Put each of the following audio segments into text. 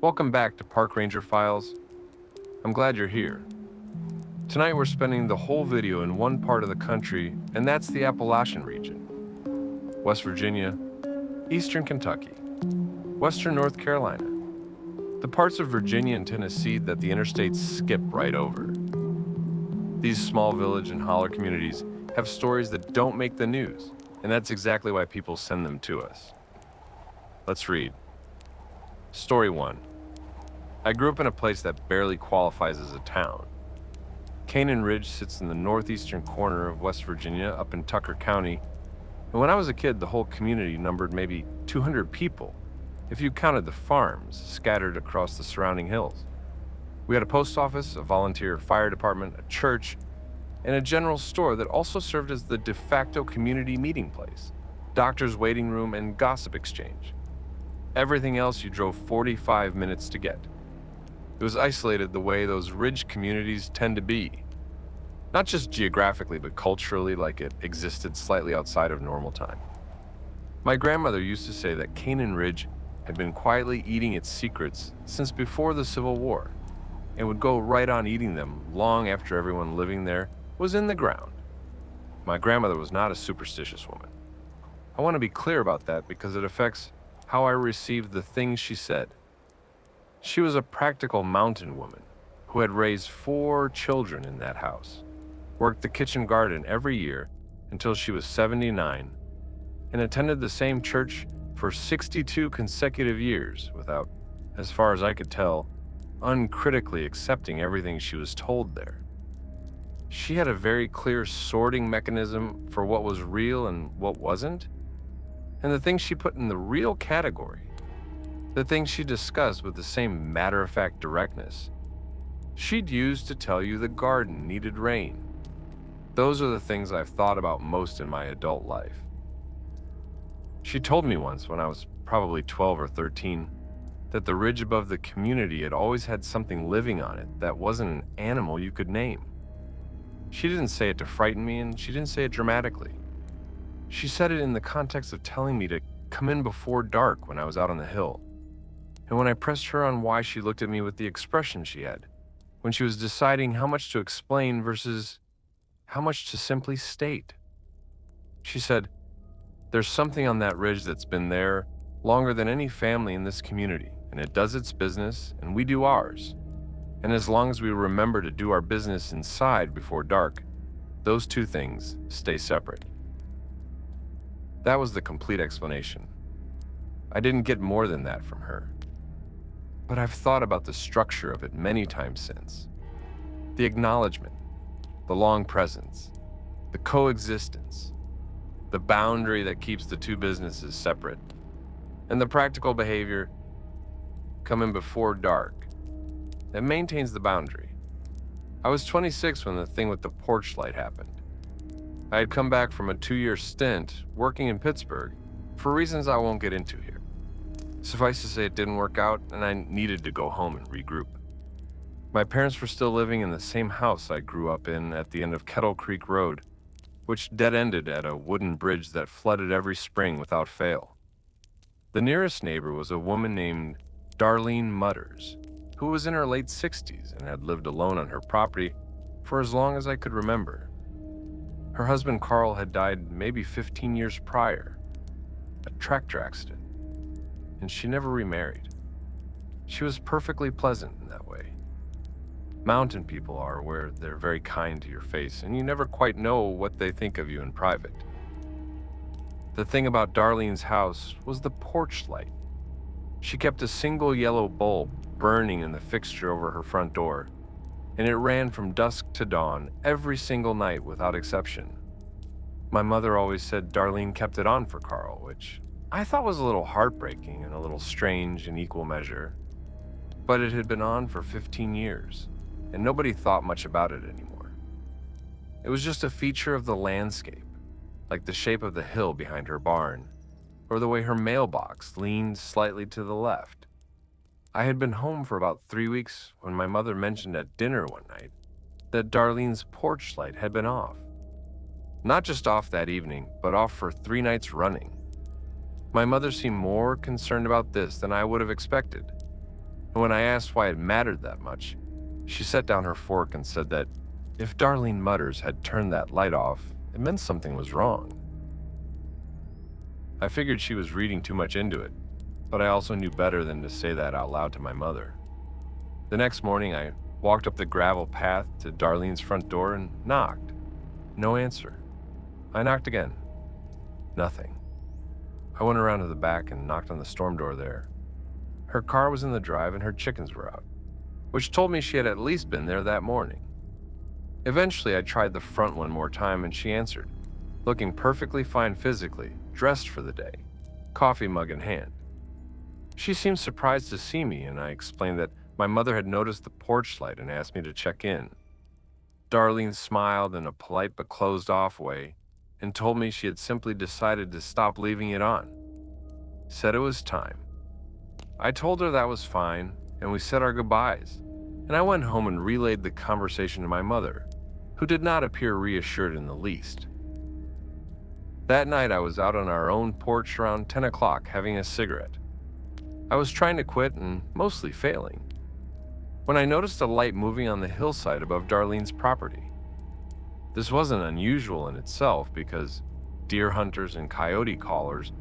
Welcome back to Park Ranger Files. I'm glad you're here. Tonight we're spending the whole video in one part of the country, and that's the Appalachian region. West Virginia, Eastern Kentucky, Western North Carolina. The parts of Virginia and Tennessee that the interstates skip right over. These small village and holler communities have stories that don't make the news, and that's exactly why people send them to us. Let's read. Story 1. I grew up in a place that barely qualifies as a town. Canaan Ridge sits in the northeastern corner of West Virginia up in Tucker County, and when I was a kid, the whole community numbered maybe 200 people, if you counted the farms scattered across the surrounding hills. We had a post office, a volunteer fire department, a church, and a general store that also served as the de facto community meeting place, doctor's waiting room, and gossip exchange. Everything else you drove 45 minutes to get. It was isolated the way those ridge communities tend to be. Not just geographically, but culturally, like it existed slightly outside of normal time. My grandmother used to say that Canaan Ridge had been quietly eating its secrets since before the Civil War, and would go right on eating them long after everyone living there was in the ground. My grandmother was not a superstitious woman. I want to be clear about that because it affects how I received the things she said. She was a practical mountain woman who had raised 4 children in that house, worked the kitchen garden every year until she was 79, and attended the same church for 62 consecutive years without, as far as I could tell, uncritically accepting everything she was told there. She had a very clear sorting mechanism for what was real and what wasn't, and the things she put in the real category, the things she discussed with the same matter-of-fact directness, she'd use to tell you the garden needed rain. Those are the things I've thought about most in my adult life. She told me once, when I was probably 12 or 13, that the ridge above the community had always had something living on it that wasn't an animal you could name. She didn't say it to frighten me, and she didn't say it dramatically. She said it in the context of telling me to come in before dark when I was out on the hill. And when I pressed her on why, she looked at me with the expression she had when she was deciding how much to explain versus how much to simply state. She said, "There's something on that ridge that's been there longer than any family in this community, and it does its business, and we do ours. And as long as we remember to do our business inside before dark, those two things stay separate." That was the complete explanation. I didn't get more than that from her. But I've thought about the structure of it many times since. The acknowledgement, the long presence, the coexistence, the boundary that keeps the two businesses separate, and the practical behavior coming before dark that maintains the boundary. I was 26 when the thing with the porch light happened. I had come back from a 2-year stint working in Pittsburgh for reasons I won't get into here. Suffice to say, it didn't work out, and I needed to go home and regroup. My parents were still living in the same house I grew up in at the end of Kettle Creek Road, which dead-ended at a wooden bridge that flooded every spring without fail. The nearest neighbor was a woman named Darlene Mudders, who was in her late 60s and had lived alone on her property for as long as I could remember. Her husband Carl had died maybe 15 years prior, a tractor accident, and she never remarried. She was perfectly pleasant in that way. Mountain people are where they're very kind to your face, and you never quite know what they think of you in private. The thing about Darlene's house was the porch light. She kept a single yellow bulb burning in the fixture over her front door, and it ran from dusk to dawn every single night without exception. My mother always said Darlene kept it on for Carl, which I thought was a little heartbreaking and a little strange in equal measure. But it had been on for 15 years, and nobody thought much about it anymore. It was just a feature of the landscape, like the shape of the hill behind her barn, or the way her mailbox leaned slightly to the left. I had been home for about 3 weeks when my mother mentioned at dinner one night that Darlene's porch light had been off. Not just off that evening, but off for 3 nights running. My mother seemed more concerned about this than I would have expected. And when I asked why it mattered that much, she set down her fork and said that if Darlene Mutters had turned that light off, it meant something was wrong. I figured she was reading too much into it, but I also knew better than to say that out loud to my mother. The next morning, I walked up the gravel path to Darlene's front door and knocked. No answer. I knocked again. Nothing. I went around to the back and knocked on the storm door there. Her car was in the drive and her chickens were out, which told me she had at least been there that morning. Eventually, I tried the front one more time and she answered, looking perfectly fine physically, dressed for the day, coffee mug in hand. She seemed surprised to see me, and I explained that my mother had noticed the porch light and asked me to check in. Darlene smiled in a polite but closed-off way and told me she had simply decided to stop leaving it on. Said it was time. I told her that was fine, and we said our goodbyes, and I went home and relayed the conversation to my mother, who did not appear reassured in the least. That night, I was out on our own porch around 10 o'clock having a cigarette. I was trying to quit and mostly failing, when I noticed a light moving on the hillside above Darlene's property. This wasn't unusual in itself because deer hunters and coyote callers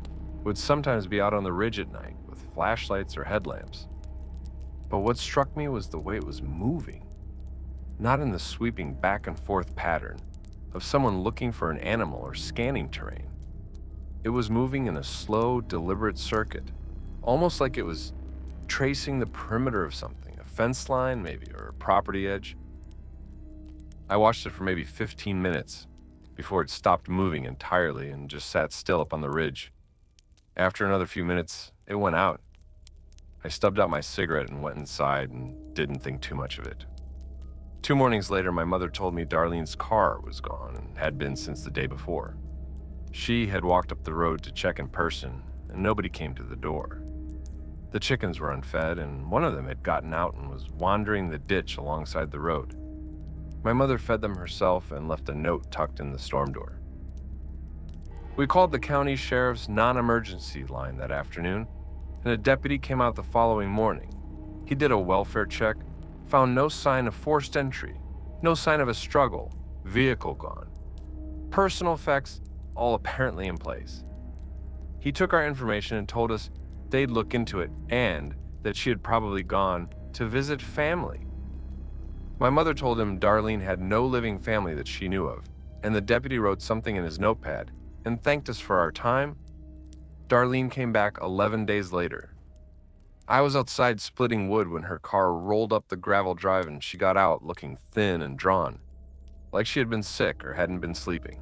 would sometimes be out on the ridge at night with flashlights or headlamps. But what struck me was the way it was moving, not in the sweeping back and forth pattern of someone looking for an animal or scanning terrain. It was moving in a slow, deliberate circuit, almost like it was tracing the perimeter of something, a fence line maybe, or a property edge. I watched it for maybe 15 minutes before it stopped moving entirely and just sat still up on the ridge. After another few minutes, it went out. I stubbed out my cigarette and went inside and didn't think too much of it. 2 mornings later, my mother told me Darlene's car was gone and had been since the day before. She had walked up the road to check in person, and nobody came to the door. The chickens were unfed, and one of them had gotten out and was wandering the ditch alongside the road. My mother fed them herself and left a note tucked in the storm door. We called the county sheriff's non-emergency line that afternoon, and a deputy came out the following morning. He did a welfare check, found no sign of forced entry, no sign of a struggle, vehicle gone. Personal effects, all apparently in place. He took our information and told us they'd look into it and that she had probably gone to visit family. My mother told him Darlene had no living family that she knew of, and the deputy wrote something in his notepad and thanked us for our time. Darlene came back 11 days later. I was outside splitting wood when her car rolled up the gravel drive and she got out looking thin and drawn, like she had been sick or hadn't been sleeping.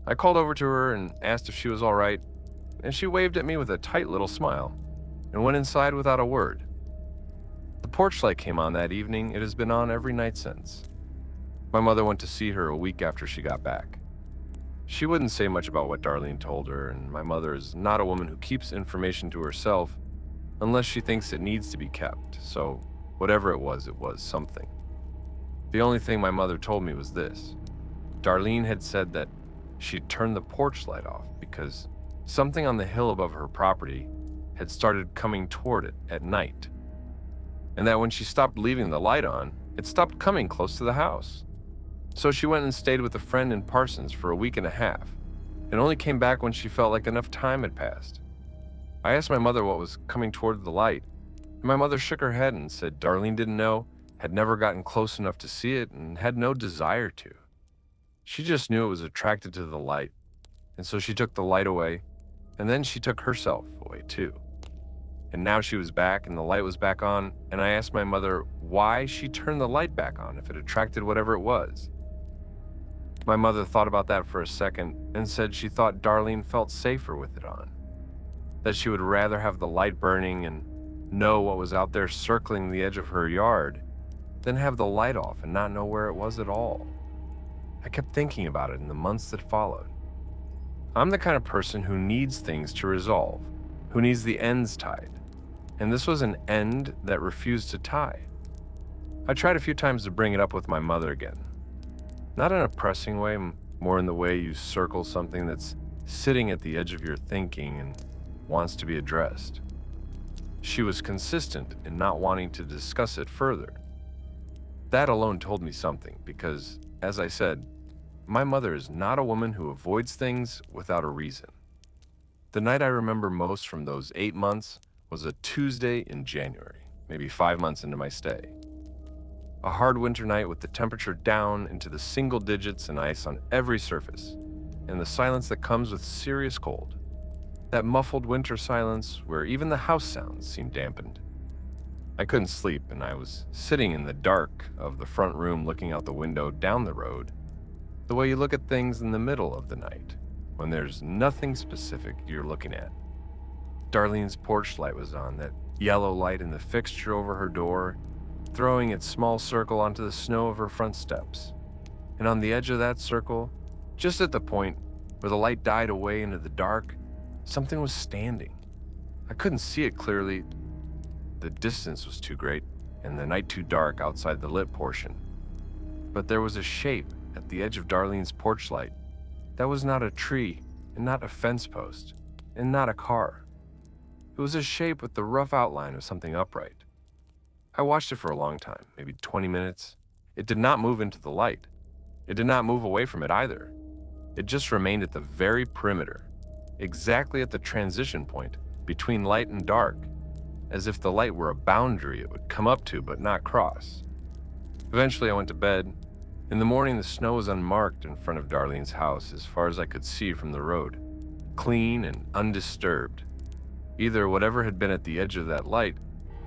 I called over to her and asked if she was all right, and she waved at me with a tight little smile and went inside without a word. The porch light came on that evening. It has been on every night since. My mother went to see her a week after she got back. She wouldn't say much about what Darlene told her, and my mother is not a woman who keeps information to herself unless she thinks it needs to be kept, so whatever it was something. The only thing my mother told me was this. Darlene had said that she'd turned the porch light off because something on the hill above her property had started coming toward it at night, and that when she stopped leaving the light on, it stopped coming close to the house. So she went and stayed with a friend in Parsons for a week and a half, and only came back when she felt like enough time had passed. I asked my mother what was coming toward the light, and my mother shook her head and said Darlene didn't know, had never gotten close enough to see it, and had no desire to. She just knew it was attracted to the light, and so she took the light away, and then she took herself away too. And now she was back, and the light was back on, and I asked my mother why she turned the light back on if it attracted whatever it was. My mother thought about that for a second and said she thought Darlene felt safer with it on, that she would rather have the light burning and know what was out there circling the edge of her yard than have the light off and not know where it was at all. I kept thinking about it in the months that followed. I'm the kind of person who needs things to resolve, who needs the ends tied, and this was an end that refused to tie. I tried a few times to bring it up with my mother again. Not in a pressing way, more in the way you circle something that's sitting at the edge of your thinking and wants to be addressed. She was consistent in not wanting to discuss it further. That alone told me something because, as I said, my mother is not a woman who avoids things without a reason. The night I remember most from those 8 months was a Tuesday in January, maybe 5 months into my stay. A hard winter night with the temperature down into the single digits and ice on every surface, and the silence that comes with serious cold. That muffled winter silence where even the house sounds seemed dampened. I couldn't sleep, and I was sitting in the dark of the front room looking out the window down the road, the way you look at things in the middle of the night, when there's nothing specific you're looking at. Darlene's porch light was on, that yellow light in the fixture over her door, throwing its small circle onto the snow of her front steps. And on the edge of that circle, just at the point where the light died away into the dark, something was standing. I couldn't see it clearly. The distance was too great, and the night too dark outside the lit portion. But there was a shape at the edge of Darlene's porch light. That was not a tree, and not a fence post, and not a car. It was a shape with the rough outline of something upright. I watched it for a long time, maybe 20 minutes. It did not move into the light. It did not move away from it either. It just remained at the very perimeter, exactly at the transition point between light and dark, as if the light were a boundary it would come up to but not cross. Eventually I went to bed. In the morning, the snow was unmarked in front of Darlene's house as far as I could see from the road, clean and undisturbed. Either whatever had been at the edge of that light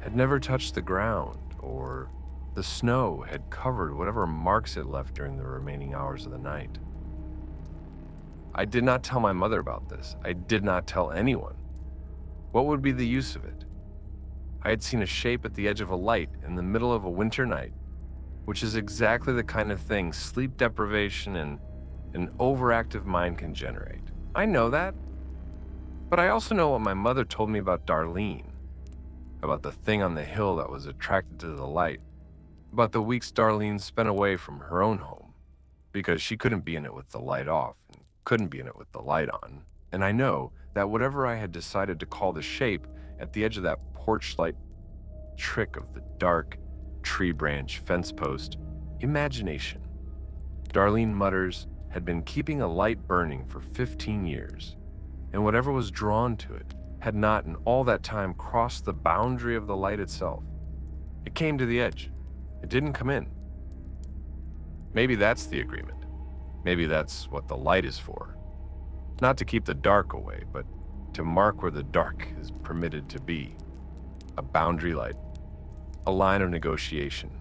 had never touched the ground, or the snow had covered whatever marks it left during the remaining hours of the night. I did not tell my mother about this. I did not tell anyone. What would be the use of it? I had seen a shape at the edge of a light in the middle of a winter night, which is exactly the kind of thing sleep deprivation and an overactive mind can generate. I know that. But I also know what my mother told me about Darlene, about the thing on the hill that was attracted to the light, about the weeks Darlene spent away from her own home, because she couldn't be in it with the light off and couldn't be in it with the light on. And I know that whatever I had decided to call the shape at the edge of that porch light trick of the dark tree branch fence post, imagination, Darlene mutters, had been keeping a light burning for 15 years, and whatever was drawn to it had not in all that time crossed the boundary of the light itself. It came to the edge. It didn't come in. Maybe that's the agreement. Maybe that's what the light is for. Not to keep the dark away, but to mark where the dark is permitted to be. A boundary light. A line of negotiation.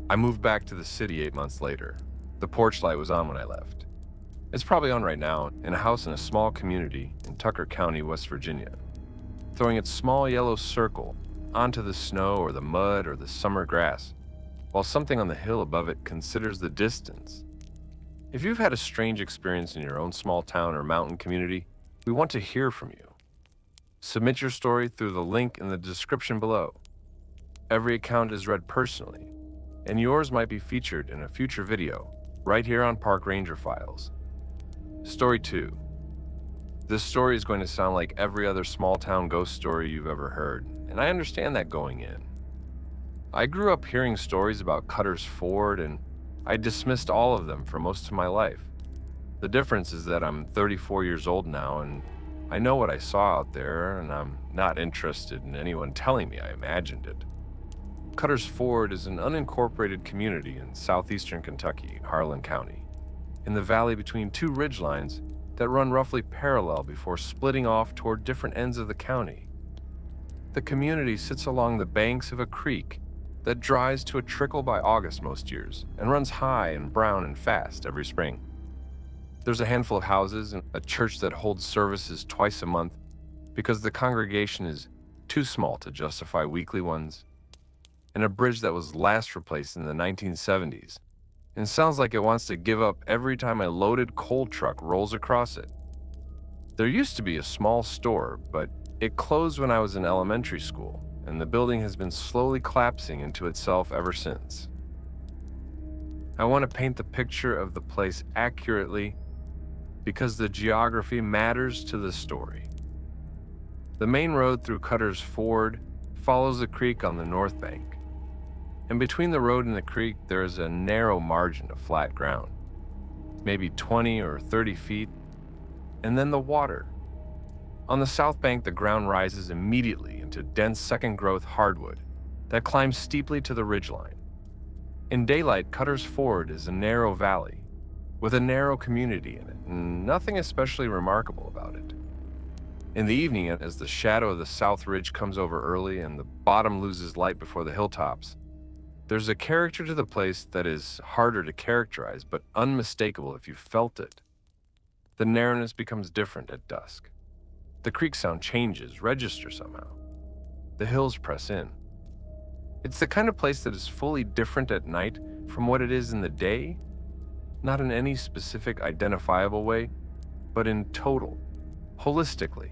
I moved back to the city 8 months later. The porch light was on when I left. It's probably on right now in a house in a small community in Tucker County, West Virginia, throwing its small yellow circle onto the snow or the mud or the summer grass, while something on the hill above it considers the distance. If you've had a strange experience in your own small town or mountain community, we want to hear from you. Submit your story through the link in the description below. Every account is read personally, and yours might be featured in a future video right here on Park Ranger Files. Story 2. This story is going to sound like every other small town ghost story you've ever heard, and I understand that going in. I grew up hearing stories about Cutter's Ford, and I dismissed all of them for most of my life. The difference is that I'm 34 years old now, and I know what I saw out there, and I'm not interested in anyone telling me I imagined it. Cutter's Ford is an unincorporated community in southeastern Kentucky, Harlan County, in the valley between two ridgelines that run roughly parallel before splitting off toward different ends of the county. The community sits along the banks of a creek that dries to a trickle by August most years and runs high and brown and fast every spring. There's a handful of houses and a church that holds services twice a month because the congregation is too small to justify weekly ones, and a bridge that was last replaced in the 1970s and sounds like it wants to give up every time a loaded coal truck rolls across it. There used to be a small store, but it closed when I was in elementary school, and the building has been slowly collapsing into itself ever since. I want to paint the picture of the place accurately because the geography matters to the story. The main road through Cutter's Ford follows the creek on the north bank. And between the road and the creek, there is a narrow margin of flat ground, maybe 20 or 30 feet, and then the water. On the south bank, the ground rises immediately into dense second-growth hardwood that climbs steeply to the ridgeline. In daylight, Cutter's Ford is a narrow valley with a narrow community in it, and nothing especially remarkable about it. In the evening, as the shadow of the south ridge comes over early and the bottom loses light before the hilltops, there's a character to the place that is harder to characterize, but unmistakable if you felt it. The narrowness becomes different at dusk. The creek sound changes, registers somehow. The hills press in. It's the kind of place that is fully different at night from what it is in the day, not in any specific identifiable way, but in total, holistically,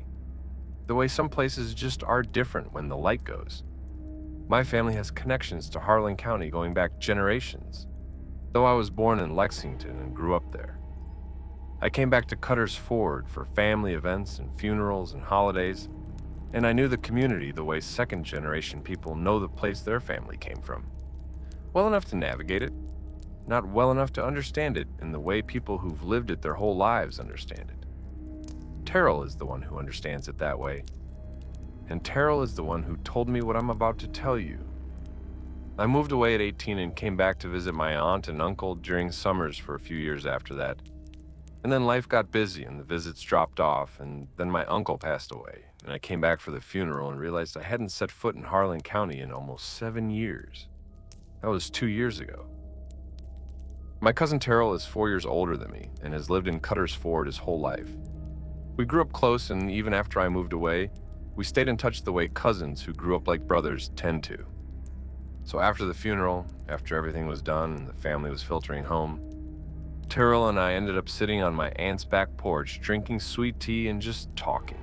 the way some places just are different when the light goes. My family has connections to Harlan County going back generations, though I was born in Lexington and grew up there. I came back to Cutter's Ford for family events and funerals and holidays, and I knew the community the way second-generation people know the place their family came from. Well enough to navigate it, not well enough to understand it in the way people who've lived it their whole lives understand it. Terrell is the one who understands it that way, and Terrell is the one who told me what I'm about to tell you. I moved away at 18 and came back to visit my aunt and uncle during summers for a few years after that. And then life got busy and the visits dropped off, and then my uncle passed away, and I came back for the funeral and realized I hadn't set foot in Harlan County in almost 7 years. That was 2 years ago. My cousin Terrell is 4 years older than me and has lived in Cutter's Ford his whole life. We grew up close, and even after I moved away, we stayed in touch the way cousins who grew up like brothers tend to. So after the funeral, after everything was done and the family was filtering home, Terrell and I ended up sitting on my aunt's back porch, drinking sweet tea and just talking.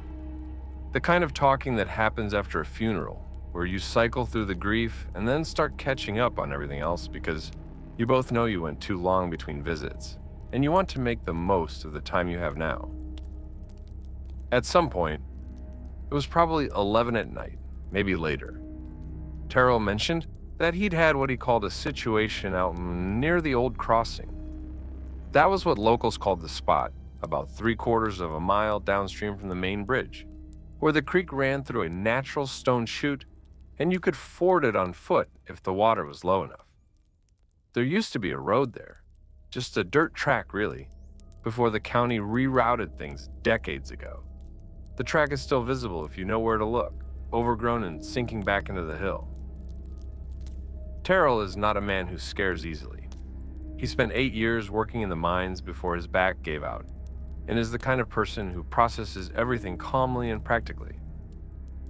The kind of talking that happens after a funeral, where you cycle through the grief and then start catching up on everything else because you both know you went too long between visits, and you want to make the most of the time you have now. At some point, it was probably 11 at night, maybe later, Terrell mentioned that he'd had what he called a situation out near the old crossing. That was what locals called the spot, about 3/4 of a mile downstream from the main bridge, where the creek ran through a natural stone chute and you could ford it on foot if the water was low enough. There used to be a road there, just a dirt track really, before the county rerouted things decades ago. The track is still visible if you know where to look, overgrown and sinking back into the hill. Terrell is not a man who scares easily. He spent 8 years working in the mines before his back gave out, and is the kind of person who processes everything calmly and practically.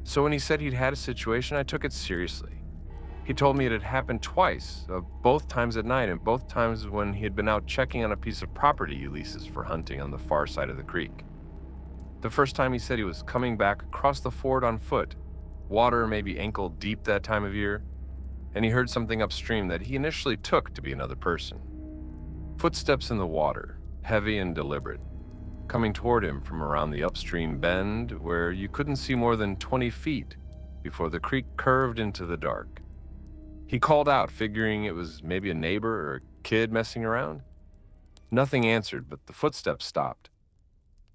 So when he said he'd had a situation, I took it seriously. He told me it had happened twice, both times at night and both times when he had been out checking on a piece of property he leases for hunting on the far side of the creek. The first time he said he was coming back across the ford on foot, water maybe ankle deep that time of year, and he heard something upstream that he initially took to be another person. Footsteps in the water, heavy and deliberate, coming toward him from around the upstream bend where you couldn't see more than 20 feet before the creek curved into the dark. He called out, figuring it was maybe a neighbor or a kid messing around. Nothing answered, but the footsteps stopped.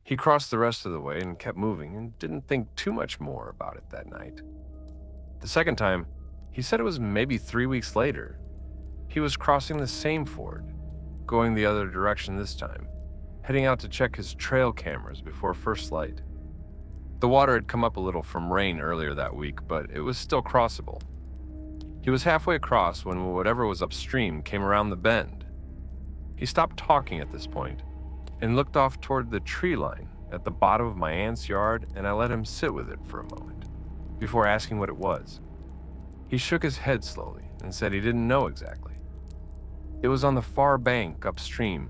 He crossed the rest of the way and kept moving and didn't think too much more about it that night. The second time, he said it was maybe 3 weeks later. He was crossing the same ford, going the other direction this time, heading out to check his trail cameras before first light. The water had come up a little from rain earlier that week, but it was still crossable. He was halfway across when whatever was upstream came around the bend. He stopped talking at this point and looked off toward the tree line at the bottom of my aunt's yard, and I let him sit with it for a moment before asking what it was. He shook his head slowly and said he didn't know exactly. It was on the far bank upstream,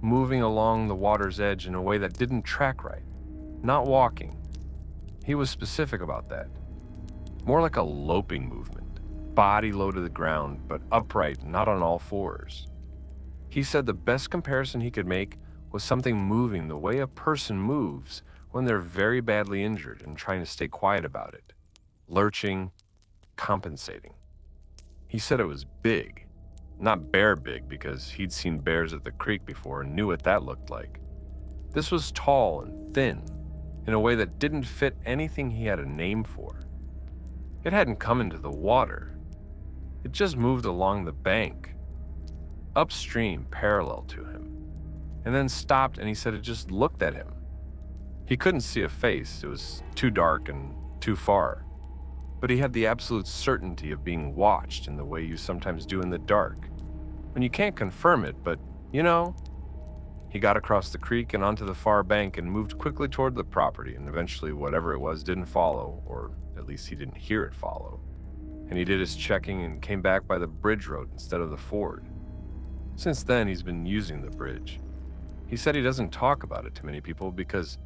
moving along the water's edge in a way that didn't track right, not walking. He was specific about that. More like a loping movement, body low to the ground, but upright, not on all fours. He said the best comparison he could make was something moving the way a person moves when they're very badly injured and trying to stay quiet about it, lurching, compensating. He said it was big, not bear big because he'd seen bears at the creek before and knew what that looked like. This was tall and thin, in a way that didn't fit anything he had a name for. It hadn't come into the water. It just moved along the bank, upstream parallel to him, and then stopped, and he said it just looked at him. He couldn't see a face, it was too dark and too far, but he had the absolute certainty of being watched in the way you sometimes do in the dark, when you can't confirm it, but you know. He got across the creek and onto the far bank and moved quickly toward the property, and eventually whatever it was didn't follow, or at least he didn't hear it follow. And he did his checking and came back by the bridge road instead of the ford. Since then, he's been using the bridge. He said he doesn't talk about it to many people because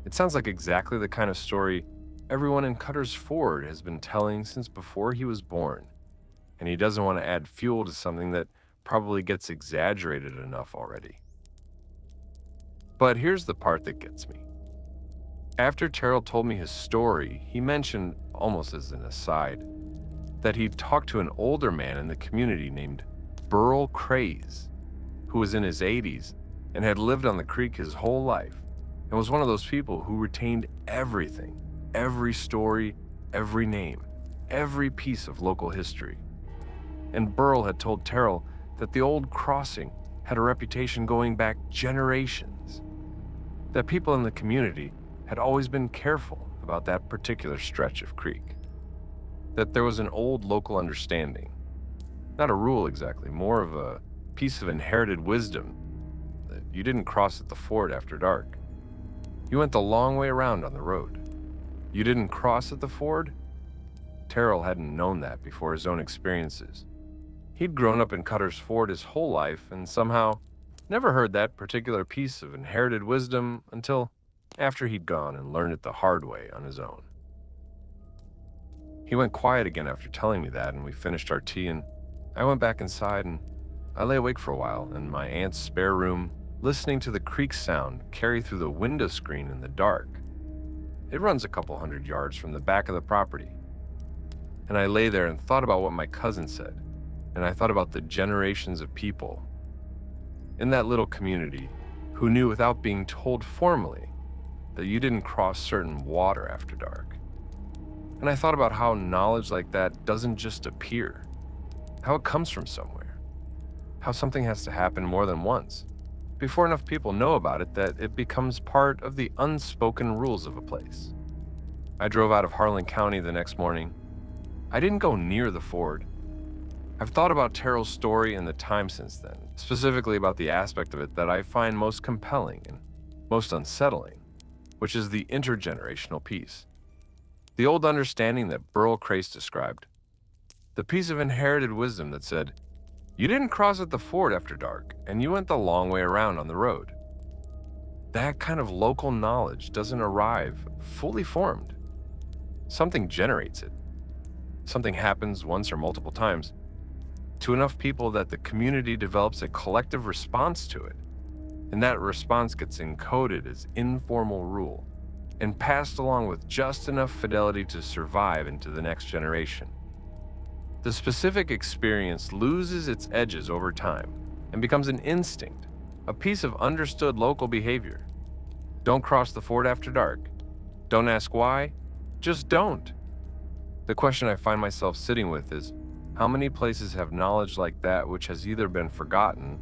it sounds like exactly the kind of story everyone in Cutter's Ford has been telling since before he was born, and he doesn't want to add fuel to something that probably gets exaggerated enough already. But here's the part that gets me. After Terrell told me his story, he mentioned, almost as an aside, that he'd talked to an older man in the community named Burl Craze, who was in his 80s and had lived on the creek his whole life, and was one of those people who retained everything, every story, every name, every piece of local history. And Burl had told Terrell that the old crossing had a reputation going back generations, that people in the community had always been careful about that particular stretch of creek, that there was an old local understanding, not a rule exactly, more of a piece of inherited wisdom, that you didn't cross at the ford after dark. You went the long way around on the road. You didn't cross at the ford? Terrell hadn't known that before his own experiences. He'd grown up in Cutter's Ford his whole life and somehow never heard that particular piece of inherited wisdom until after he'd gone and learned it the hard way on his own. He went quiet again after telling me that, and we finished our tea, and I went back inside and I lay awake for a while in my aunt's spare room, listening to the creek sound carry through the window screen in the dark. It runs a couple 100 yards from the back of the property. And I lay there and thought about what my cousin said, and I thought about the generations of people in that little community who knew without being told formally that you didn't cross certain water after dark. And I thought about how knowledge like that doesn't just appear, how it comes from somewhere, how something has to happen more than once before enough people know about it that it becomes part of the unspoken rules of a place. I drove out of Harlan County the next morning. I didn't go near the ford. I've thought about Terrell's story in the time since then, specifically about the aspect of it that I find most compelling and most unsettling, which is the intergenerational piece. The old understanding that Burl Crace described. The piece of inherited wisdom that said, you didn't cross at the ford after dark, and you went the long way around on the road. That kind of local knowledge doesn't arrive fully formed. Something generates it. Something happens once or multiple times to enough people that the community develops a collective response to it, and that response gets encoded as informal rule and passed along with just enough fidelity to survive into the next generation. The specific experience loses its edges over time and becomes an instinct, a piece of understood local behavior. Don't cross the ford after dark. Don't ask why, just don't. The question I find myself sitting with is, how many places have knowledge like that which has either been forgotten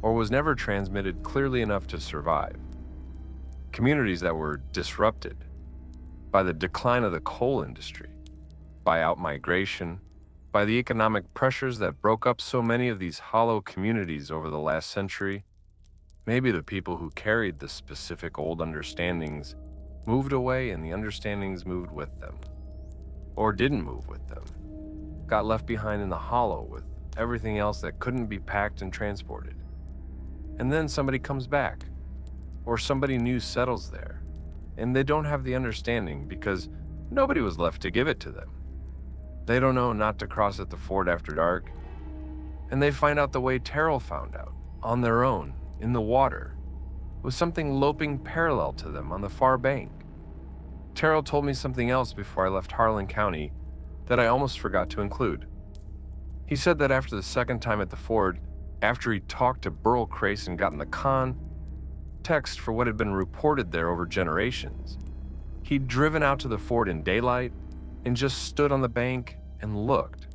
or was never transmitted clearly enough to survive? Communities that were disrupted by the decline of the coal industry, by outmigration, by the economic pressures that broke up so many of these hollow communities over the last century. Maybe the people who carried the specific old understandings moved away and the understandings moved with them, or didn't move with them, got left behind in the hollow with everything else that couldn't be packed and transported. And then somebody comes back, or somebody new settles there, and they don't have the understanding because nobody was left to give it to them. They don't know not to cross at the ford after dark, and they find out the way Terrell found out, on their own, in the water, with something loping parallel to them on the far bank. Terrell told me something else before I left Harlan County that I almost forgot to include. He said that after the second time at the ford, after he talked to Burl Crace and gotten the context for what had been reported there over generations, he'd driven out to the ford in daylight and just stood on the bank and looked.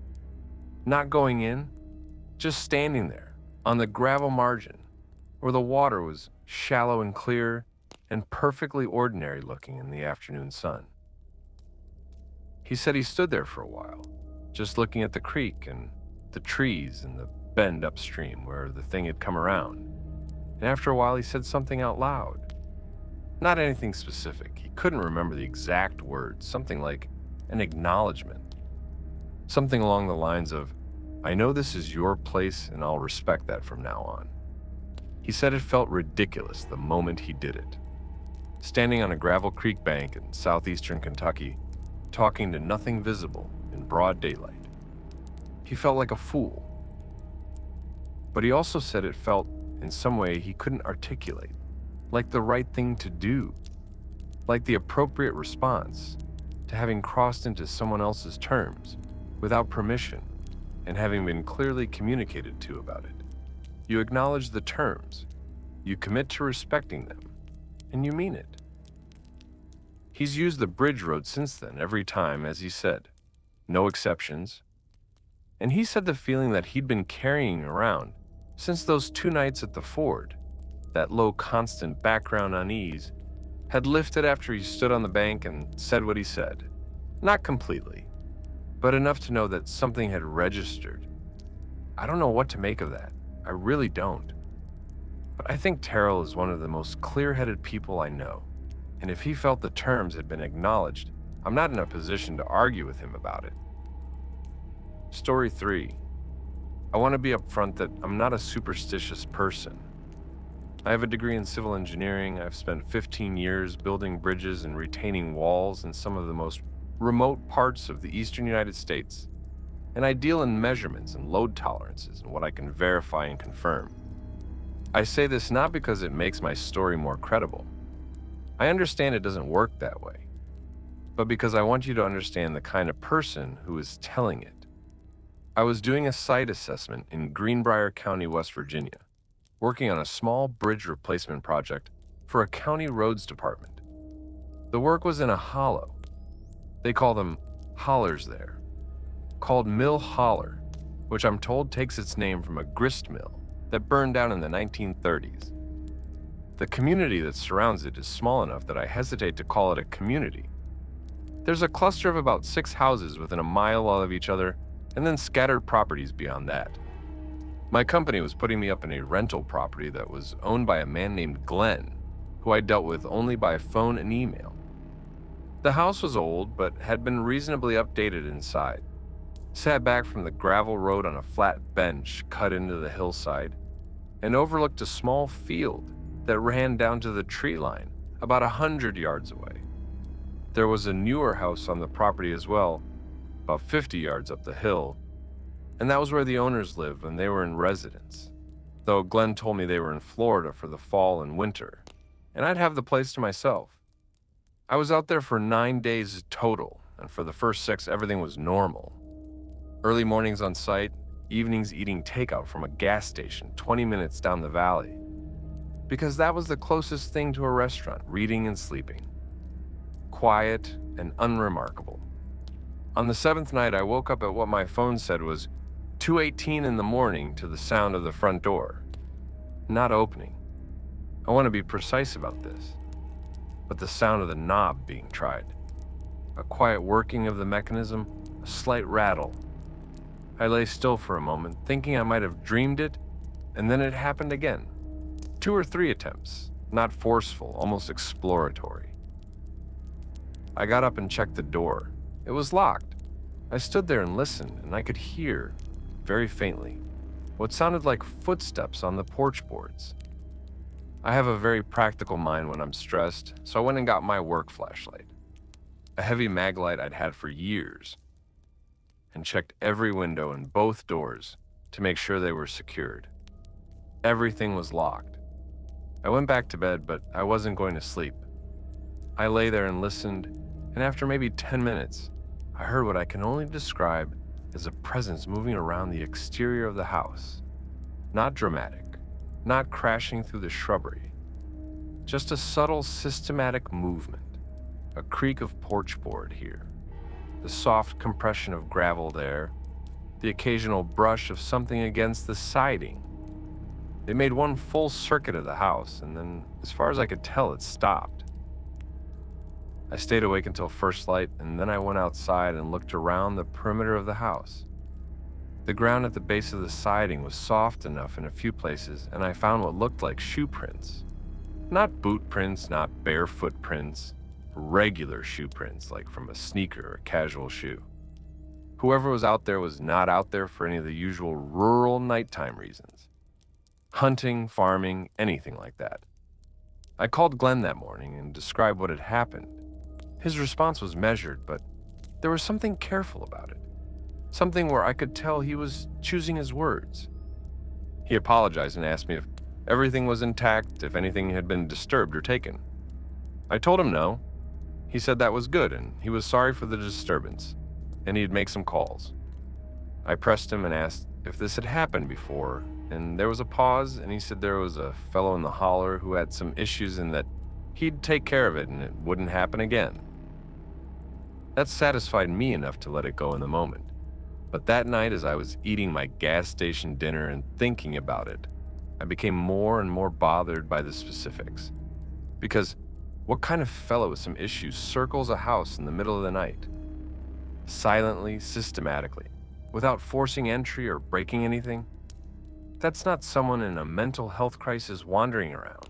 Not going in, just standing there on the gravel margin where the water was shallow and clear and perfectly ordinary looking in the afternoon sun. He said he stood there for a while, just looking at the creek and the trees and the bend upstream where the thing had come around. And after a while, he said something out loud. Not anything specific. He couldn't remember the exact words, something like an acknowledgement. Something along the lines of, "I know this is your place and I'll respect that from now on." He said it felt ridiculous the moment he did it. Standing on a gravel creek bank in southeastern Kentucky, talking to nothing visible in broad daylight. He felt like a fool. But he also said it felt, in some way he couldn't articulate, like the right thing to do, like the appropriate response to having crossed into someone else's terms without permission and having been clearly communicated to about it. You acknowledge the terms, you commit to respecting them, and you mean it. He's used the bridge road since then every time, as he said, no exceptions. And he said the feeling that he'd been carrying around since those 2 nights at the ford, that low constant background unease, had lifted after he stood on the bank and said what he said. Not completely, but enough to know that something had registered. I don't know what to make of that. I really don't. But I think Terrell is one of the most clear-headed people I know, and if he felt the terms had been acknowledged, I'm not in a position to argue with him about it. Story 3. I want to be upfront that I'm not a superstitious person. I have a degree in civil engineering. I've spent 15 years building bridges and retaining walls in some of the most remote parts of the eastern United States, and I deal in measurements and load tolerances and what I can verify and confirm. I say this not because it makes my story more credible. I understand it doesn't work that way, but because I want you to understand the kind of person who is telling it. I was doing a site assessment in Greenbrier County, West Virginia, working on a small bridge replacement project for a county roads department. The work was in a hollow. They call them hollers there, called Mill Holler, which I'm told takes its name from a grist mill that burned down in the 1930s. The community that surrounds it is small enough that I hesitate to call it a community. There's a cluster of about 6 houses within a mile of each other, and then scattered properties beyond that. My company was putting me up in a rental property that was owned by a man named Glenn, who I dealt with only by phone and email. The house was old, but had been reasonably updated inside. Sat back from the gravel road on a flat bench cut into the hillside, and overlooked a small field that ran down to the tree line about 100 yards away. There was a newer house on the property as well, about 50 yards up the hill, and that was where the owners lived when they were in residence, though Glenn told me they were in Florida for the fall and winter, and I'd have the place to myself. I was out there for 9 days total, and for the first 6, everything was normal. Early mornings on site, evenings eating takeout from a gas station 20 minutes down the valley, because that was the closest thing to a restaurant, reading and sleeping. Quiet and unremarkable. On the 7th night, I woke up at what my phone said was 2:18 in the morning to the sound of the front door. Not opening. I want to be precise about this, but the sound of the knob being tried. A quiet working of the mechanism, a slight rattle. I lay still for a moment, thinking I might have dreamed it, and then it happened again. 2 or 3 attempts, not forceful, almost exploratory. I got up and checked the door. It was locked. I stood there and listened, and I could hear, very faintly, what sounded like footsteps on the porch boards. I have a very practical mind when I'm stressed, so I went and got my work flashlight, a heavy mag light I'd had for years, and checked every window and both doors to make sure they were secured. Everything was locked. I went back to bed, but I wasn't going to sleep. I lay there and listened and after maybe 10 minutes, I heard what I can only describe as a presence moving around the exterior of the house. Not dramatic, not crashing through the shrubbery, just a subtle, systematic movement, a creak of porch board here, the soft compression of gravel there, the occasional brush of something against the siding. It made one full circuit of the house, and then, as far as I could tell, it stopped. I stayed awake until first light, and then I went outside and looked around the perimeter of the house. The ground at the base of the siding was soft enough in a few places, and I found what looked like shoe prints. Not boot prints, not barefoot prints, regular shoe prints, like from a sneaker or casual shoe. Whoever was out there was not out there for any of the usual rural nighttime reasons. Hunting, farming, anything like that. I called Glenn that morning and described what had happened. His response was measured, but there was something careful about it. Something where I could tell he was choosing his words. He apologized and asked me if everything was intact, if anything had been disturbed or taken. I told him no. He said that was good, and he was sorry for the disturbance, and he'd make some calls. I pressed him and asked if this had happened before, and there was a pause, and he said there was a fellow in the holler who had some issues and that he'd take care of it and it wouldn't happen again. That satisfied me enough to let it go in the moment. But that night, as I was eating my gas station dinner and thinking about it, I became more and more bothered by the specifics. Because what kind of fellow with some issues circles a house in the middle of the night? Silently, systematically, without forcing entry or breaking anything? That's not someone in a mental health crisis wandering around.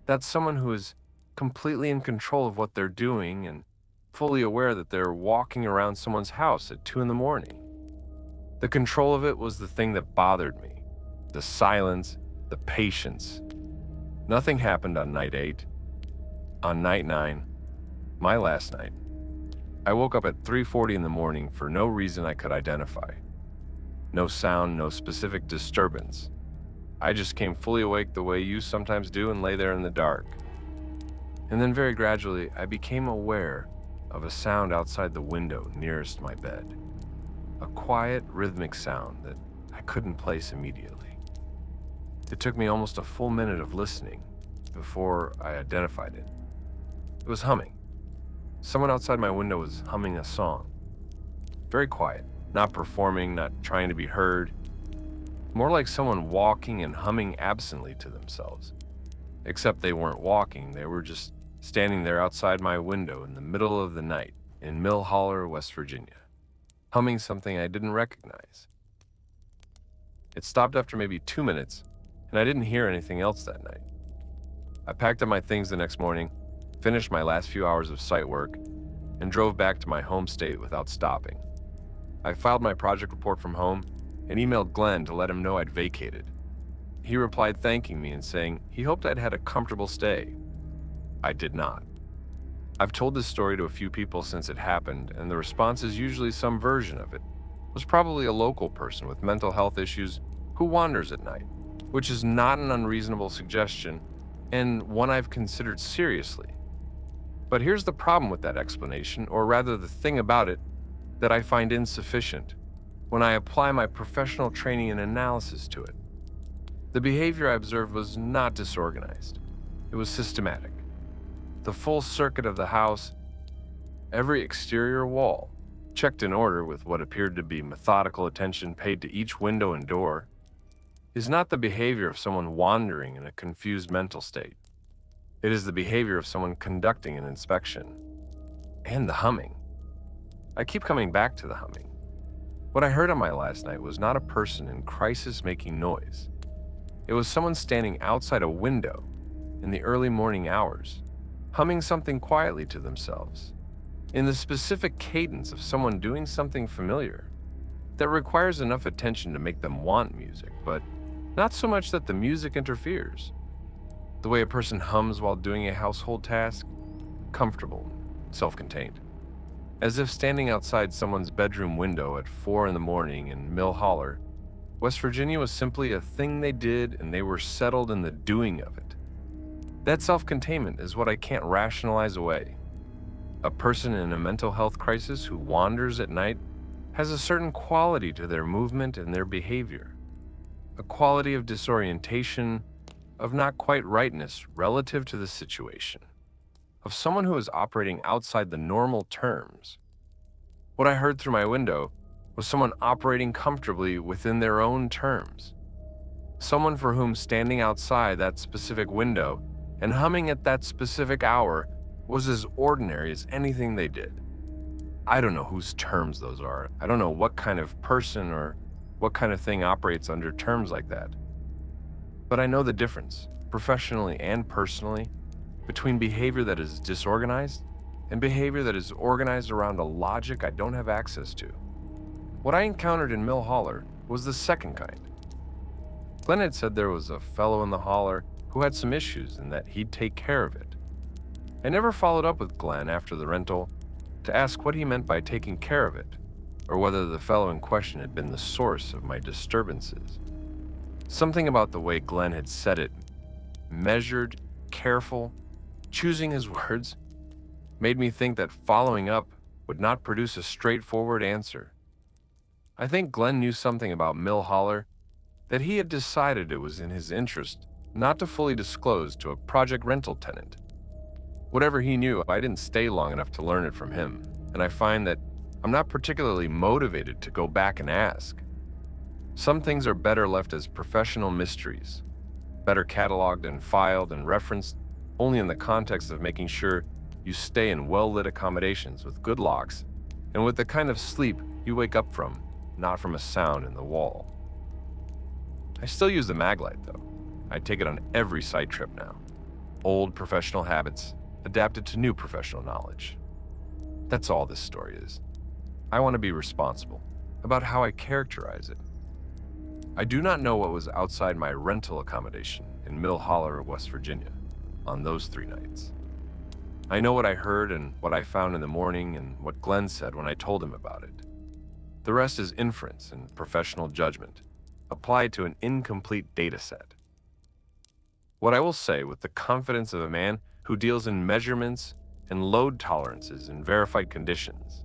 That's someone who is completely in control of what they're doing and fully aware that they're walking around someone's house at 2 a.m. The control of it was the thing that bothered me. The silence, the patience. Nothing happened on night 8. On night 9, my last night, I woke up at 3:40 in the morning for no reason I could identify. No sound, no specific disturbance. I just came fully awake the way you sometimes do and lay there in the dark. And then very gradually, I became aware of a sound outside the window nearest my bed. A quiet, rhythmic sound that I couldn't place immediately. It took me almost a full minute of listening before I identified it. It was humming. Someone outside my window was humming a song. Very quiet, not performing, not trying to be heard. More like someone walking and humming absently to themselves. Except they weren't walking, they were just standing there outside my window in the middle of the night in Mill Holler, West Virginia, humming something I didn't recognize. It stopped after maybe 2 minutes, and I didn't hear anything else that night. I packed up my things the next morning, finished my last few hours of site work, and drove back to my home state without stopping. I filed my project report from home and emailed Glenn to let him know I'd vacated. He replied thanking me and saying he hoped I'd had a comfortable stay. I did not. I've told this story to a few people since it happened, and the response is usually some version of it. It was probably a local person with mental health issues who wanders at night, which is not an unreasonable suggestion and one I've considered seriously. But here's the problem with that explanation, or rather the thing about it that I find insufficient when I apply my professional training and analysis to it. The behavior I observed was not disorganized. It was systematic. The full circuit of the house, every exterior wall, checked in order with what appeared to be methodical attention paid to each window and door, is not the behavior of someone wandering in a confused mental state. It is the behavior of someone conducting an inspection. And the humming. I keep coming back to the humming. What I heard on my last night was not a person in crisis making noise. It was someone standing outside a window in the early morning hours, humming something quietly to themselves, in the specific cadence of someone doing something familiar that requires enough attention to make them want music, but not so much that the music interferes. The way a person hums while doing a household task, comfortable, self-contained. As if standing outside someone's bedroom window at 4 a.m. in Mill Holler, West Virginia was simply a thing they did and they were settled in the doing of it. That self-containment is what I can't rationalize away. A person in a mental health crisis who wanders at night has a certain quality to their movement and their behavior, a quality of disorientation, of not quite rightness relative to the situation, of someone who is operating outside the normal terms. What I heard through my window was someone operating comfortably within their own terms. Someone for whom standing outside that specific window and humming at that specific hour was as ordinary as anything they did. I don't know whose terms those are. I don't know what kind of person or what kind of thing operates under terms like that. But I know the difference, professionally and personally, between behavior that is disorganized and behavior that is organized around a logic I don't have access to. What I encountered in Mill Holler was the second kind. Glenn had said there was a fellow in the holler who had some issues and that he'd take care of it. I never followed up with Glenn after the rental to ask what he meant by taking care of it, or whether the fellow in question had been the source of my disturbances. Something about the way Glenn had said it, measured, careful, choosing his words, made me think that following up would not produce a straightforward answer. I think Glenn knew something about Mill Holler that he had decided it was in his interest not to fully disclose to a project rental tenant. Whatever he knew, I didn't stay long enough to learn it from him, and I find that I'm not particularly motivated to go back and ask. Some things are better left as professional mysteries, better cataloged and filed and referenced only in the context of making sure you stay in well-lit accommodations with good locks and with the kind of sleep you wake up from, not from a sound in the wall. I still use the maglite, though. I take it on every site trip now. Old professional habits adapted to new professional knowledge. That's all this story is. I want to be responsible about how I characterize it. I do not know what was outside my rental accommodation in Mill Holler, West Virginia, on those 3 nights. I know what I heard and what I found in the morning and what Glenn said when I told him about it. The rest is inference and professional judgment, applied to an incomplete data set. What I will say with the confidence of a man who deals in measurements and load tolerances in verified conditions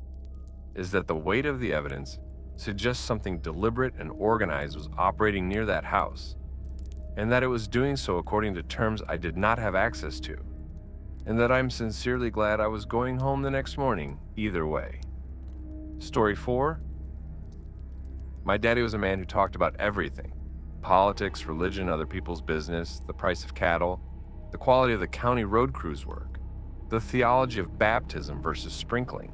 is that the weight of the evidence suggests something deliberate and organized was operating near that house, and that it was doing so according to terms I did not have access to, and that I'm sincerely glad I was going home the next morning either way. Story 4. My daddy was a man who talked about everything: politics, religion, other people's business, the price of cattle, the quality of the county road crews work, the theology of baptism versus sprinkling.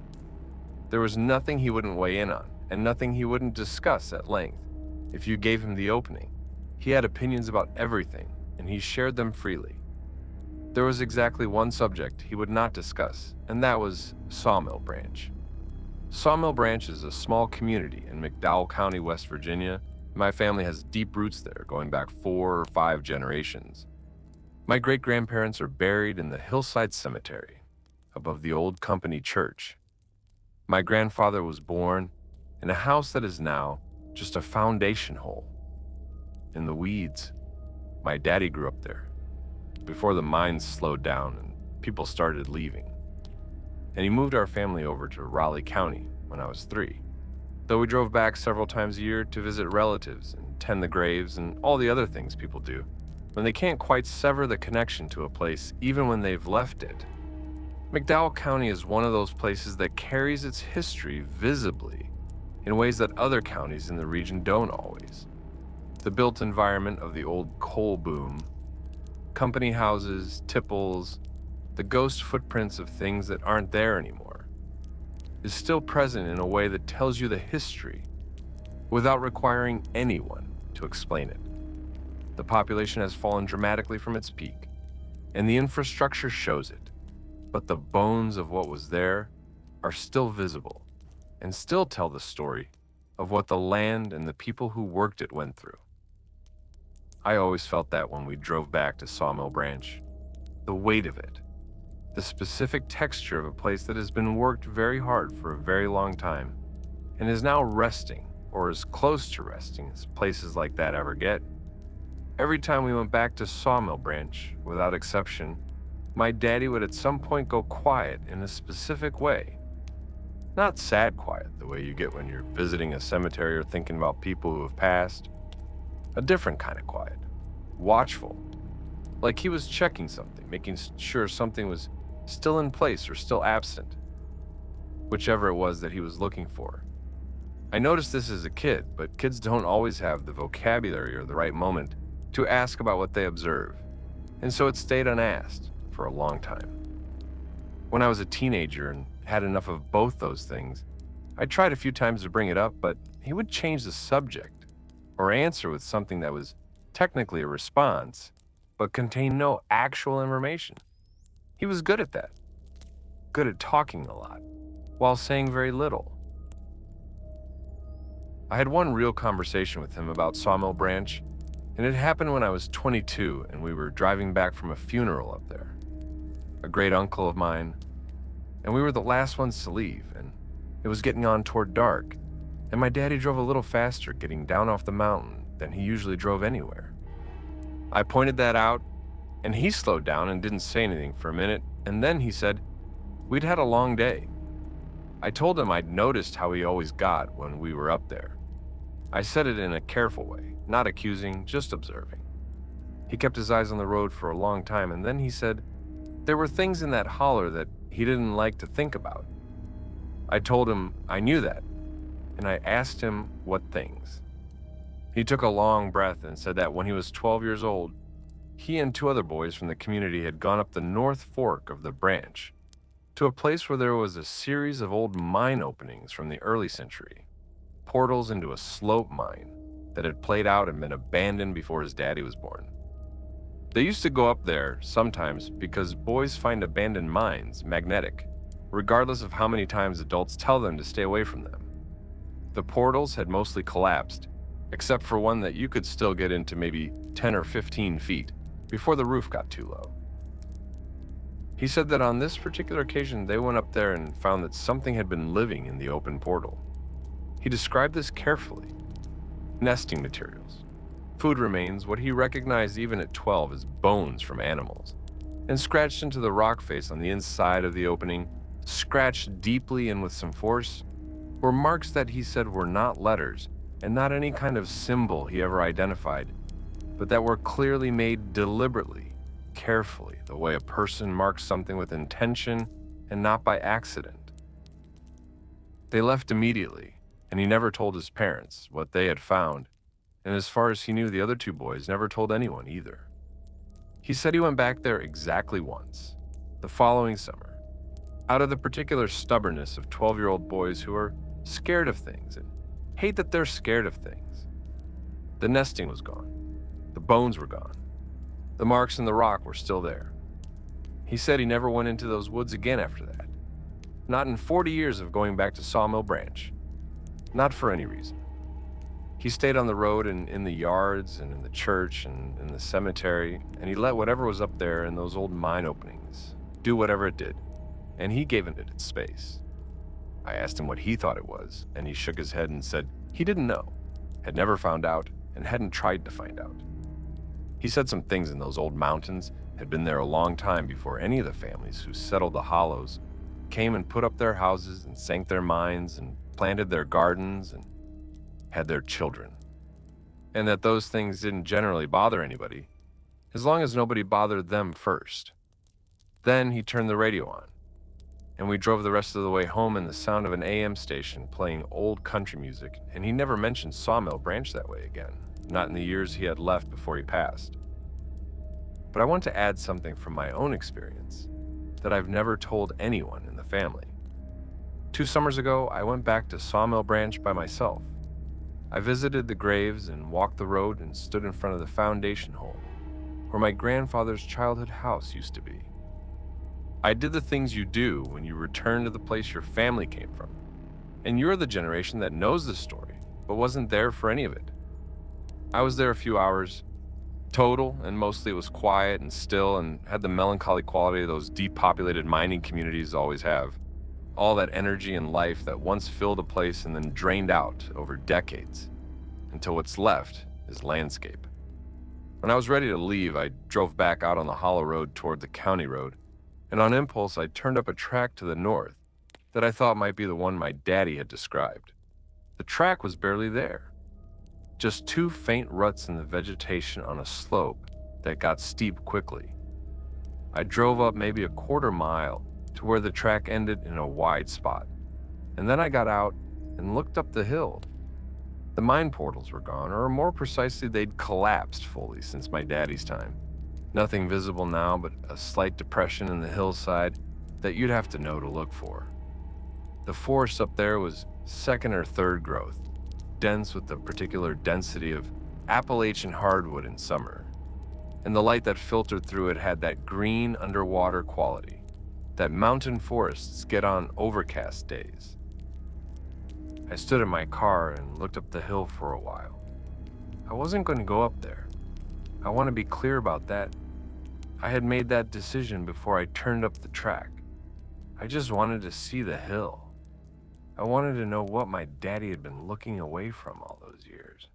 There was nothing he wouldn't weigh in on, and nothing he wouldn't discuss at length if you gave him the opening. He had opinions about everything, and he shared them freely. There was exactly one subject he would not discuss, and that was Sawmill Branch. Sawmill Branch is a small community in McDowell County, West Virginia. My family has deep roots there, going back 4 or 5 generations. My great-grandparents are buried in the hillside cemetery above the old company church. My grandfather was born in a house that is now just a foundation hole in the weeds. My daddy grew up there before the mines slowed down and people started leaving. And he moved our family over to Raleigh County when I was 3. Though we drove back several times a year to visit relatives and tend the graves and all the other things people do when they can't quite sever the connection to a place even when they've left it. McDowell County is one of those places that carries its history visibly in ways that other counties in the region don't always. The built environment of the old coal boom, company houses, tipples, the ghost footprints of things that aren't there anymore, is still present in a way that tells you the history without requiring anyone to explain it. The population has fallen dramatically from its peak, and the infrastructure shows it, but the bones of what was there are still visible and still tell the story of what the land and the people who worked it went through. I always felt that when we drove back to Sawmill Branch. The weight of it, the specific texture of a place that has been worked very hard for a very long time and is now resting, or as close to resting as places like that ever get. Every time we went back to Sawmill Branch, without exception, my daddy would at some point go quiet in a specific way. Not sad quiet, the way you get when you're visiting a cemetery or thinking about people who have passed. A different kind of quiet. Watchful. Like he was checking something, making sure something was still in place or still absent. Whichever it was that he was looking for. I noticed this as a kid, but kids don't always have the vocabulary or the right moment to ask about what they observe. And so it stayed unasked for a long time. When I was a teenager and had enough of both those things, I tried a few times to bring it up, but he would change the subject or answer with something that was technically a response, but contained no actual information. He was good at that. Good at talking a lot, while saying very little. I had one real conversation with him about Sawmill Branch, and it happened when I was 22 and we were driving back from a funeral up there. A great uncle of mine, and we were the last ones to leave, and it was getting on toward dark, and my daddy drove a little faster getting down off the mountain than he usually drove anywhere. I pointed that out, and he slowed down and didn't say anything for a minute, and then he said, "We'd had a long day." I told him I'd noticed how he always got when we were up there. I said it in a careful way, not accusing, just observing. He kept his eyes on the road for a long time, and then he said, there were things in that holler that he didn't like to think about. I told him I knew that, and I asked him what things. He took a long breath and said that when he was 12 years old, he and two other boys from the community had gone up the North Fork of the branch to a place where there was a series of old mine openings from the early century, portals into a slope mine that had played out and been abandoned before his daddy was born. They used to go up there sometimes because boys find abandoned mines magnetic, regardless of how many times adults tell them to stay away from them. The portals had mostly collapsed, except for one that you could still get into maybe 10 or 15 feet before the roof got too low. He said that on this particular occasion they went up there and found that something had been living in the open portal. He described this carefully. Nesting materials, food remains, what he recognized even at 12 as bones from animals, and scratched into the rock face on the inside of the opening, scratched deeply and with some force, were marks that he said were not letters and not any kind of symbol he ever identified, but that were clearly made deliberately, carefully, the way a person marks something with intention and not by accident. They left immediately, and he never told his parents what they had found, and as far as he knew, the other two boys never told anyone either. He said he went back there exactly once, the following summer, out of the particular stubbornness of 12-year-old boys who are scared of things and hate that they're scared of things. The nesting was gone. The bones were gone. The marks in the rock were still there. He said he never went into those woods again after that. Not in 40 years of going back to Sawmill Branch. Not for any reason. He stayed on the road and in the yards and in the church and in the cemetery, and he let whatever was up there in those old mine openings do whatever it did, and he gave it its space. I asked him what he thought it was, and he shook his head and said he didn't know, had never found out, and hadn't tried to find out. He said some things in those old mountains had been there a long time before any of the families who settled the hollows came and put up their houses and sank their mines and planted their gardens and had their children. And that those things didn't generally bother anybody, as long as nobody bothered them first. Then he turned the radio on, and we drove the rest of the way home in the sound of an AM station playing old country music, and he never mentioned Sawmill Branch that way again, not in the years he had left before he passed. But I want to add something from my own experience that I've never told anyone in the family. 2 summers ago, I went back to Sawmill Branch by myself. I visited the graves and walked the road and stood in front of the foundation hole where my grandfather's childhood house used to be. I did the things you do when you return to the place your family came from, and you're the generation that knows the story but wasn't there for any of it. I was there a few hours, total, and mostly it was quiet and still and had the melancholy quality those depopulated mining communities always have. All that energy and life that once filled a place and then drained out over decades, until what's left is landscape. When I was ready to leave, I drove back out on the hollow road toward the county road, and on impulse I turned up a track to the north that I thought might be the one my daddy had described. The track was barely there. Just two faint ruts in the vegetation on a slope that got steep quickly. I drove up maybe a quarter mile to where the track ended in a wide spot, and then I got out and looked up the hill. The mine portals were gone, or more precisely, they'd collapsed fully since my daddy's time. Nothing visible now but a slight depression in the hillside that you'd have to know to look for. The forest up there was second or third growth, dense with the particular density of Appalachian hardwood in summer, and the light that filtered through it had that green underwater quality that mountain forests get on overcast days. I stood in my car and looked up the hill for a while. I wasn't going to go up there. I want to be clear about that. I had made that decision before I turned up the track. I just wanted to see the hill. I wanted to know what my daddy had been looking away from all those years.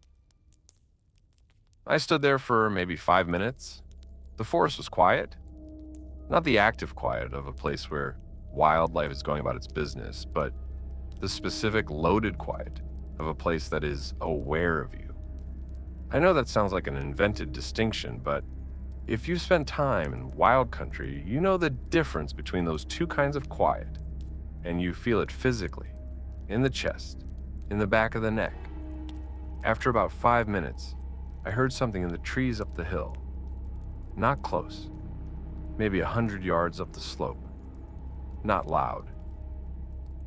I stood there for maybe 5 minutes. The forest was quiet. Not the active quiet of a place where wildlife is going about its business, but the specific loaded quiet of a place that is aware of you. I know that sounds like an invented distinction, but if you spend time in wild country, you know the difference between those two kinds of quiet, and you feel it physically, in the chest, in the back of the neck. After about 5 minutes, I heard something in the trees up the hill. Not close, maybe 100 yards up the slope. Not loud.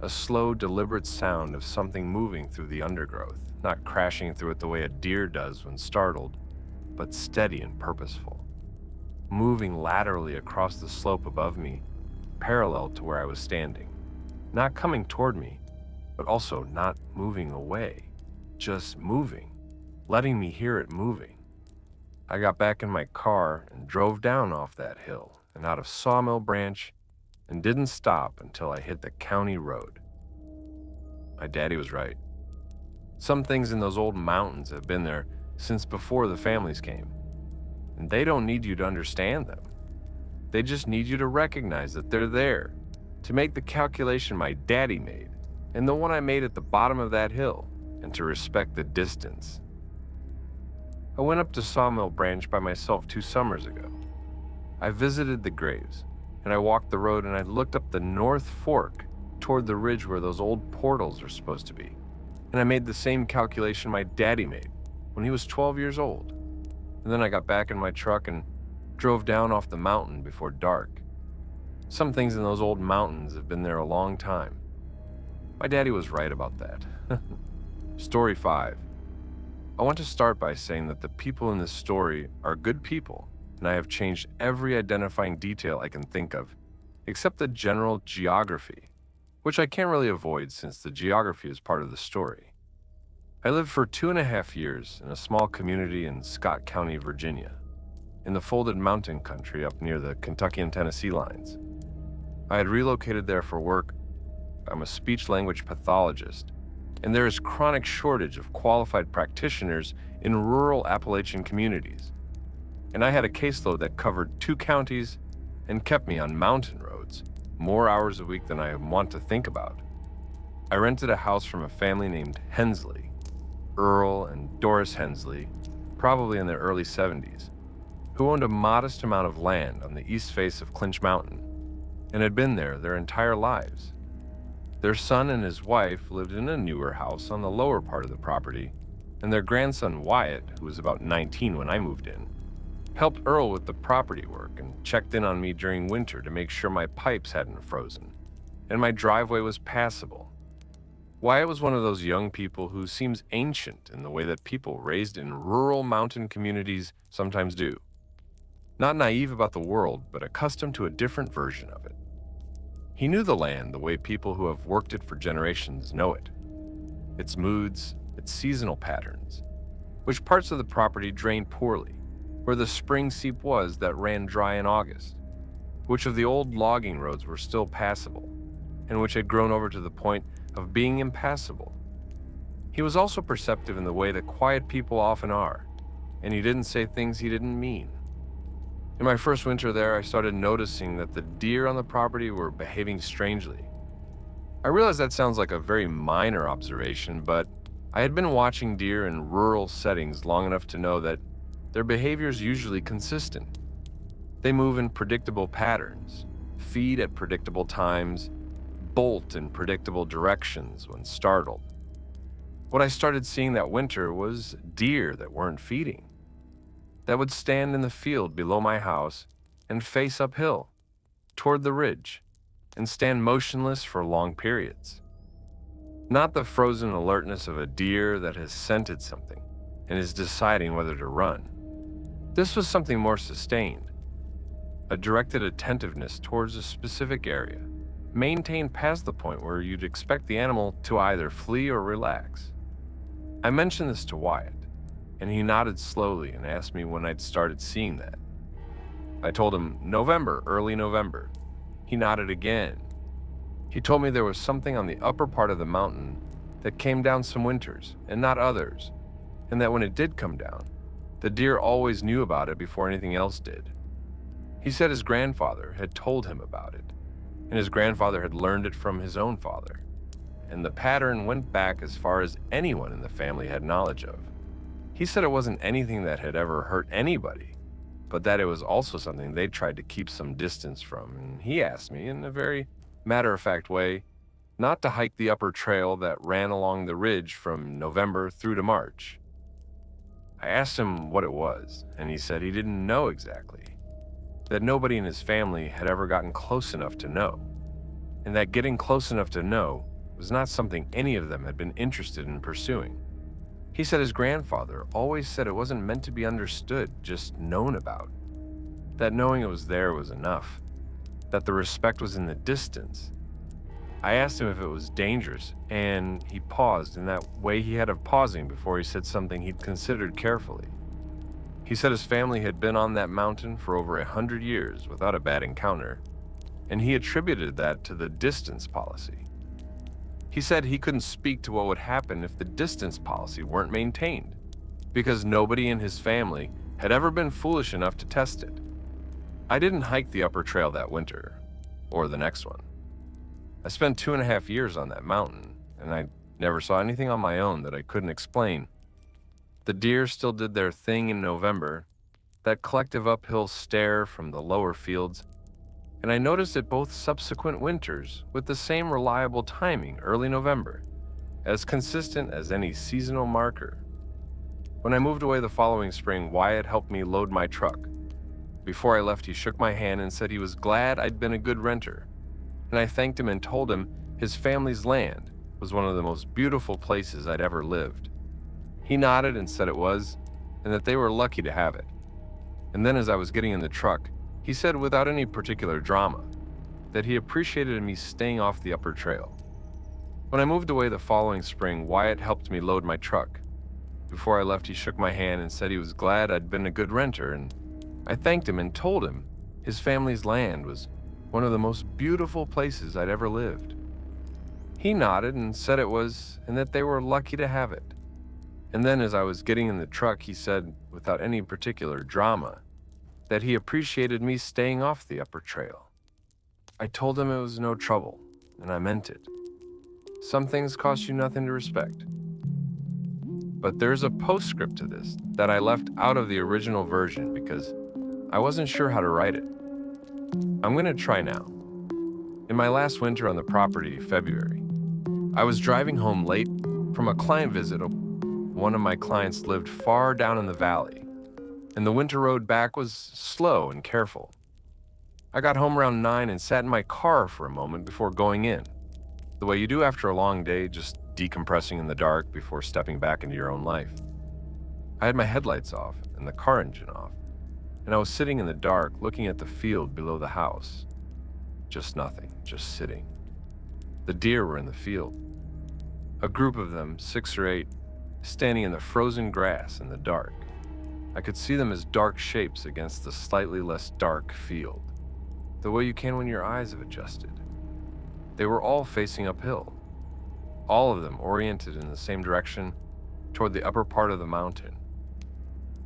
A slow, deliberate sound of something moving through the undergrowth, not crashing through it the way a deer does when startled, but steady and purposeful. Moving laterally across the slope above me, parallel to where I was standing. Not coming toward me, but also not moving away. Just moving, letting me hear it moving. I got back in my car and drove down off that hill and out of Sawmill Branch and didn't stop until I hit the county road. My daddy was right. Some things in those old mountains have been there since before the families came, and they don't need you to understand them. They just need you to recognize that they're there, to make the calculation my daddy made, and the one I made at the bottom of that hill, and to respect the distance. I went up to Sawmill Branch by myself 2 summers ago. I visited the graves, and I walked the road and I looked up the North Fork toward the ridge where those old portals are supposed to be. And I made the same calculation my daddy made when he was 12 years old. And then I got back in my truck and drove down off the mountain before dark. Some things in those old mountains have been there a long time. My daddy was right about that. Story 5. I want to start by saying that the people in this story are good people, and I have changed every identifying detail I can think of, except the general geography, which I can't really avoid since the geography is part of the story. I lived for 2.5 years in a small community in Scott County, Virginia, in the folded mountain country up near the Kentucky and Tennessee lines. I had relocated there for work. I'm a speech-language pathologist, and there is chronic shortage of qualified practitioners in rural Appalachian communities. And I had a caseload that covered 2 counties and kept me on mountain roads more hours a week than I want to think about. I rented a house from a family named Hensley, Earl and Doris Hensley, probably in their early 70s, who owned a modest amount of land on the east face of Clinch Mountain and had been there their entire lives. Their son and his wife lived in a newer house on the lower part of the property, and their grandson Wyatt, who was about 19 when I moved in, helped Earl with the property work and checked in on me during winter to make sure my pipes hadn't frozen and my driveway was passable. Wyatt was one of those young people who seems ancient in the way that people raised in rural mountain communities sometimes do. Not naive about the world, but accustomed to a different version of it. He knew the land the way people who have worked it for generations know it. Its moods, its seasonal patterns, which parts of the property drained poorly, where the spring seep was that ran dry in August, which of the old logging roads were still passable, and which had grown over to the point of being impassable. He was also perceptive in the way that quiet people often are, and he didn't say things he didn't mean. In my first winter there, I started noticing that the deer on the property were behaving strangely. I realize that sounds like a very minor observation, but I had been watching deer in rural settings long enough to know that their behavior is usually consistent. They move in predictable patterns, feed at predictable times, bolt in predictable directions when startled. What I started seeing that winter was deer that weren't feeding, that would stand in the field below my house and face uphill, toward the ridge, and stand motionless for long periods. Not the frozen alertness of a deer that has scented something and is deciding whether to run. This was something more sustained, a directed attentiveness towards a specific area, maintained past the point where you'd expect the animal to either flee or relax. I mentioned this to Wyatt, and he nodded slowly and asked me when I'd started seeing that. I told him November, early November. He nodded again. He told me there was something on the upper part of the mountain that came down some winters and not others, and that when it did come down, the deer always knew about it before anything else did. He said his grandfather had told him about it, and his grandfather had learned it from his own father, and the pattern went back as far as anyone in the family had knowledge of. He said it wasn't anything that had ever hurt anybody, but that it was also something they tried to keep some distance from, and he asked me, in a very matter-of-fact way, not to hike the upper trail that ran along the ridge from November through to March. I asked him what it was, and he said he didn't know exactly, that nobody in his family had ever gotten close enough to know, and that getting close enough to know was not something any of them had been interested in pursuing. He said his grandfather always said it wasn't meant to be understood, just known about, that knowing it was there was enough, that the respect was in the distance. I asked him if it was dangerous, and he paused in that way he had of pausing before he said something he'd considered carefully. He said his family had been on that mountain for over 100 years without a bad encounter, and he attributed that to the distance policy. He said he couldn't speak to what would happen if the distance policy weren't maintained, because nobody in his family had ever been foolish enough to test it. I didn't hike the upper trail that winter, or the next one. I spent 2.5 years on that mountain, and I never saw anything on my own that I couldn't explain. The deer still did their thing in November, that collective uphill stare from the lower fields, and I noticed it both subsequent winters with the same reliable timing early November, as consistent as any seasonal marker. When I moved away the following spring, Wyatt helped me load my truck. Before I left, he shook my hand and said he was glad I'd been a good renter, and I thanked him and told him his family's land was one of the most beautiful places I'd ever lived. He nodded and said it was, and that they were lucky to have it. And then as I was getting in the truck, he said without any particular drama, that he appreciated me staying off the upper trail. When I moved away the following spring, Wyatt helped me load my truck. Before I left, he shook my hand and said he was glad I'd been a good renter, and I thanked him and told him his family's land was one of the most beautiful places I'd ever lived. He nodded and said it was, and that they were lucky to have it. And then as I was getting in the truck, he said, without any particular drama, that he appreciated me staying off the upper trail. I told him it was no trouble, and I meant it. Some things cost you nothing to respect. But there's a postscript to this that I left out of the original version because I wasn't sure how to write it. I'm going to try now. In my last winter on the property, February, I was driving home late from a client visit. One of my clients lived far down in the valley, and the winter road back was slow and careful. I got home around 9 and sat in my car for a moment before going in, the way you do after a long day, just decompressing in the dark before stepping back into your own life. I had my headlights off and the car engine off, and I was sitting in the dark looking at the field below the house. Just nothing, just sitting. The deer were in the field. A group of them, 6 or 8, standing in the frozen grass in the dark. I could see them as dark shapes against the slightly less dark field, the way you can when your eyes have adjusted. They were all facing uphill, all of them oriented in the same direction toward the upper part of the mountain.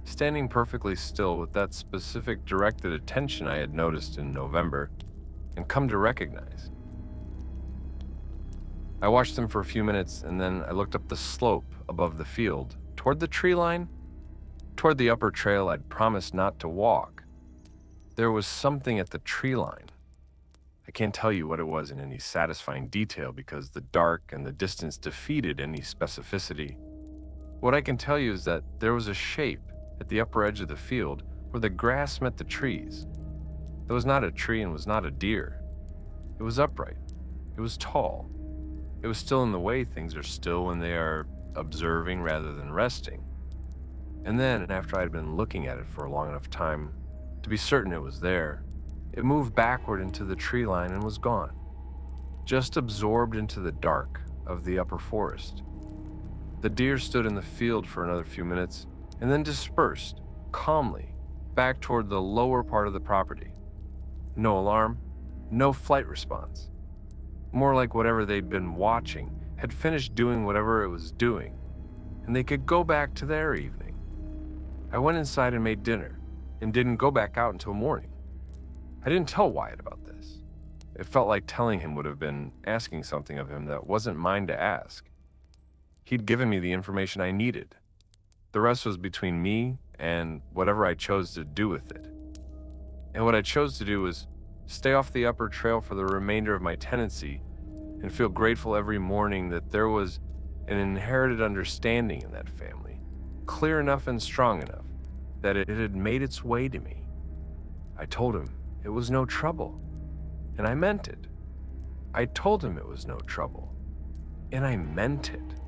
standing perfectly still with that specific directed attention I had noticed in November and come to recognize. I watched them for a few minutes, and then I looked up the slope above the field, toward the tree line, toward the upper trail I'd promised not to walk. There was something at the tree line. I can't tell you what it was in any satisfying detail because the dark and the distance defeated any specificity. What I can tell you is that there was a shape at the upper edge of the field where the grass met the trees. It was not a tree and was not a deer. It was upright. It was tall. It was still in the way things are still when they are observing rather than resting. And then, after I'd been looking at it for a long enough time to be certain it was there, it moved backward into the tree line and was gone, just absorbed into the dark of the upper forest. The deer stood in the field for another few minutes and then dispersed, calmly, back toward the lower part of the property. No alarm, no flight response. More like whatever they'd been watching had finished doing whatever it was doing, and they could go back to their evening. I went inside and made dinner, and didn't go back out until morning. I didn't tell Wyatt about this. It felt like telling him would have been asking something of him that wasn't mine to ask. He'd given me the information I needed. The rest was between me and whatever I chose to do with it. And what I chose to do was stay off the upper trail for the remainder of my tenancy and feel grateful every morning that there was an inherited understanding in that family, clear enough and strong enough that it had made its way to me. I told him it was no trouble, and I meant it. I told him it was no trouble, and I meant it.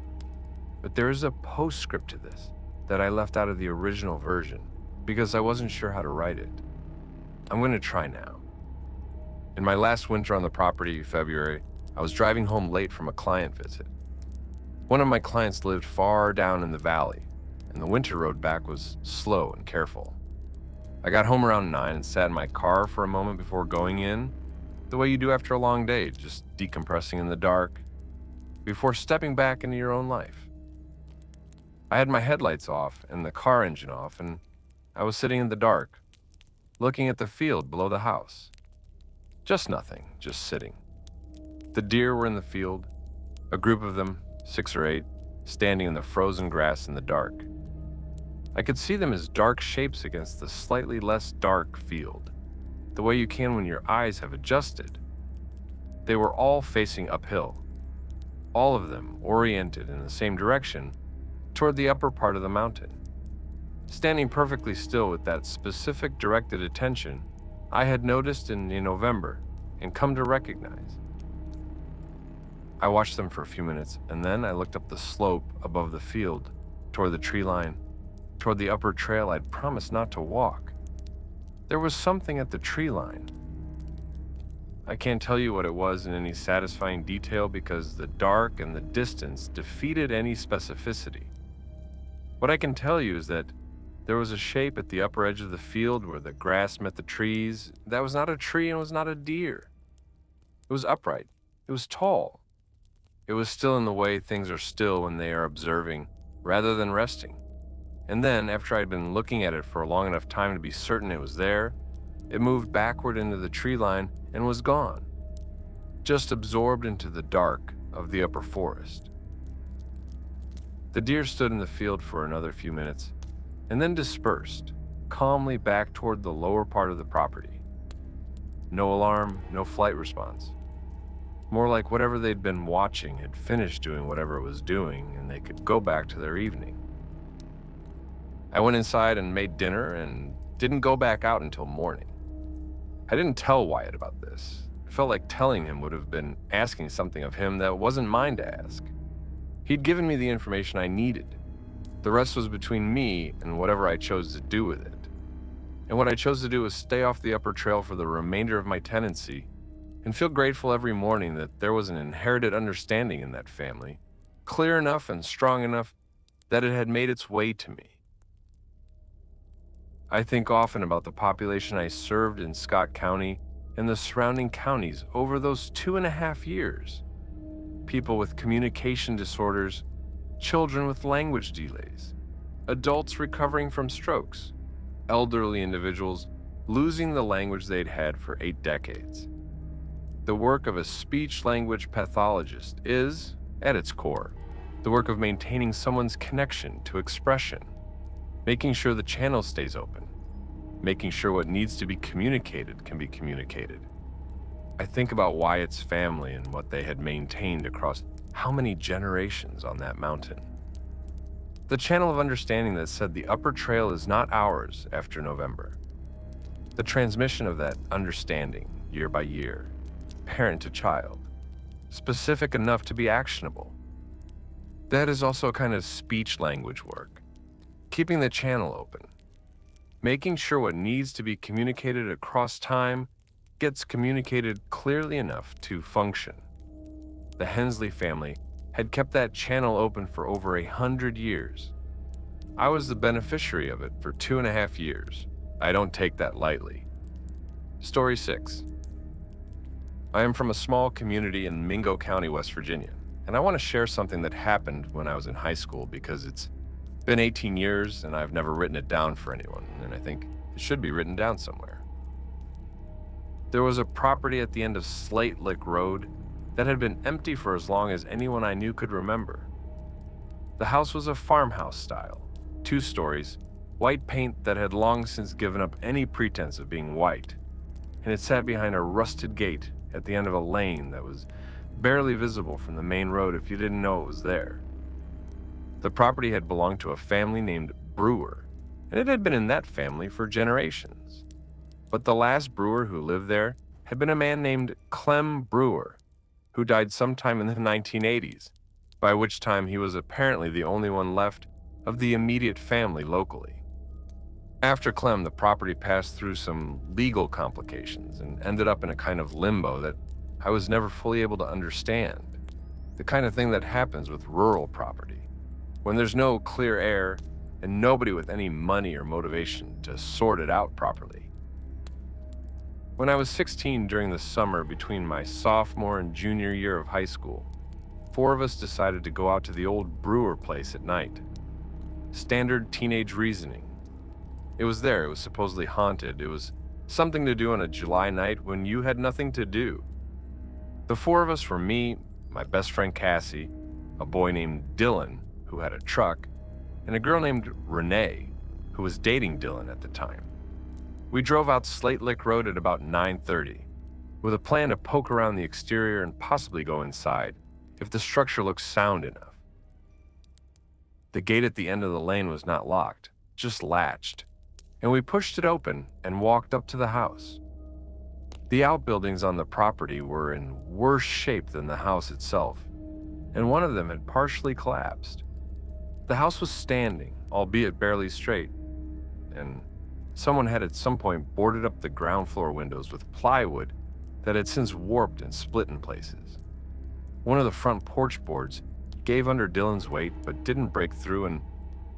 But there is a postscript to this that I left out of the original version because I wasn't sure how to write it. I'm going to try now. In my last winter on the property, February, I was driving home late from a client visit. One of my clients lived far down in the valley, and the winter road back was slow and careful. I got home around 9 and sat in my car for a moment before going in, the way you do after a long day, just decompressing in the dark, before stepping back into your own life. I had my headlights off and the car engine off, and I was sitting in the dark, looking at the field below the house. Just nothing, just sitting. The deer were in the field, a group of them, 6 or 8, standing in the frozen grass in the dark. I could see them as dark shapes against the slightly less dark field, the way you can when your eyes have adjusted. They were all facing uphill, all of them oriented in the same direction toward the upper part of the mountain. Standing perfectly still with that specific directed attention I had noticed in November and come to recognize. I watched them for a few minutes, and then I looked up the slope above the field toward the tree line, toward the upper trail I'd promised not to walk. There was something at the tree line. I can't tell you what it was in any satisfying detail because the dark and the distance defeated any specificity. What I can tell you is that there was a shape at the upper edge of the field where the grass met the trees. That was not a tree and was not a deer. It was upright. It was tall. It was still in the way things are still when they are observing rather than resting. And then, after I'd been looking at it for a long enough time to be certain it was there, it moved backward into the tree line and was gone, just absorbed into the dark of the upper forest. The deer stood in the field for another few minutes, and then dispersed, calmly back toward the lower part of the property. No alarm, no flight response. More like whatever they'd been watching had finished doing whatever it was doing, and they could go back to their evening. I went inside and made dinner and didn't go back out until morning. I didn't tell Wyatt about this. It felt like telling him would have been asking something of him that wasn't mine to ask. He'd given me the information I needed. The rest was between me and whatever I chose to do with it. And what I chose to do was stay off the upper trail for the remainder of my tenancy and feel grateful every morning that there was an inherited understanding in that family, clear enough and strong enough that it had made its way to me. I think often about the population I served in Scott County and the surrounding counties over those 2.5 years. People with communication disorders, children with language delays, adults recovering from strokes, elderly individuals losing the language they'd had for 8 decades. The work of a speech-language pathologist is, at its core, the work of maintaining someone's connection to expression, making sure the channel stays open, making sure what needs to be communicated can be communicated. I think about Wyatt's family and what they had maintained across how many generations on that mountain. The channel of understanding that said the upper trail is not ours after November. The transmission of that understanding, year by year, parent to child, specific enough to be actionable. That is also a kind of speech language work, keeping the channel open, making sure what needs to be communicated across time gets communicated clearly enough to function. The Hensley family had kept that channel open for over 100 years. I was the beneficiary of it for 2.5 years. I don't take that lightly. Story 6. I am from a small community in Mingo County, West Virginia, and I want to share something that happened when I was in high school because it's been 18 years and I've never written it down for anyone, and I think it should be written down somewhere. There was a property at the end of Slate Lick Road that had been empty for as long as anyone I knew could remember. The house was a farmhouse style, 2 stories, white paint that had long since given up any pretense of being white, and it sat behind a rusted gate at the end of a lane that was barely visible from the main road if you didn't know it was there. The property had belonged to a family named Brewer, and it had been in that family for generations. But the last brewer who lived there had been a man named Clem Brewer, who died sometime in the 1980s, by which time he was apparently the only one left of the immediate family locally. After Clem, the property passed through some legal complications and ended up in a kind of limbo that I was never fully able to understand. The kind of thing that happens with rural property, when there's no clear air and nobody with any money or motivation to sort it out properly. When I was 16 during the summer between my sophomore and junior year of high school, 4 of us decided to go out to the old Brewer place at night. Standard teenage reasoning. It was there, it was supposedly haunted, it was something to do on a July night when you had nothing to do. The 4 of us were me, my best friend Cassie, a boy named Dylan, who had a truck, and a girl named Renee, who was dating Dylan at the time. We drove out Slate Lick Road at about 9:30, with a plan to poke around the exterior and possibly go inside, if the structure looked sound enough. The gate at the end of the lane was not locked, just latched, and we pushed it open and walked up to the house. The outbuildings on the property were in worse shape than the house itself, and one of them had partially collapsed. The house was standing, albeit barely straight, and someone had at some point boarded up the ground floor windows with plywood that had since warped and split in places. One of the front porch boards gave under Dylan's weight but didn't break through, and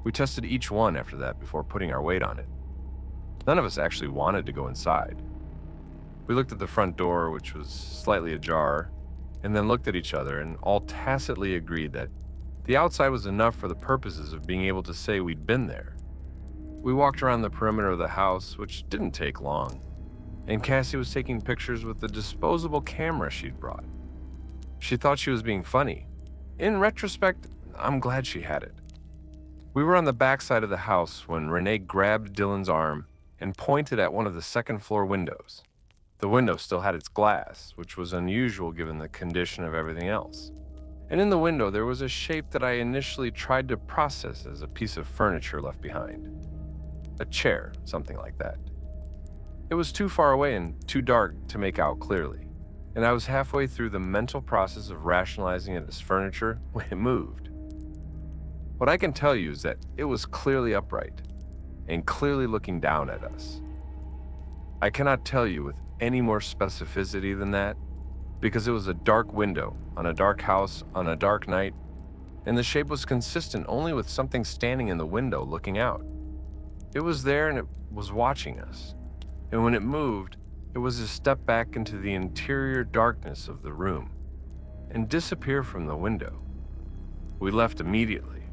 we tested each one after that before putting our weight on it. None of us actually wanted to go inside. We looked at the front door, which was slightly ajar, and then looked at each other and all tacitly agreed that the outside was enough for the purposes of being able to say we'd been there. We walked around the perimeter of the house, which didn't take long, and Cassie was taking pictures with the disposable camera she'd brought. She thought she was being funny. In retrospect, I'm glad she had it. We were on the back side of the house when Renee grabbed Dylan's arm and pointed at one of the second floor windows. The window still had its glass, which was unusual given the condition of everything else. And in the window there was a shape that I initially tried to process as a piece of furniture left behind. A chair, something like that. It was too far away and too dark to make out clearly, and I was halfway through the mental process of rationalizing it as furniture when it moved. What I can tell you is that it was clearly upright and clearly looking down at us. I cannot tell you with any more specificity than that, because it was a dark window on a dark house on a dark night, and the shape was consistent only with something standing in the window looking out. It was there and it was watching us, and when it moved, it was to step back into the interior darkness of the room and disappear from the window. We left immediately.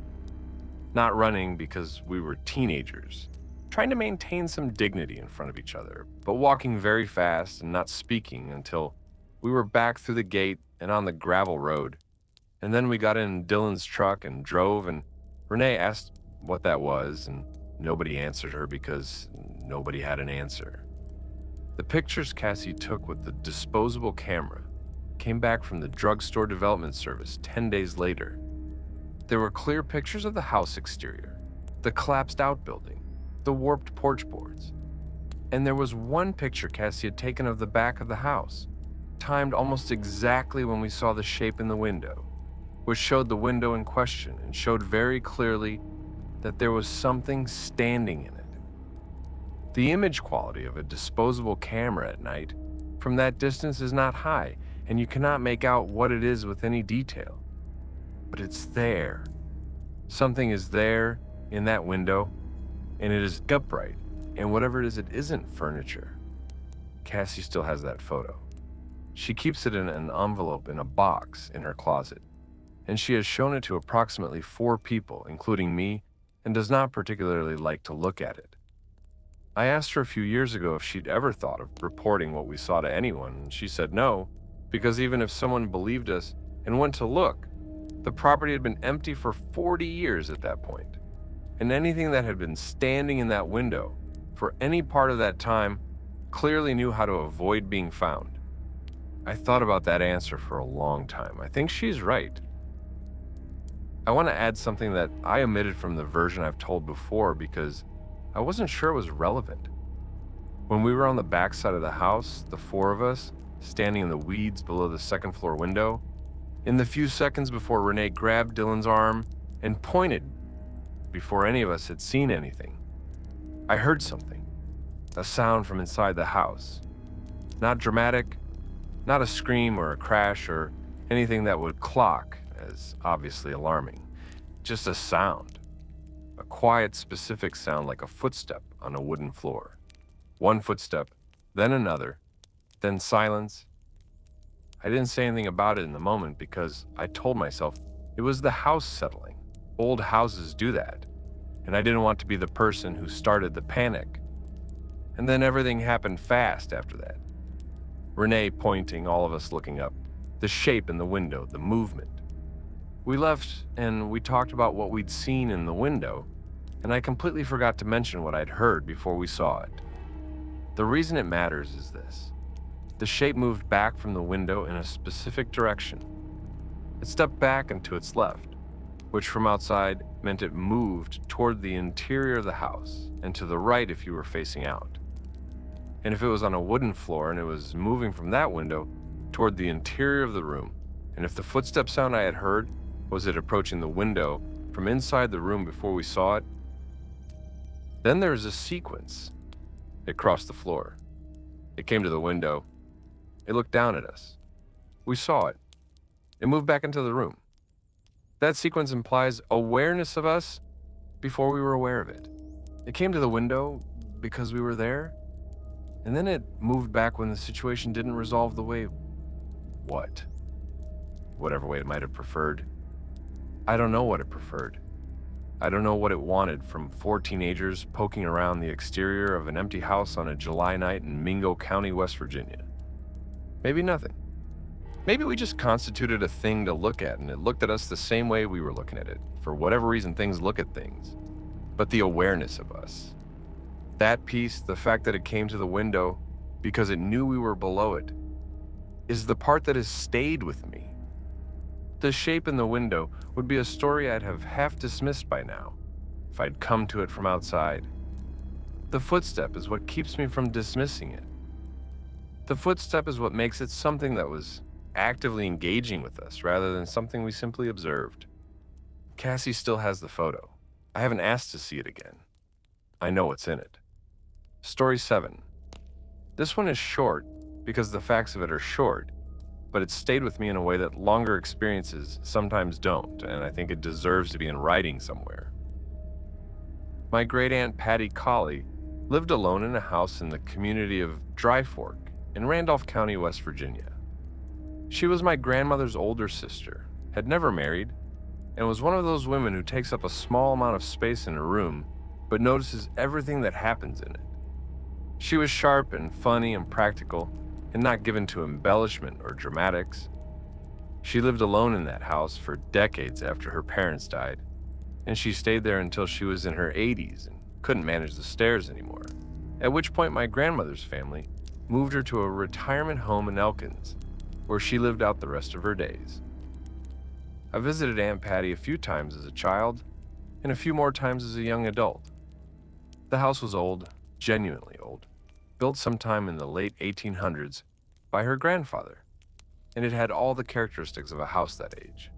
not running because we were teenagers, trying to maintain some dignity in front of each other, but walking very fast and not speaking until we were back through the gate and on the gravel road. And then we got in Dylan's truck and drove, and Renee asked what that was, and nobody answered her because nobody had an answer. The pictures Cassie took with the disposable camera came back from the drugstore development service 10 days later. There were clear pictures of the house exterior, the collapsed outbuilding, the warped porch boards. And there was one picture Cassie had taken of the back of the house, timed almost exactly when we saw the shape in the window, which showed the window in question and showed very clearly that there was something standing in it. The image quality of a disposable camera at night from that distance is not high, and you cannot make out what it is with any detail. But it's there. Something is there in that window, and it is upright, and whatever it isn't furniture. Cassie still has that photo. She keeps it in an envelope in a box in her closet, and she has shown it to approximately 4 people, including me, and does not particularly like to look at it. I asked her a few years ago if she'd ever thought of reporting what we saw to anyone, and she said no, because even if someone believed us and went to look, the property had been empty for 40 years at that point, and anything that had been standing in that window for any part of that time clearly knew how to avoid being found. I thought about that answer for a long time. I think she's right. I want to add something that I omitted from the version I've told before because I wasn't sure it was relevant. When we were on the back side of the house, the 4 of us, standing in the weeds below the second floor window, in the few seconds before Renee grabbed Dylan's arm and pointed before any of us had seen anything, I heard something, a sound from inside the house. Not dramatic, not a scream or a crash or anything that would clock as obviously alarming, just a sound. A quiet, specific sound like a footstep on a wooden floor. One footstep, then another, then silence. I didn't say anything about it in the moment because I told myself it was the house settling. Old houses do that, and I didn't want to be the person who started the panic. And then everything happened fast after that. Renee pointing, all of us looking up, the shape in the window, the movement. We left and we talked about what we'd seen in the window, and I completely forgot to mention what I'd heard before we saw it. The reason it matters is this. The shape moved back from the window in a specific direction. It stepped back and to its left, which from outside meant it moved toward the interior of the house and to the right if you were facing out. And if it was on a wooden floor and it was moving from that window toward the interior of the room, and if the footstep sound I had heard was it approaching the window from inside the room before we saw it, then there was a sequence. It crossed the floor. It came to the window. It looked down at us. We saw it. It moved back into the room. That sequence implies awareness of us before we were aware of it. It came to the window because we were there, and then it moved back when the situation didn't resolve the way... Whatever way it might have preferred. I don't know what it preferred. I don't know what it wanted from 4 teenagers poking around the exterior of an empty house on a July night in Mingo County, West Virginia. Maybe nothing. Maybe we just constituted a thing to look at and it looked at us the same way we were looking at it. For whatever reason, things look at things. But the awareness of us. That piece, the fact that it came to the window because it knew we were below it, is the part that has stayed with me. The shape in the window would be a story I'd have half dismissed by now, if I'd come to it from outside. The footstep is what keeps me from dismissing it. The footstep is what makes it something that was actively engaging with us rather than something we simply observed. Cassie still has the photo. I haven't asked to see it again. I know what's in it. Story 7. This one is short because the facts of it are short, but it stayed with me in a way that longer experiences sometimes don't, and I think it deserves to be in writing somewhere. My great-aunt Patty Colley lived alone in a house in the community of Dry Fork in Randolph County, West Virginia. She was my grandmother's older sister, had never married, and was one of those women who takes up a small amount of space in a room, but notices everything that happens in it. She was sharp and funny and practical, and not given to embellishment or dramatics. She lived alone in that house for decades after her parents died, and she stayed there until she was in her 80s and couldn't manage the stairs anymore, at which point my grandmother's family moved her to a retirement home in Elkins, where she lived out the rest of her days. I visited Aunt Patty a few times as a child, and a few more times as a young adult. The house was old, genuinely old, built sometime in the late 1800s by her grandfather, and it had all the characteristics of a house that age.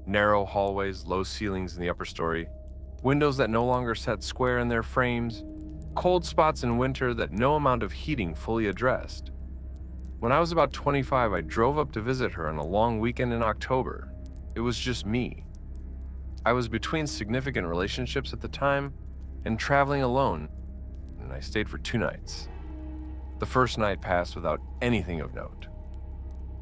Narrow hallways, low ceilings in the upper story, windows that no longer sat square in their frames, cold spots in winter that no amount of heating fully addressed. When I was about 25, I drove up to visit her on a long weekend in October. It was just me. I was between significant relationships at the time and traveling alone, and I stayed for 2 nights. The first night passed without anything of note.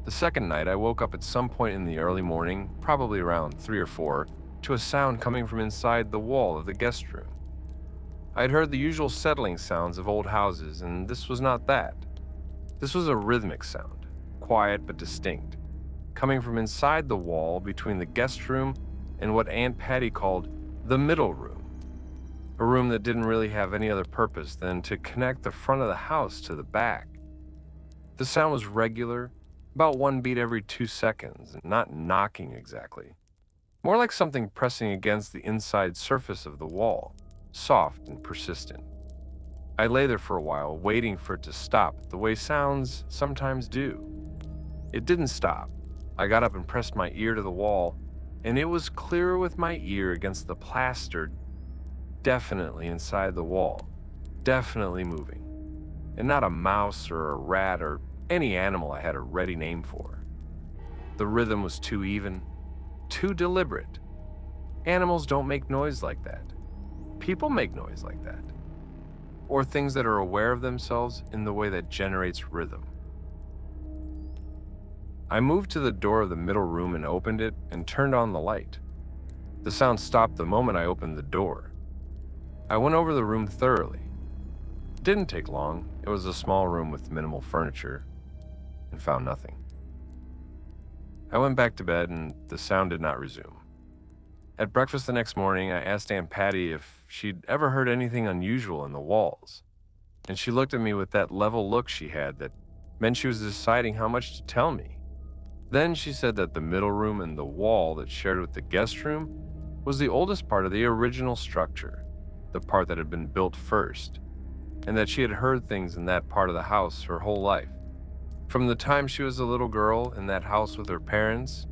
The second night, I woke up at some point in the early morning, probably around 3 or 4, to a sound coming from inside the wall of the guest room. I had heard the usual settling sounds of old houses, and this was not that. This was a rhythmic sound, quiet but distinct, coming from inside the wall between the guest room and what Aunt Patty called the middle room, a room that didn't really have any other purpose than to connect the front of the house to the back. The sound was regular, about 1 beat every 2 seconds, and not knocking exactly. More like something pressing against the inside surface of the wall, soft and persistent. I lay there for a while, waiting for it to stop, the way sounds sometimes do. It didn't stop. I got up and pressed my ear to the wall, and it was clearer with my ear against the plaster, definitely inside the wall, definitely moving, and not a mouse or a rat or any animal I had a ready name for. The rhythm was too even, too deliberate. Animals don't make noise like that. People make noise like that. Or things that are aware of themselves in the way that generates rhythm. I moved to the door of the middle room and opened it and turned on the light. The sound stopped the moment I opened the door. I went over the room thoroughly. It didn't take long. It was a small room with minimal furniture, and found nothing. I went back to bed and the sound did not resume. At breakfast the next morning, I asked Aunt Patty if she'd ever heard anything unusual in the walls, and she looked at me with that level look she had that meant she was deciding how much to tell me. Then she said that the middle room and the wall that shared with the guest room was the oldest part of the original structure, the part that had been built first, and that she had heard things in that part of the house her whole life, from the time she was a little girl in that house with her parents,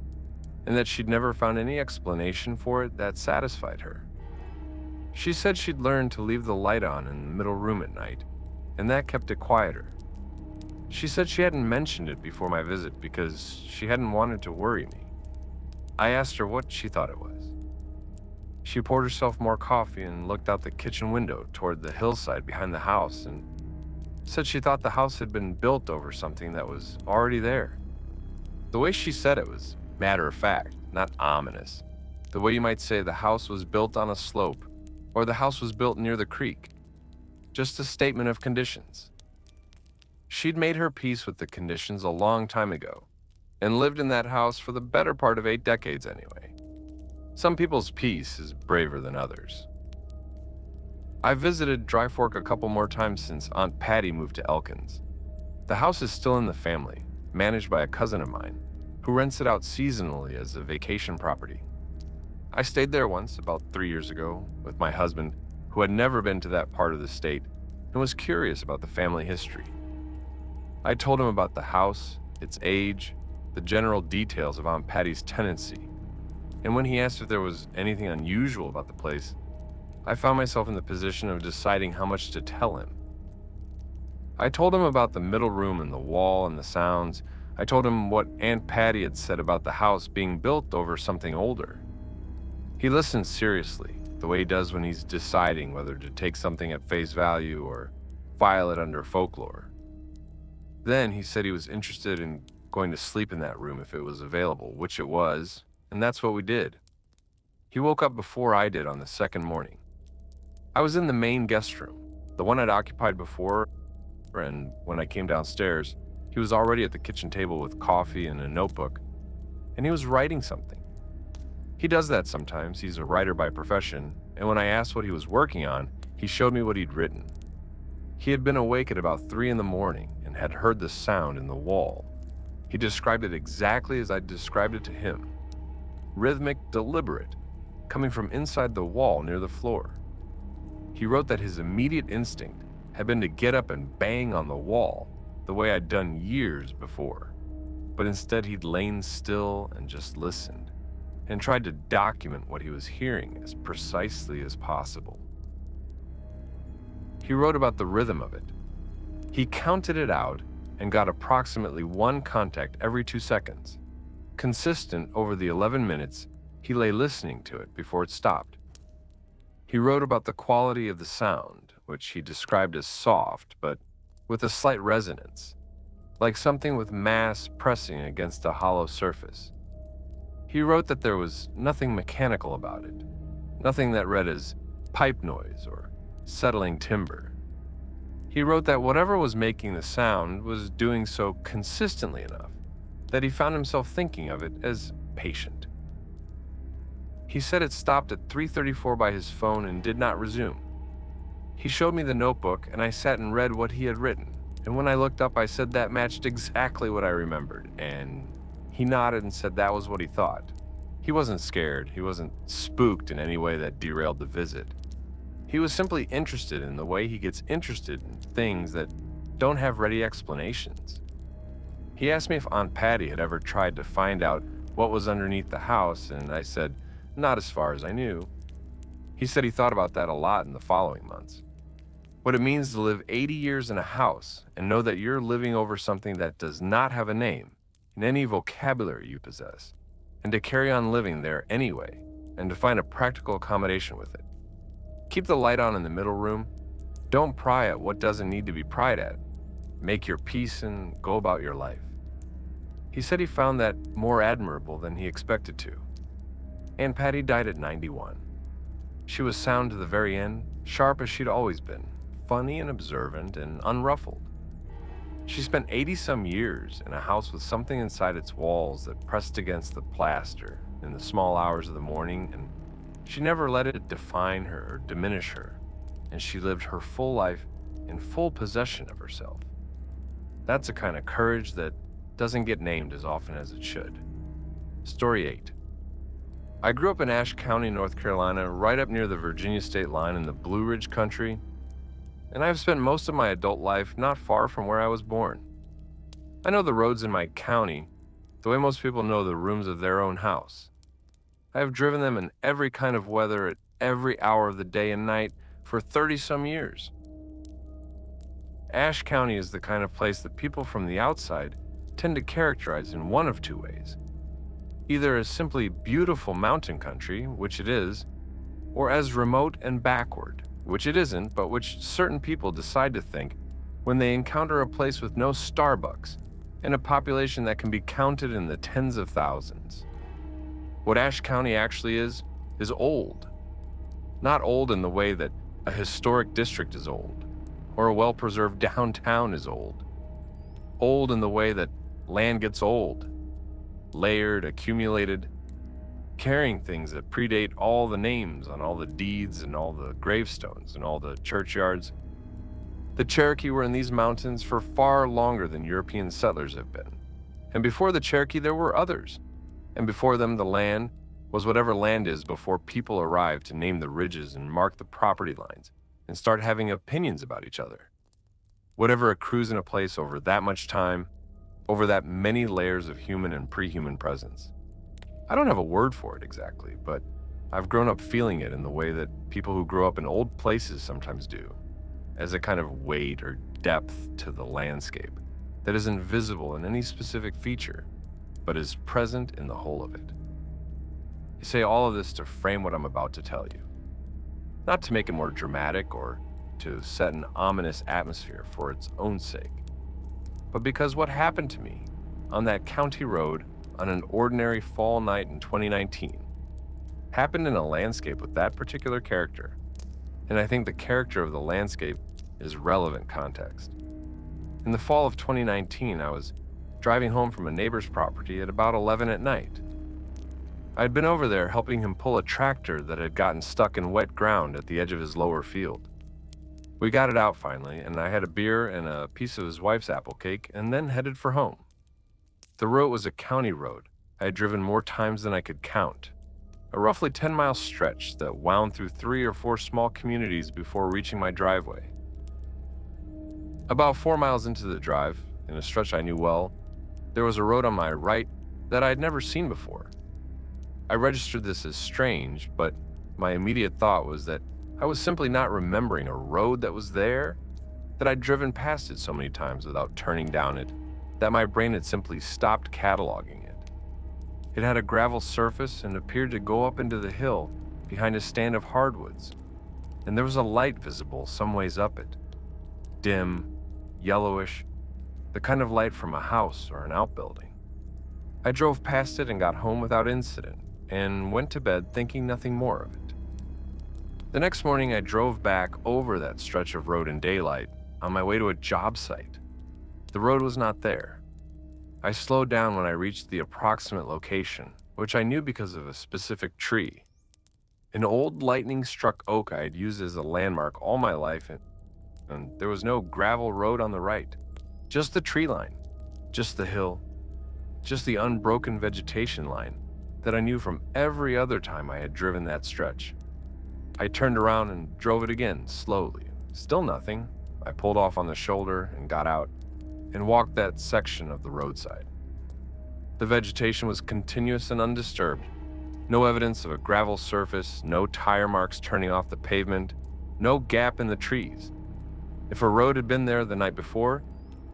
and that she'd never found any explanation for it that satisfied her. She said she'd learned to leave the light on in the middle room at night, and that kept it quieter. She said she hadn't mentioned it before my visit because she hadn't wanted to worry me. I asked her what she thought it was. She poured herself more coffee and looked out the kitchen window toward the hillside behind the house and said she thought the house had been built over something that was already there. The way she said it was matter of fact, not ominous. The way you might say the house was built on a slope or the house was built near the creek. Just a statement of conditions. She'd made her peace with the conditions a long time ago and lived in that house for the better part of 8 decades anyway. Some people's peace is braver than others. I visited Dry Fork a couple more times since Aunt Patty moved to Elkins. The house is still in the family, managed by a cousin of mine, who rents it out seasonally as a vacation property. I stayed there once, about 3 years ago, with my husband, who had never been to that part of the state and was curious about the family history. I told him about the house, its age, the general details of Aunt Patty's tenancy, and when he asked if there was anything unusual about the place, I found myself in the position of deciding how much to tell him. I told him about the middle room and the wall and the sounds. I told him what Aunt Patty had said about the house being built over something older. He listened seriously, the way he does when he's deciding whether to take something at face value or file it under folklore. Then he said he was interested in going to sleep in that room if it was available, which it was, and that's what we did. He woke up before I did on the second morning. I was in the main guest room, the one I'd occupied before, and when I came downstairs, he was already at the kitchen table with coffee and a notebook, and he was writing something. He does that sometimes. He's a writer by profession, and when I asked what he was working on, he showed me what he'd written. He had been awake at about 3 in the morning and had heard the sound in the wall. He described it exactly as I described it to him. Rhythmic, deliberate, coming from inside the wall near the floor. He wrote that his immediate instinct had been to get up and bang on the wall the way I'd done years before, but instead he'd lain still and just listened and tried to document what he was hearing as precisely as possible. He wrote about the rhythm of it. He counted it out and got approximately 1 contact every 2 seconds, consistent over the 11 minutes he lay listening to it before it stopped. He wrote about the quality of the sound, which he described as soft, but with a slight resonance, like something with mass pressing against a hollow surface. He wrote that there was nothing mechanical about it, nothing that read as pipe noise or settling timber. He wrote that whatever was making the sound was doing so consistently enough that he found himself thinking of it as patient. He said it stopped at 3:34 by his phone and did not resume. He showed me the notebook and I sat and read what he had written, and when I looked up I said that matched exactly what I remembered, and he nodded and said that was what he thought. He wasn't scared, he wasn't spooked in any way that derailed the visit. He was simply interested in the way he gets interested in things that don't have ready explanations. He asked me if Aunt Patty had ever tried to find out what was underneath the house, and I said, not as far as I knew. He said he thought about that a lot in the following months. What it means to live 80 years in a house and know that you're living over something that does not have a name in any vocabulary you possess, and to carry on living there anyway, and to find a practical accommodation with it. Keep the light on in the middle room. Don't pry at what doesn't need to be pried at. Make your peace and go about your life. He said he found that more admirable than he expected to. Aunt Patty died at 91. She was sound to the very end, sharp as she'd always been, funny and observant and unruffled. She spent 80-some years in a house with something inside its walls that pressed against the plaster in the small hours of the morning, and she never let it define her or diminish her, and she lived her full life in full possession of herself. That's a kind of courage that doesn't get named as often as it should. Story 8. I grew up in Ashe County, North Carolina, right up near the Virginia state line in the Blue Ridge country, and I've spent most of my adult life not far from where I was born. I know the roads in my county the way most people know the rooms of their own house. I have driven them in every kind of weather at every hour of the day and night for 30-some years. Ashe County is the kind of place that people from the outside tend to characterize in one of 2 ways. Either as simply beautiful mountain country, which it is, or as remote and backward, which it isn't, but which certain people decide to think when they encounter a place with no Starbucks and a population that can be counted in the tens of thousands. What Ashe County actually is old. Not old in the way that a historic district is old, or a well-preserved downtown is old. Old in the way that land gets old, layered, accumulated, carrying things that predate all the names on all the deeds and all the gravestones and all the churchyards. The Cherokee were in these mountains for far longer than European settlers have been. And before the Cherokee, there were others. And before them, the land was whatever land is before people arrived to name the ridges and mark the property lines and start having opinions about each other. Whatever accrues in a place over that much time, over that many layers of human and pre-human presence. I don't have a word for it exactly, but I've grown up feeling it in the way that people who grow up in old places sometimes do, as a kind of weight or depth to the landscape that isn't visible in any specific feature, but is present in the whole of it. I say all of this to frame what I'm about to tell you, not to make it more dramatic or to set an ominous atmosphere for its own sake, but because what happened to me on that county road on an ordinary fall night in 2019 happened in a landscape with that particular character, and I think the character of the landscape is relevant context. In the fall of 2019, I was driving home from a neighbor's property at about 11 at night. I'd been over there helping him pull a tractor that had gotten stuck in wet ground at the edge of his lower field. We got it out finally, and I had a beer and a piece of his wife's apple cake, and then headed for home. The road was a county road I had driven more times than I could count, a roughly 10-mile stretch that wound through 3 or 4 small communities before reaching my driveway. About 4 miles into the drive, in a stretch I knew well, there was a road on my right that I had never seen before. I registered this as strange, but my immediate thought was that I was simply not remembering a road that was there, that I'd driven past it so many times without turning down it, that my brain had simply stopped cataloging it. It had a gravel surface and appeared to go up into the hill behind a stand of hardwoods, and there was a light visible some ways up it. Dim, yellowish, the kind of light from a house or an outbuilding. I drove past it and got home without incident, and went to bed thinking nothing more of it. The next morning, I drove back over that stretch of road in daylight on my way to a job site. The road was not there. I slowed down when I reached the approximate location, which I knew because of a specific tree. An old lightning-struck oak I had used as a landmark all my life, and there was no gravel road on the right. Just the tree line, just the hill, just the unbroken vegetation line that I knew from every other time I had driven that stretch. I turned around and drove it again, slowly. Still nothing. I pulled off on the shoulder and got out and walked that section of the roadside. The vegetation was continuous and undisturbed. No evidence of a gravel surface, no tire marks turning off the pavement, no gap in the trees. If a road had been there the night before,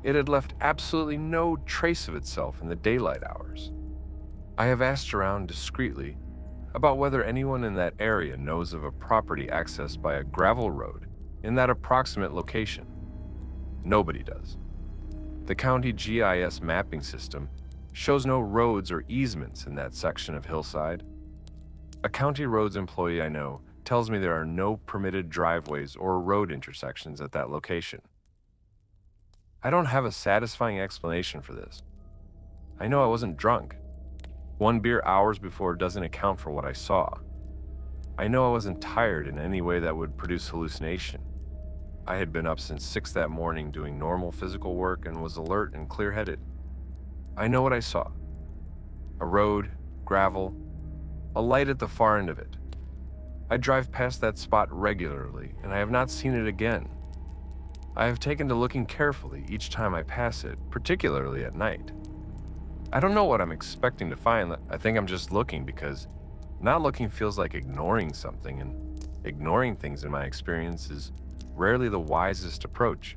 it had left absolutely no trace of itself in the daylight hours. I have asked around discreetly about whether anyone in that area knows of a property accessed by a gravel road in that approximate location. Nobody does. The county GIS mapping system shows no roads or easements in that section of hillside. A county roads employee I know tells me there are no permitted driveways or road intersections at that location. I don't have a satisfying explanation for this. I know I wasn't drunk. 1 beer hours before doesn't account for what I saw. I know I wasn't tired in any way that would produce hallucination. I had been up since 6 that morning doing normal physical work and was alert and clear-headed. I know what I saw. A road, gravel, a light at the far end of it. I drive past that spot regularly, and I have not seen it again. I have taken to looking carefully each time I pass it, particularly at night. I don't know what I'm expecting to find. I think I'm just looking because not looking feels like ignoring something, and ignoring things in my experience is rarely the wisest approach.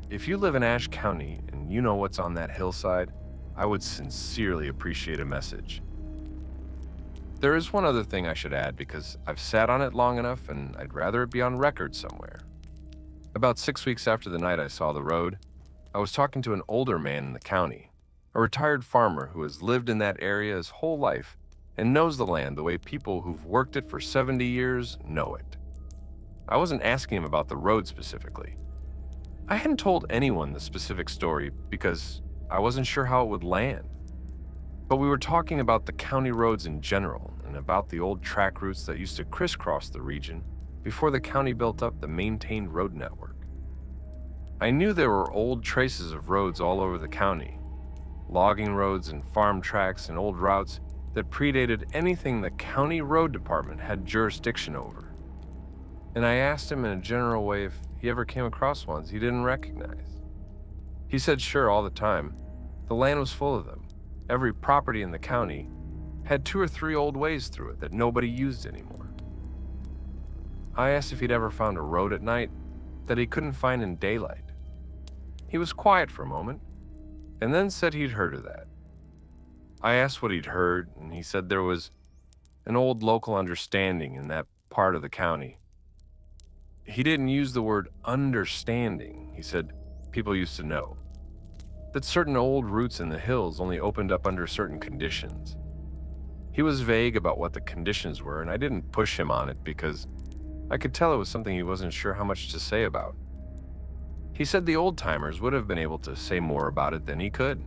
If you live in Ashe County and you know what's on that hillside, I would sincerely appreciate a message. There is one other thing I should add because I've sat on it long enough and I'd rather it be on record somewhere. About 6 weeks after the night I saw the road, I was talking to an older man in the county, a retired farmer who has lived in that area his whole life and knows the land the way people who've worked it for 70 years know it. I wasn't asking him about the road specifically. I hadn't told anyone the specific story because I wasn't sure how it would land. But we were talking about the county roads in general and about the old track routes that used to crisscross the region before the county built up the maintained road network. I knew there were old traces of roads all over the county, logging roads and farm tracks and old routes that predated anything the county road department had jurisdiction over. And I asked him in a general way if he ever came across ones he didn't recognize. He said sure all the time. The land was full of them. Every property in the county had 2 or 3 old ways through it that nobody used anymore. I asked if he'd ever found a road at night that he couldn't find in daylight. He was quiet for a moment, and then said he'd heard of that. I asked what he'd heard, and he said there was an old local understanding in that part of the county. He didn't use the word understanding. He said people used to know that certain old routes in the hills only opened up under certain conditions. He was vague about what the conditions were, and I didn't push him on it because I could tell it was something he wasn't sure how much to say about. He said the old-timers would have been able to say more about it than he could.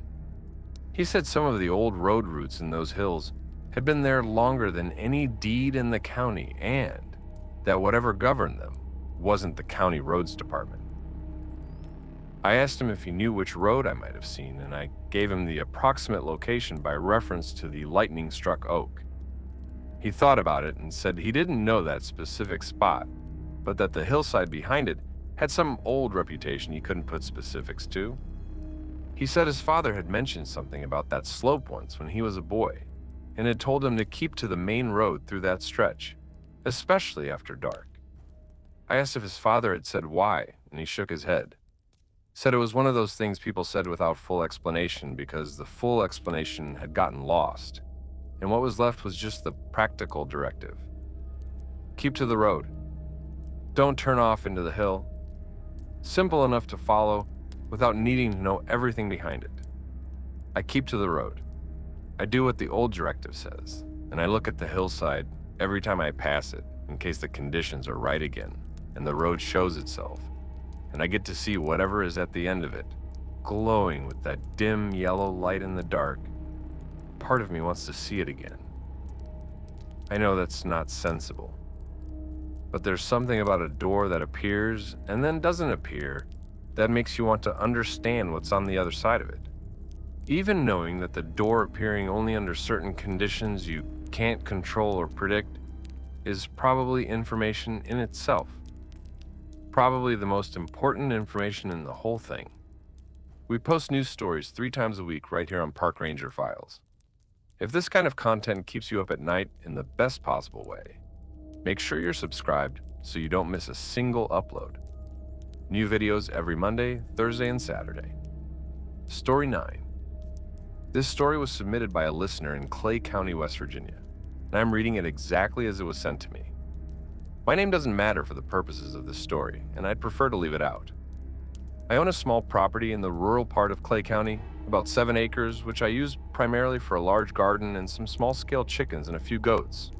He said some of the old road routes in those hills had been there longer than any deed in the county, and that whatever governed them wasn't the county roads department. I asked him if he knew which road I might have seen, and I gave him the approximate location by reference to the lightning-struck oak. He thought about it and said he didn't know that specific spot, but that the hillside behind it had some old reputation he couldn't put specifics to. He said his father had mentioned something about that slope once when he was a boy, and had told him to keep to the main road through that stretch, especially after dark. I asked if his father had said why, and he shook his head. Said it was one of those things people said without full explanation because the full explanation had gotten lost, and what was left was just the practical directive. Keep to the road. Don't turn off into the hill. Simple enough to follow without needing to know everything behind it. I keep to the road. I do what the old directive says, and I look at the hillside every time I pass it in case the conditions are right again and the road shows itself, and I get to see whatever is at the end of it, glowing with that dim yellow light in the dark. Part of me wants to see it again. I know that's not sensible, but there's something about a door that appears and then doesn't appear that makes you want to understand what's on the other side of it. Even knowing that the door appearing only under certain conditions you can't control or predict is probably information in itself. Probably the most important information in the whole thing. We post news stories 3 times a week right here on Park Ranger Files. If this kind of content keeps you up at night in the best possible way, make sure you're subscribed so you don't miss a single upload. New videos every Monday, Thursday, and Saturday. Story 9. This story was submitted by a listener in Clay County, West Virginia, and I'm reading it exactly as it was sent to me. My name doesn't matter for the purposes of this story, and I'd prefer to leave it out. I own a small property in the rural part of Clay County, about 7 acres, which I use primarily for a large garden and some small-scale chickens and a few goats.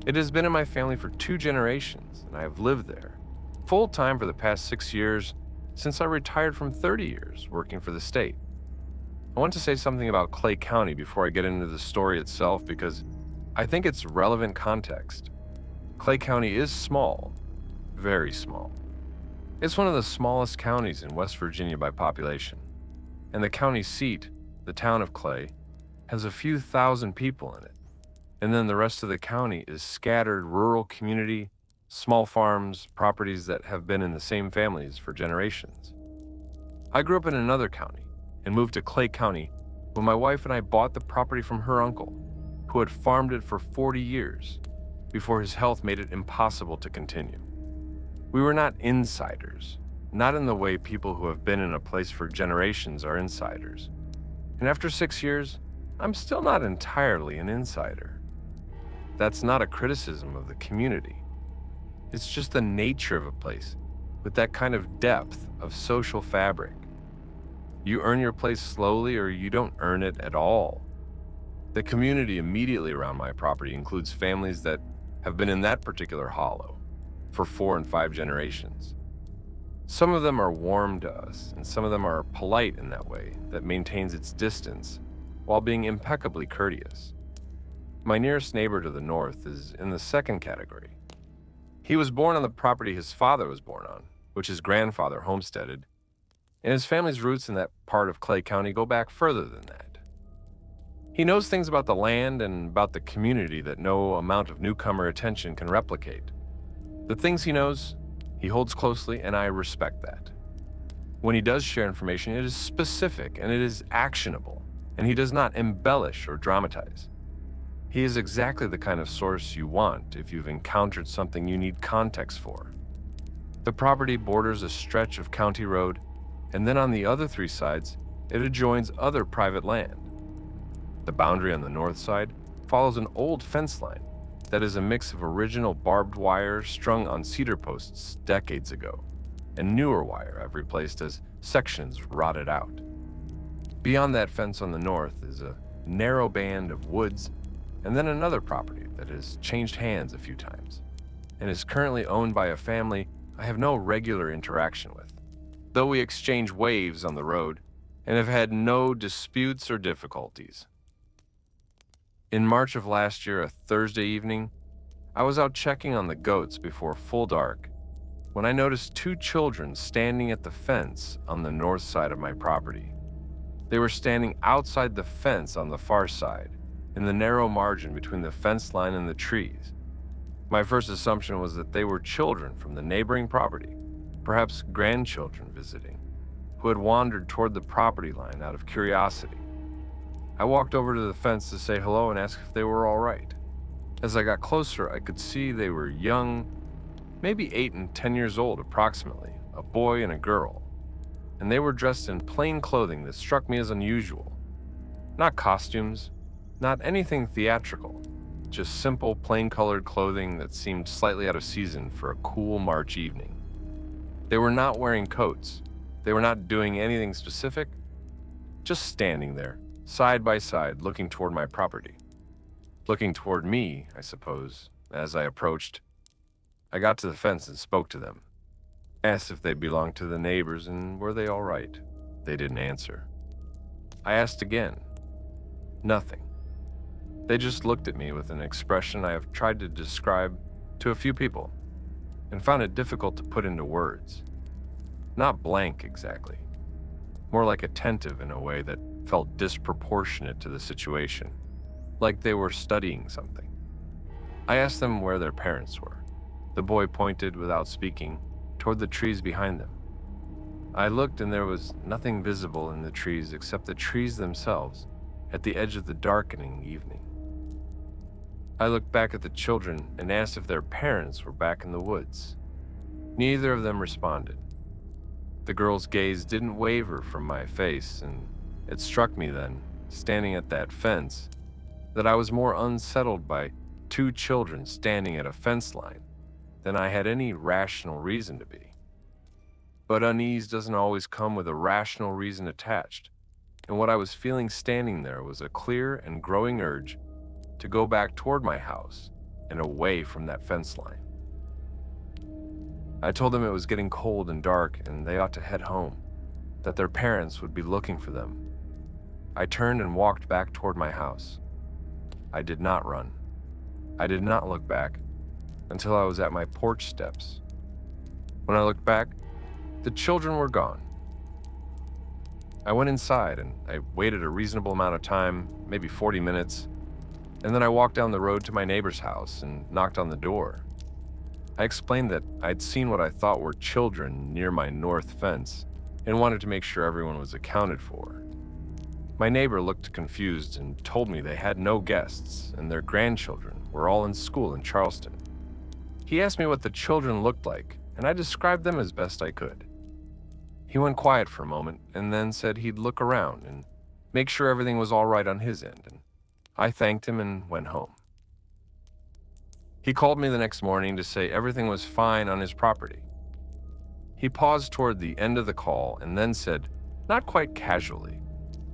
It has been in my family for 2 generations, and I have lived there, full-time for the past 6 years, since I retired from 30 years working for the state. I want to say something about Clay County before I get into the story itself because I think it's relevant context. Clay County is small, very small. It's one of the smallest counties in West Virginia by population, and the county seat, the town of Clay, has a few thousand people in it, and then the rest of the county is scattered rural community, small farms, properties that have been in the same families for generations. I grew up in another county and moved to Clay County when my wife and I bought the property from her uncle, who had farmed it for 40 years before his health made it impossible to continue. We were not insiders, not in the way people who have been in a place for generations are insiders. And after 6 years, I'm still not entirely an insider. That's not a criticism of the community. It's just the nature of a place with that kind of depth of social fabric. You earn your place slowly or you don't earn it at all. The community immediately around my property includes families that have been in that particular hollow for 4 and 5 generations. Some of them are warm to us, and some of them are polite in that way that maintains its distance while being impeccably courteous. My nearest neighbor to the north is in the second category. He was born on the property his father was born on, which his grandfather homesteaded, and his family's roots in that part of Clay County go back further than that. He knows things about the land and about the community that no amount of newcomer attention can replicate. The things he knows, he holds closely, and I respect that. When he does share information, it is specific and it is actionable, and he does not embellish or dramatize. He is exactly the kind of source you want if you've encountered something you need context for. The property borders a stretch of county road, and then on the other 3 sides, it adjoins other private land. The boundary on the north side follows an old fence line that is a mix of original barbed wire strung on cedar posts decades ago, and newer wire I've replaced as sections rotted out. Beyond that fence on the north is a narrow band of woods and then another property that has changed hands a few times and is currently owned by a family I have no regular interaction with, though we exchange waves on the road and have had no disputes or difficulties. In March of last year, a Thursday evening, I was out checking on the goats before full dark when I noticed two children standing at the fence on the north side of my property. They were standing outside the fence on the far side, in the narrow margin between the fence line and the trees. My first assumption was that they were children from the neighboring property, perhaps grandchildren visiting, who had wandered toward the property line out of curiosity. I walked over to the fence to say hello and ask if they were all right. As I got closer, I could see they were young, maybe 8 and 10 years old approximately, a boy and a girl, and they were dressed in plain clothing that struck me as unusual. Not costumes, not anything theatrical, just simple, plain-colored clothing that seemed slightly out of season for a cool March evening. They were not wearing coats. They were not doing anything specific, just standing there, side by side, looking toward my property. Looking toward me, I suppose, as I approached. I got to the fence and spoke to them. Asked if they belonged to the neighbors and were they all right. They didn't answer. I asked again. Nothing. They just looked at me with an expression I have tried to describe to a few people and found it difficult to put into words. Not blank exactly, more like attentive in a way that felt disproportionate to the situation, like they were studying something. I asked them where their parents were. The boy pointed, without speaking, toward the trees behind them. I looked and there was nothing visible in the trees except the trees themselves at the edge of the darkening evening. I looked back at the children and asked if their parents were back in the woods. Neither of them responded. The girl's gaze didn't waver from my face, and it struck me then, standing at that fence, that I was more unsettled by two children standing at a fence line than I had any rational reason to be. But unease doesn't always come with a rational reason attached, and what I was feeling standing there was a clear and growing urge to go back toward my house and away from that fence line. I told them it was getting cold and dark and they ought to head home, that their parents would be looking for them. I turned and walked back toward my house. I did not run. I did not look back until I was at my porch steps. When I looked back, the children were gone. I went inside and I waited a reasonable amount of time, maybe 40 minutes, and then I walked down the road to my neighbor's house and knocked on the door. I explained that I'd seen what I thought were children near my north fence and wanted to make sure everyone was accounted for. My neighbor looked confused and told me they had no guests and their grandchildren were all in school in Charleston. He asked me what the children looked like, and I described them as best I could. He went quiet for a moment and then said he'd look around and make sure everything was all right on his end, and I thanked him and went home. He called me the next morning to say everything was fine on his property. He paused toward the end of the call and then said, not quite casually,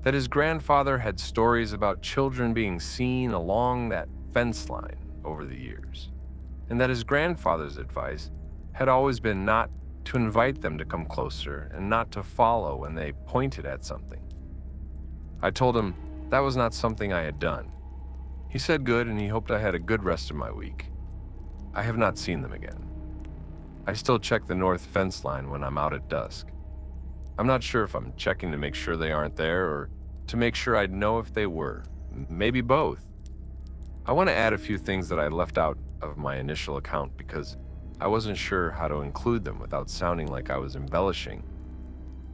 that his grandfather had stories about children being seen along that fence line over the years, and that his grandfather's advice had always been not to invite them to come closer and not to follow when they pointed at something. I told him that was not something I had done. He said good, and he hoped I had a good rest of my week. I have not seen them again. I still check the north fence line when I'm out at dusk. I'm not sure if I'm checking to make sure they aren't there or to make sure I'd know if they were. Maybe both. I want to add a few things that I left out of my initial account because I wasn't sure how to include them without sounding like I was embellishing.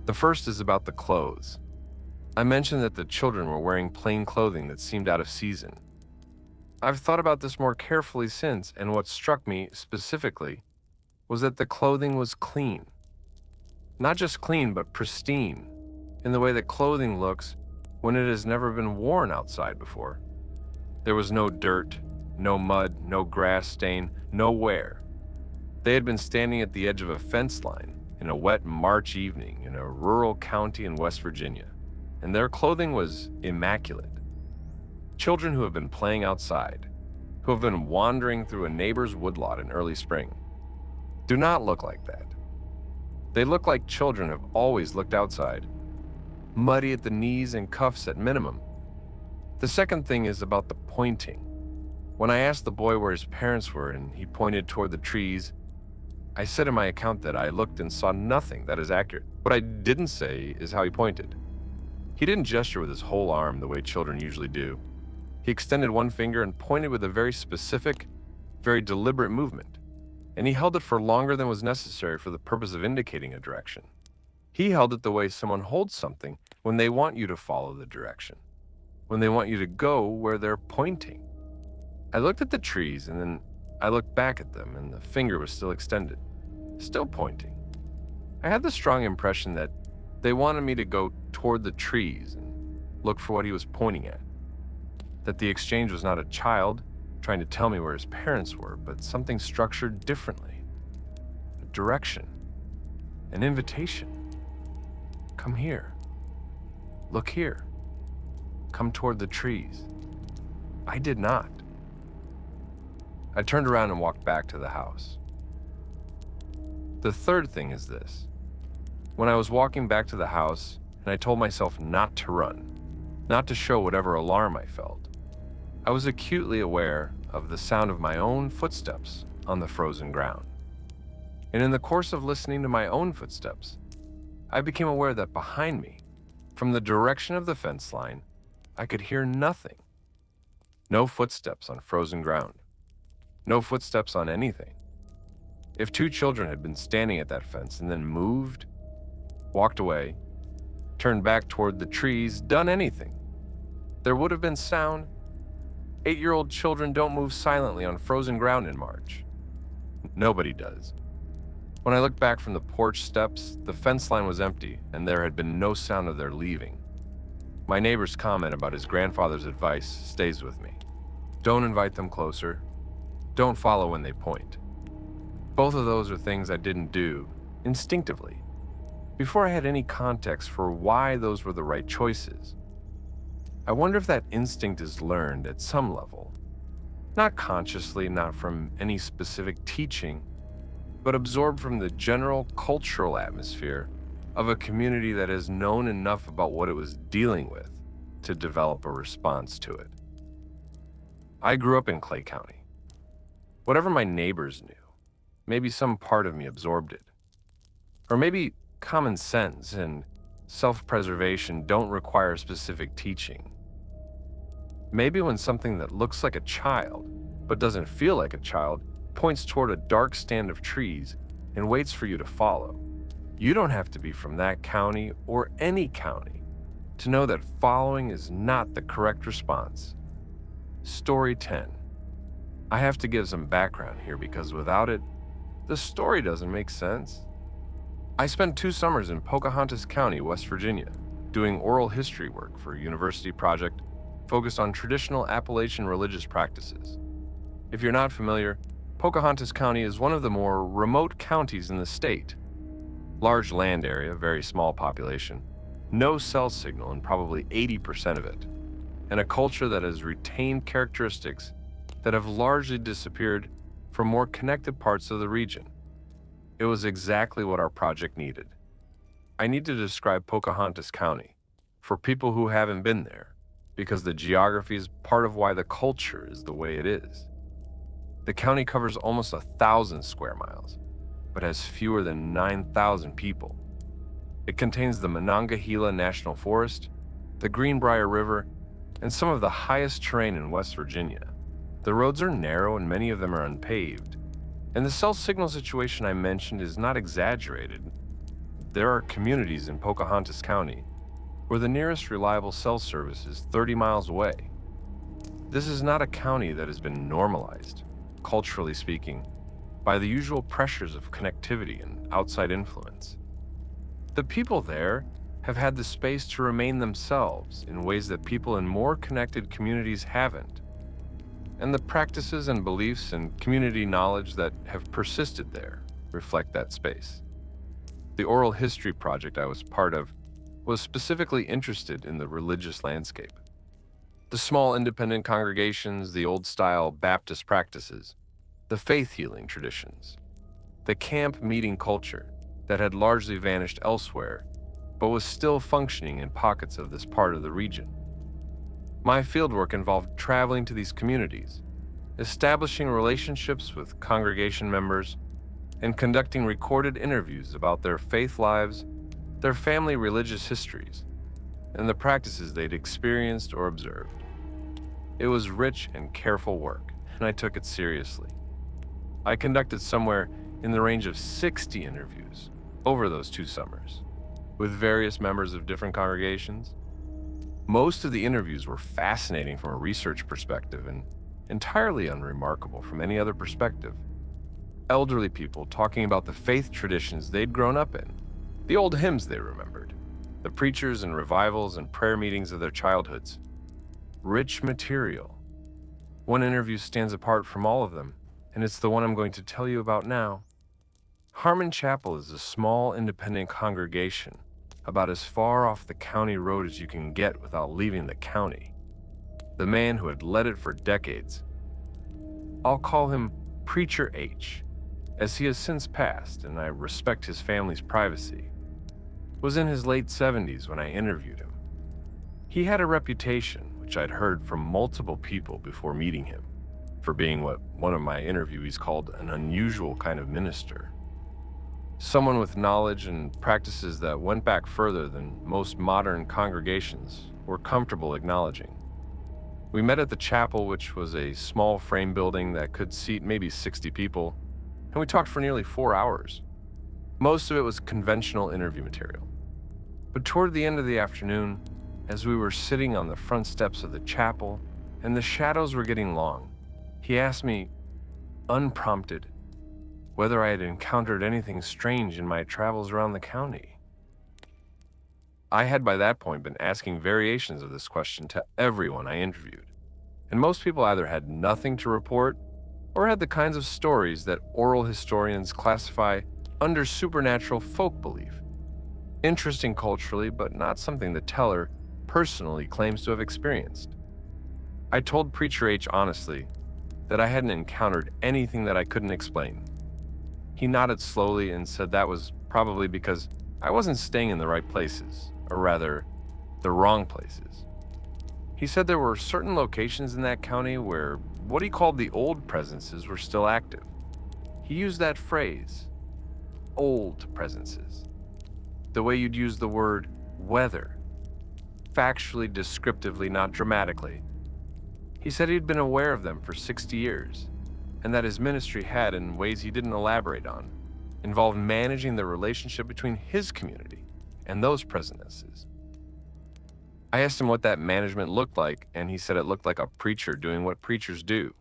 The first is about the clothes. I mentioned that the children were wearing plain clothing that seemed out of season. I've thought about this more carefully since, and what struck me specifically was that the clothing was clean. Not just clean, but pristine, in the way that clothing looks when it has never been worn outside before. There was no dirt, no mud, no grass stain, no wear. They had been standing at the edge of a fence line in a wet March evening in a rural county in West Virginia, and their clothing was immaculate. Children who have been playing outside, who have been wandering through a neighbor's woodlot in early spring, do not look like that. They look like children have always looked outside, muddy at the knees and cuffs at minimum. The second thing is about the pointing. When I asked the boy where his parents were and he pointed toward the trees, I said in my account that I looked and saw nothing that is accurate. What I didn't say is how he pointed. He didn't gesture with his whole arm the way children usually do. He extended one finger and pointed with a very specific, very deliberate movement, and he held it for longer than was necessary for the purpose of indicating a direction. He held it the way someone holds something when they want you to follow the direction, when they want you to go where they're pointing. I looked at the trees and then I looked back at them and the finger was still extended, still pointing. I had the strong impression that they wanted me to go toward the trees and look for what he was pointing at. That the exchange was not a child trying to tell me where his parents were, but something structured differently. A direction, an invitation. Come here. Look here. Come toward the trees. I did not. I turned around and walked back to the house. The third thing is this. When I was walking back to the house, and I told myself not to run, not to show whatever alarm I felt, I was acutely aware of the sound of my own footsteps on the frozen ground. And in the course of listening to my own footsteps, I became aware that behind me, from the direction of the fence line, I could hear nothing. No footsteps on frozen ground. No footsteps on anything. If two children had been standing at that fence and then moved, walked away, turned back toward the trees, done anything, there would have been sound. 8-year-old children don't move silently on frozen ground in March. Nobody does. When I looked back from the porch steps, the fence line was empty and there had been no sound of their leaving. My neighbor's comment about his grandfather's advice stays with me. Don't invite them closer. Don't follow when they point. Both of those are things I didn't do instinctively, before I had any context for why those were the right choices. I wonder if that instinct is learned at some level, not consciously, not from any specific teaching, but absorbed from the general cultural atmosphere of a community that has known enough about what it was dealing with to develop a response to it. I grew up in Clay County. Whatever my neighbors knew, maybe some part of me absorbed it. Or maybe common sense and self-preservation don't require specific teaching. Maybe when something that looks like a child, but doesn't feel like a child, points toward a dark stand of trees and waits for you to follow, you don't have to be from that county or any county to know that following is not the correct response. Story 10. I have to give some background here because without it, the story doesn't make sense. I spent 2 summers in Pocahontas County, West Virginia, doing oral history work for a university project focused on traditional Appalachian religious practices. If you're not familiar, Pocahontas County is one of the more remote counties in the state. Large land area, very small population, no cell signal in probably 80% of it, and a culture that has retained characteristics that have largely disappeared from more connected parts of the region. It was exactly what our project needed. I need to describe Pocahontas County for people who haven't been there, because the geography is part of why the culture is the way it is. The county covers almost 1,000 square miles, but has fewer than 9,000 people. It contains the Monongahela National Forest, the Greenbrier River, and some of the highest terrain in West Virginia. The roads are narrow and many of them are unpaved. And the cell signal situation I mentioned is not exaggerated. There are communities in Pocahontas County where the nearest reliable cell service is 30 miles away. This is not a county that has been normalized, culturally speaking, by the usual pressures of connectivity and outside influence. The people there have had the space to remain themselves in ways that people in more connected communities haven't. And the practices and beliefs and community knowledge that have persisted there reflect that space. The oral history project I was part of was specifically interested in the religious landscape. The small independent congregations, the old-style Baptist practices, the faith-healing traditions, the camp meeting culture that had largely vanished elsewhere, but was still functioning in pockets of this part of the region. My fieldwork involved traveling to these communities, establishing relationships with congregation members, and conducting recorded interviews about their faith lives, their family religious histories, and the practices they'd experienced or observed. It was rich and careful work, and I took it seriously. I conducted somewhere in the range of 60 interviews over those 2 summers, with various members of different congregations. Most of the interviews were fascinating from a research perspective and entirely unremarkable from any other perspective. Elderly people talking about the faith traditions they'd grown up in, the old hymns they remembered, the preachers and revivals and prayer meetings of their childhoods. Rich material. One interview stands apart from all of them, and it's the one I'm going to tell you about now. Harmon Chapel is a small independent congregation about as far off the county road as you can get without leaving the county. The man who had led it for decades, I'll call him Preacher H, as he has since passed and I respect his family's privacy, was in his late 70s when I interviewed him. He had a reputation, which I'd heard from multiple people before meeting him, for being what one of my interviewees called an unusual kind of minister. Someone with knowledge and practices that went back further than most modern congregations were comfortable acknowledging. We met at the chapel, which was a small frame building that could seat maybe 60 people, and we talked for nearly 4 hours. Most of it was conventional interview material. But toward the end of the afternoon, as we were sitting on the front steps of the chapel and the shadows were getting long, he asked me, unprompted, whether I had encountered anything strange in my travels around the county. I had by that point been asking variations of this question to everyone I interviewed, and most people either had nothing to report or had the kinds of stories that oral historians classify under supernatural folk belief. Interesting culturally, but not something the teller personally claims to have experienced. I told Preacher H honestly that I hadn't encountered anything that I couldn't explain. He nodded slowly and said that was probably because I wasn't staying in the right places, or rather, the wrong places. He said there were certain locations in that county where what he called the old presences were still active. He used that phrase, old presences, the way you'd use the word weather, factually, descriptively, not dramatically. He said he'd been aware of them for 60 years, and that his ministry had, in ways he didn't elaborate on, involved managing the relationship between his community and those presences. I asked him what that management looked like, and he said it looked like a preacher doing what preachers do,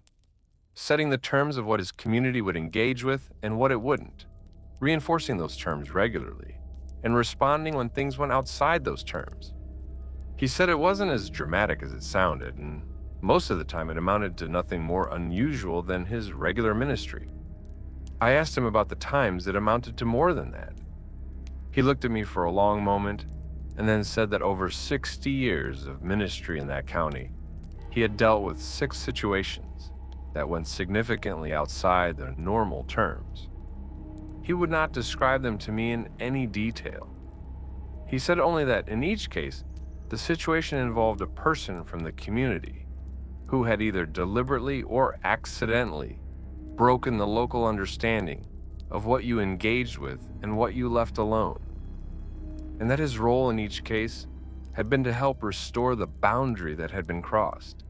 setting the terms of what his community would engage with and what it wouldn't, reinforcing those terms regularly, and responding when things went outside those terms. He said it wasn't as dramatic as it sounded, and most of the time it amounted to nothing more unusual than his regular ministry. I asked him about the times it amounted to more than that. He looked at me for a long moment and then said that over 60 years of ministry in that county, he had dealt with 6 situations that went significantly outside the normal terms. He would not describe them to me in any detail. He said only that in each case, the situation involved a person from the community who had either deliberately or accidentally broken the local understanding of what you engaged with and what you left alone, and that his role in each case had been to help restore the boundary that had been crossed.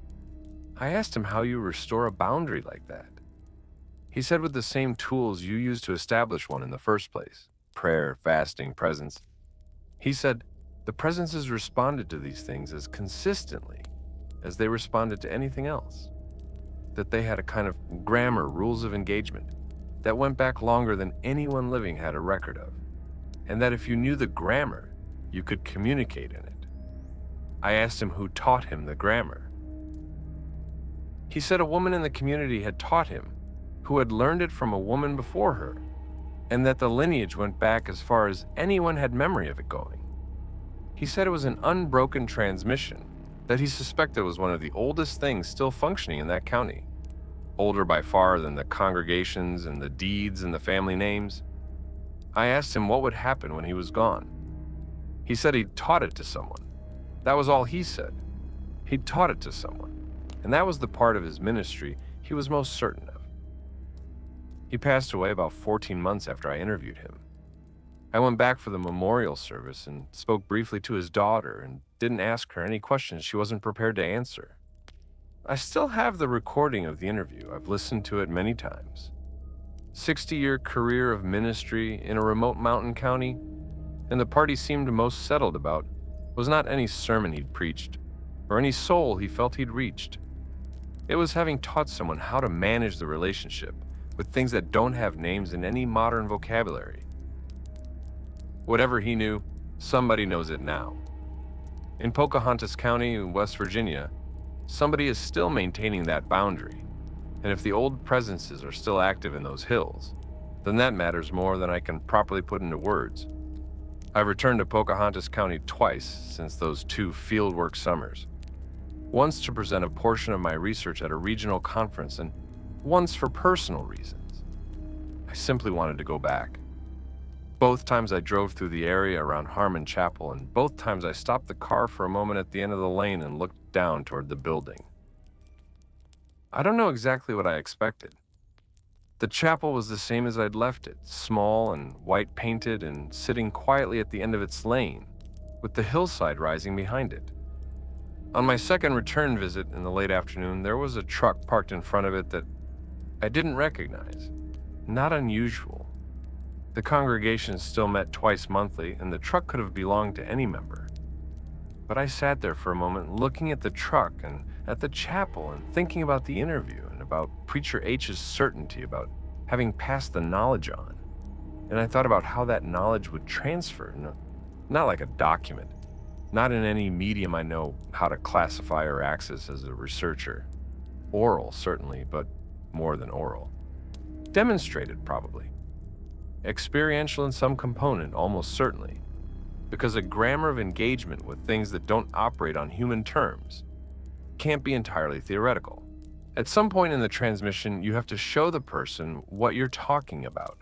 I asked him how you restore a boundary like that. He said with the same tools you used to establish one in the first place, prayer, fasting, presence. He said the presences responded to these things as consistently as they responded to anything else, that they had a kind of grammar, rules of engagement, that went back longer than anyone living had a record of, and that if you knew the grammar, you could communicate in it. I asked him who taught him the grammar. He said a woman in the community had taught him, who had learned it from a woman before her, and that the lineage went back as far as anyone had memory of it going. He said it was an unbroken transmission, that that he suspected was one of the oldest things still functioning in that county, older by far than the congregations and the deeds and the family names. I asked him what would happen when he was gone. He said he'd taught it to someone. That was all he said. He'd taught it to someone, and that was the part of his ministry he was most certain of. He passed away about 14 months after I interviewed him. I went back for the memorial service and spoke briefly to his daughter and didn't ask her any questions she wasn't prepared to answer. I still have the recording of the interview. I've listened to it many times. 60-year career of ministry in a remote mountain county, and the part he seemed most settled about was not any sermon he'd preached or any soul he felt he'd reached. It was having taught someone how to manage the relationship with things that don't have names in any modern vocabulary. Whatever he knew, somebody knows it now. In Pocahontas County, West Virginia, somebody is still maintaining that boundary, and if the old presences are still active in those hills, then that matters more than I can properly put into words. I've returned to Pocahontas County twice since those 2 fieldwork summers. Once to present a portion of my research at a regional conference, and once for personal reasons. I simply wanted to go back. Both times I drove through the area around Harmon Chapel, and both times I stopped the car for a moment at the end of the lane and looked down toward the building. I don't know exactly what I expected. The chapel was the same as I'd left it, small and white painted and sitting quietly at the end of its lane, with the hillside rising behind it. On my second return visit in the late afternoon, there was a truck parked in front of it that I didn't recognize. Not unusual. The congregation still met twice monthly, and the truck could have belonged to any member. But I sat there for a moment looking at the truck and at the chapel and thinking about the interview and about Preacher H's certainty about having passed the knowledge on. And I thought about how that knowledge would transfer, not like a document, not in any medium I know how to classify or access as a researcher. Oral, certainly, but more than oral. Demonstrated, probably. Experiential in some component, almost certainly, because a grammar of engagement with things that don't operate on human terms can't be entirely theoretical. At some point in the transmission, you have to show the person what you're talking about,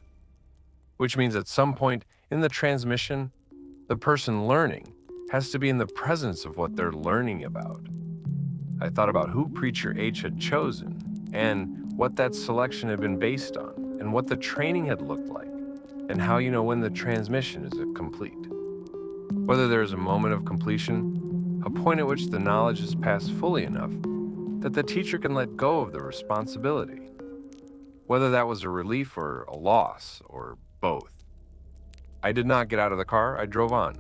which means at some point in the transmission, the person learning has to be in the presence of what they're learning about. I thought about who Preacher H had chosen and what that selection had been based on and what the training had looked like and how you know when the transmission is complete. Whether there is a moment of completion, a point at which the knowledge is passed fully enough that the teacher can let go of the responsibility. Whether that was a relief or a loss or both. I did not get out of the car, I drove on.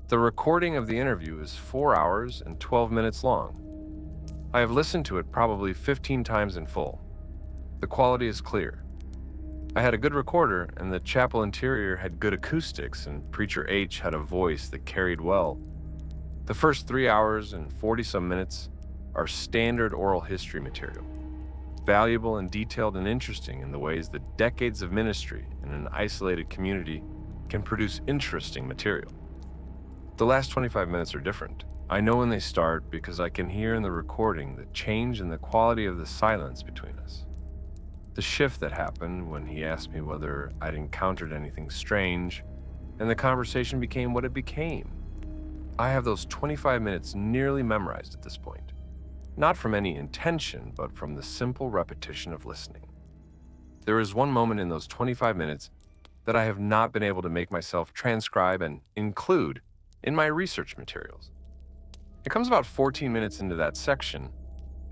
The recording of the interview is 4 hours and 12 minutes long. I have listened to it probably 15 times in full. The quality is clear. I had a good recorder, and the chapel interior had good acoustics, and Preacher H had a voice that carried well. The first 3 hours and 40-some minutes are standard oral history material, valuable and detailed and interesting in the ways that decades of ministry in an isolated community can produce interesting material. The last 25 minutes are different. I know when they start because I can hear in the recording the change in the quality of the silence between us. The shift that happened when he asked me whether I'd encountered anything strange, and the conversation became what it became. I have those 25 minutes nearly memorized at this point. Not from any intention, but from the simple repetition of listening. There is one moment in those 25 minutes that I have not been able to make myself transcribe and include in my research materials. It comes about 14 minutes into that section,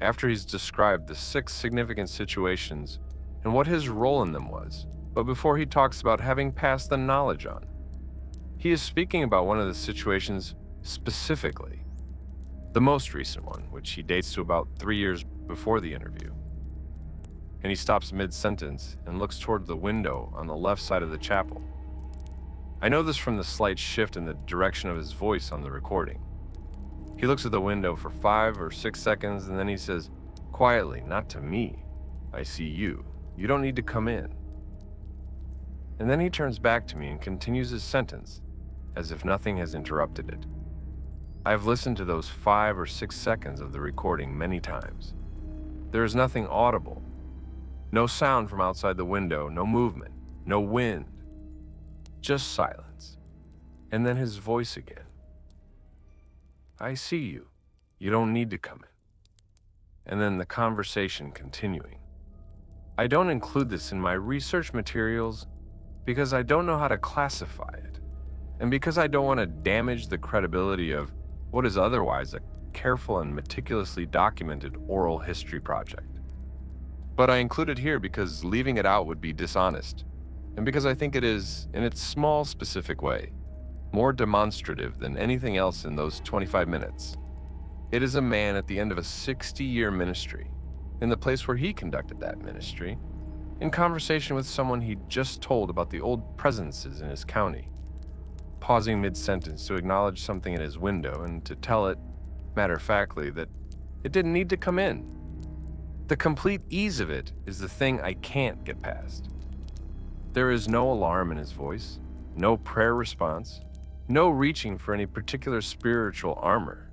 after he's described the 6 significant situations and what his role in them was, but before he talks about having passed the knowledge on. He is speaking about one of the situations specifically, the most recent one, which he dates to about 3 years before the interview. And he stops mid-sentence and looks toward the window on the left side of the chapel. I know this from the slight shift in the direction of his voice on the recording. He looks at the window for 5 or 6 seconds, and then he says, quietly, not to me, I see you. You don't need to come in. And then he turns back to me and continues his sentence, as if nothing has interrupted it. I've listened to those 5 or 6 seconds of the recording many times. There is nothing audible. No sound from outside the window, no movement, no wind. Just silence. And then his voice again. I see you. You don't need to come in. And then the conversation continuing. I don't include this in my research materials because I don't know how to classify it, and because I don't want to damage the credibility of what is otherwise a careful and meticulously documented oral history project. But I include it here because leaving it out would be dishonest, and because I think it is, in its small, specific way, more demonstrative than anything else in those 25 minutes. It is a man at the end of a 60-year ministry, in the place where he conducted that ministry, in conversation with someone he'd just told about the old presences in his county, pausing mid-sentence to acknowledge something in his window and to tell it, matter-of-factly, that it didn't need to come in. The complete ease of it is the thing I can't get past. There is no alarm in his voice, no prayer response, no reaching for any particular spiritual armor.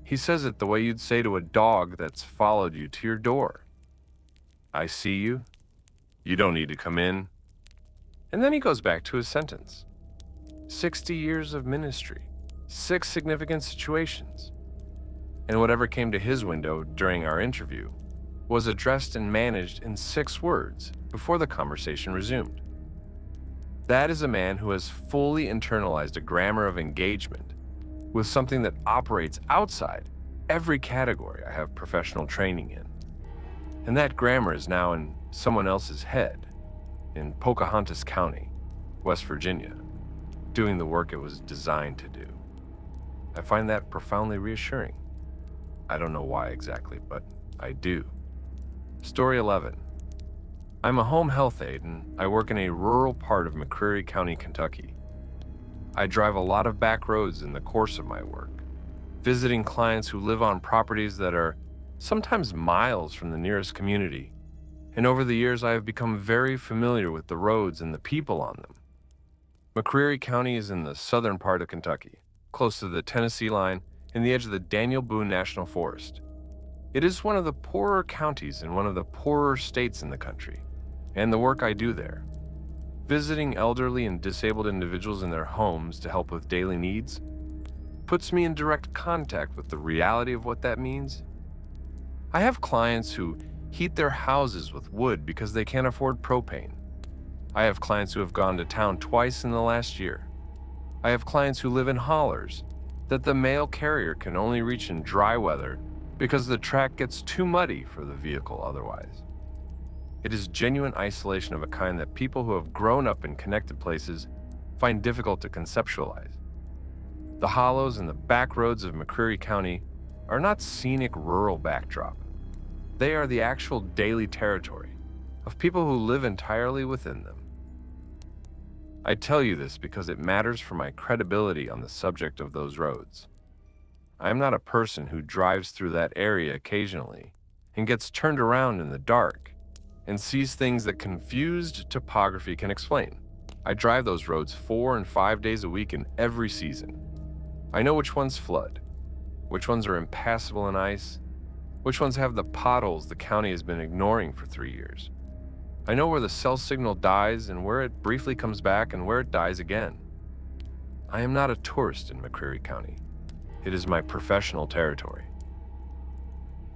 He says it the way you'd say to a dog that's followed you to your door. I see you. You don't need to come in. And then he goes back to his sentence. 60 years of ministry, 6 significant situations. And whatever came to his window during our interview was addressed and managed in 6 words before the conversation resumed. That is a man who has fully internalized a grammar of engagement with something that operates outside every category I have professional training in. And that grammar is now in someone else's head in Pocahontas County, West Virginia, doing the work it was designed to do. I find that profoundly reassuring. I don't know why exactly, but I do. Story 11. I'm a home health aide and I work in a rural part of McCreary County, Kentucky. I drive a lot of back roads in the course of my work, visiting clients who live on properties that are sometimes miles from the nearest community. And over the years, I have become very familiar with the roads and the people on them. McCreary County is in the southern part of Kentucky, close to the Tennessee line and the edge of the Daniel Boone National Forest. It is one of the poorer counties and one of the poorer states in the country, and the work I do there, visiting elderly and disabled individuals in their homes to help with daily needs, puts me in direct contact with the reality of what that means. I have clients who heat their houses with wood because they can't afford propane. I have clients who have gone to town twice in the last year. I have clients who live in hollers that the mail carrier can only reach in dry weather because the track gets too muddy for the vehicle otherwise. It is genuine isolation of a kind that people who have grown up in connected places find difficult to conceptualize. The hollows and the back roads of McCreary County are not scenic rural backdrop. They are the actual daily territory of people who live entirely within them. I tell you this because it matters for my credibility on the subject of those roads. I am not a person who drives through that area occasionally and gets turned around in the dark and sees things that confused topography can explain. I drive those roads 4 and 5 days a week in every season. I know which ones flood, which ones are impassable in ice, which ones have the potholes the county has been ignoring for 3 years. I know where the cell signal dies and where it briefly comes back and where it dies again. I am not a tourist in McCreary County. It is my professional territory.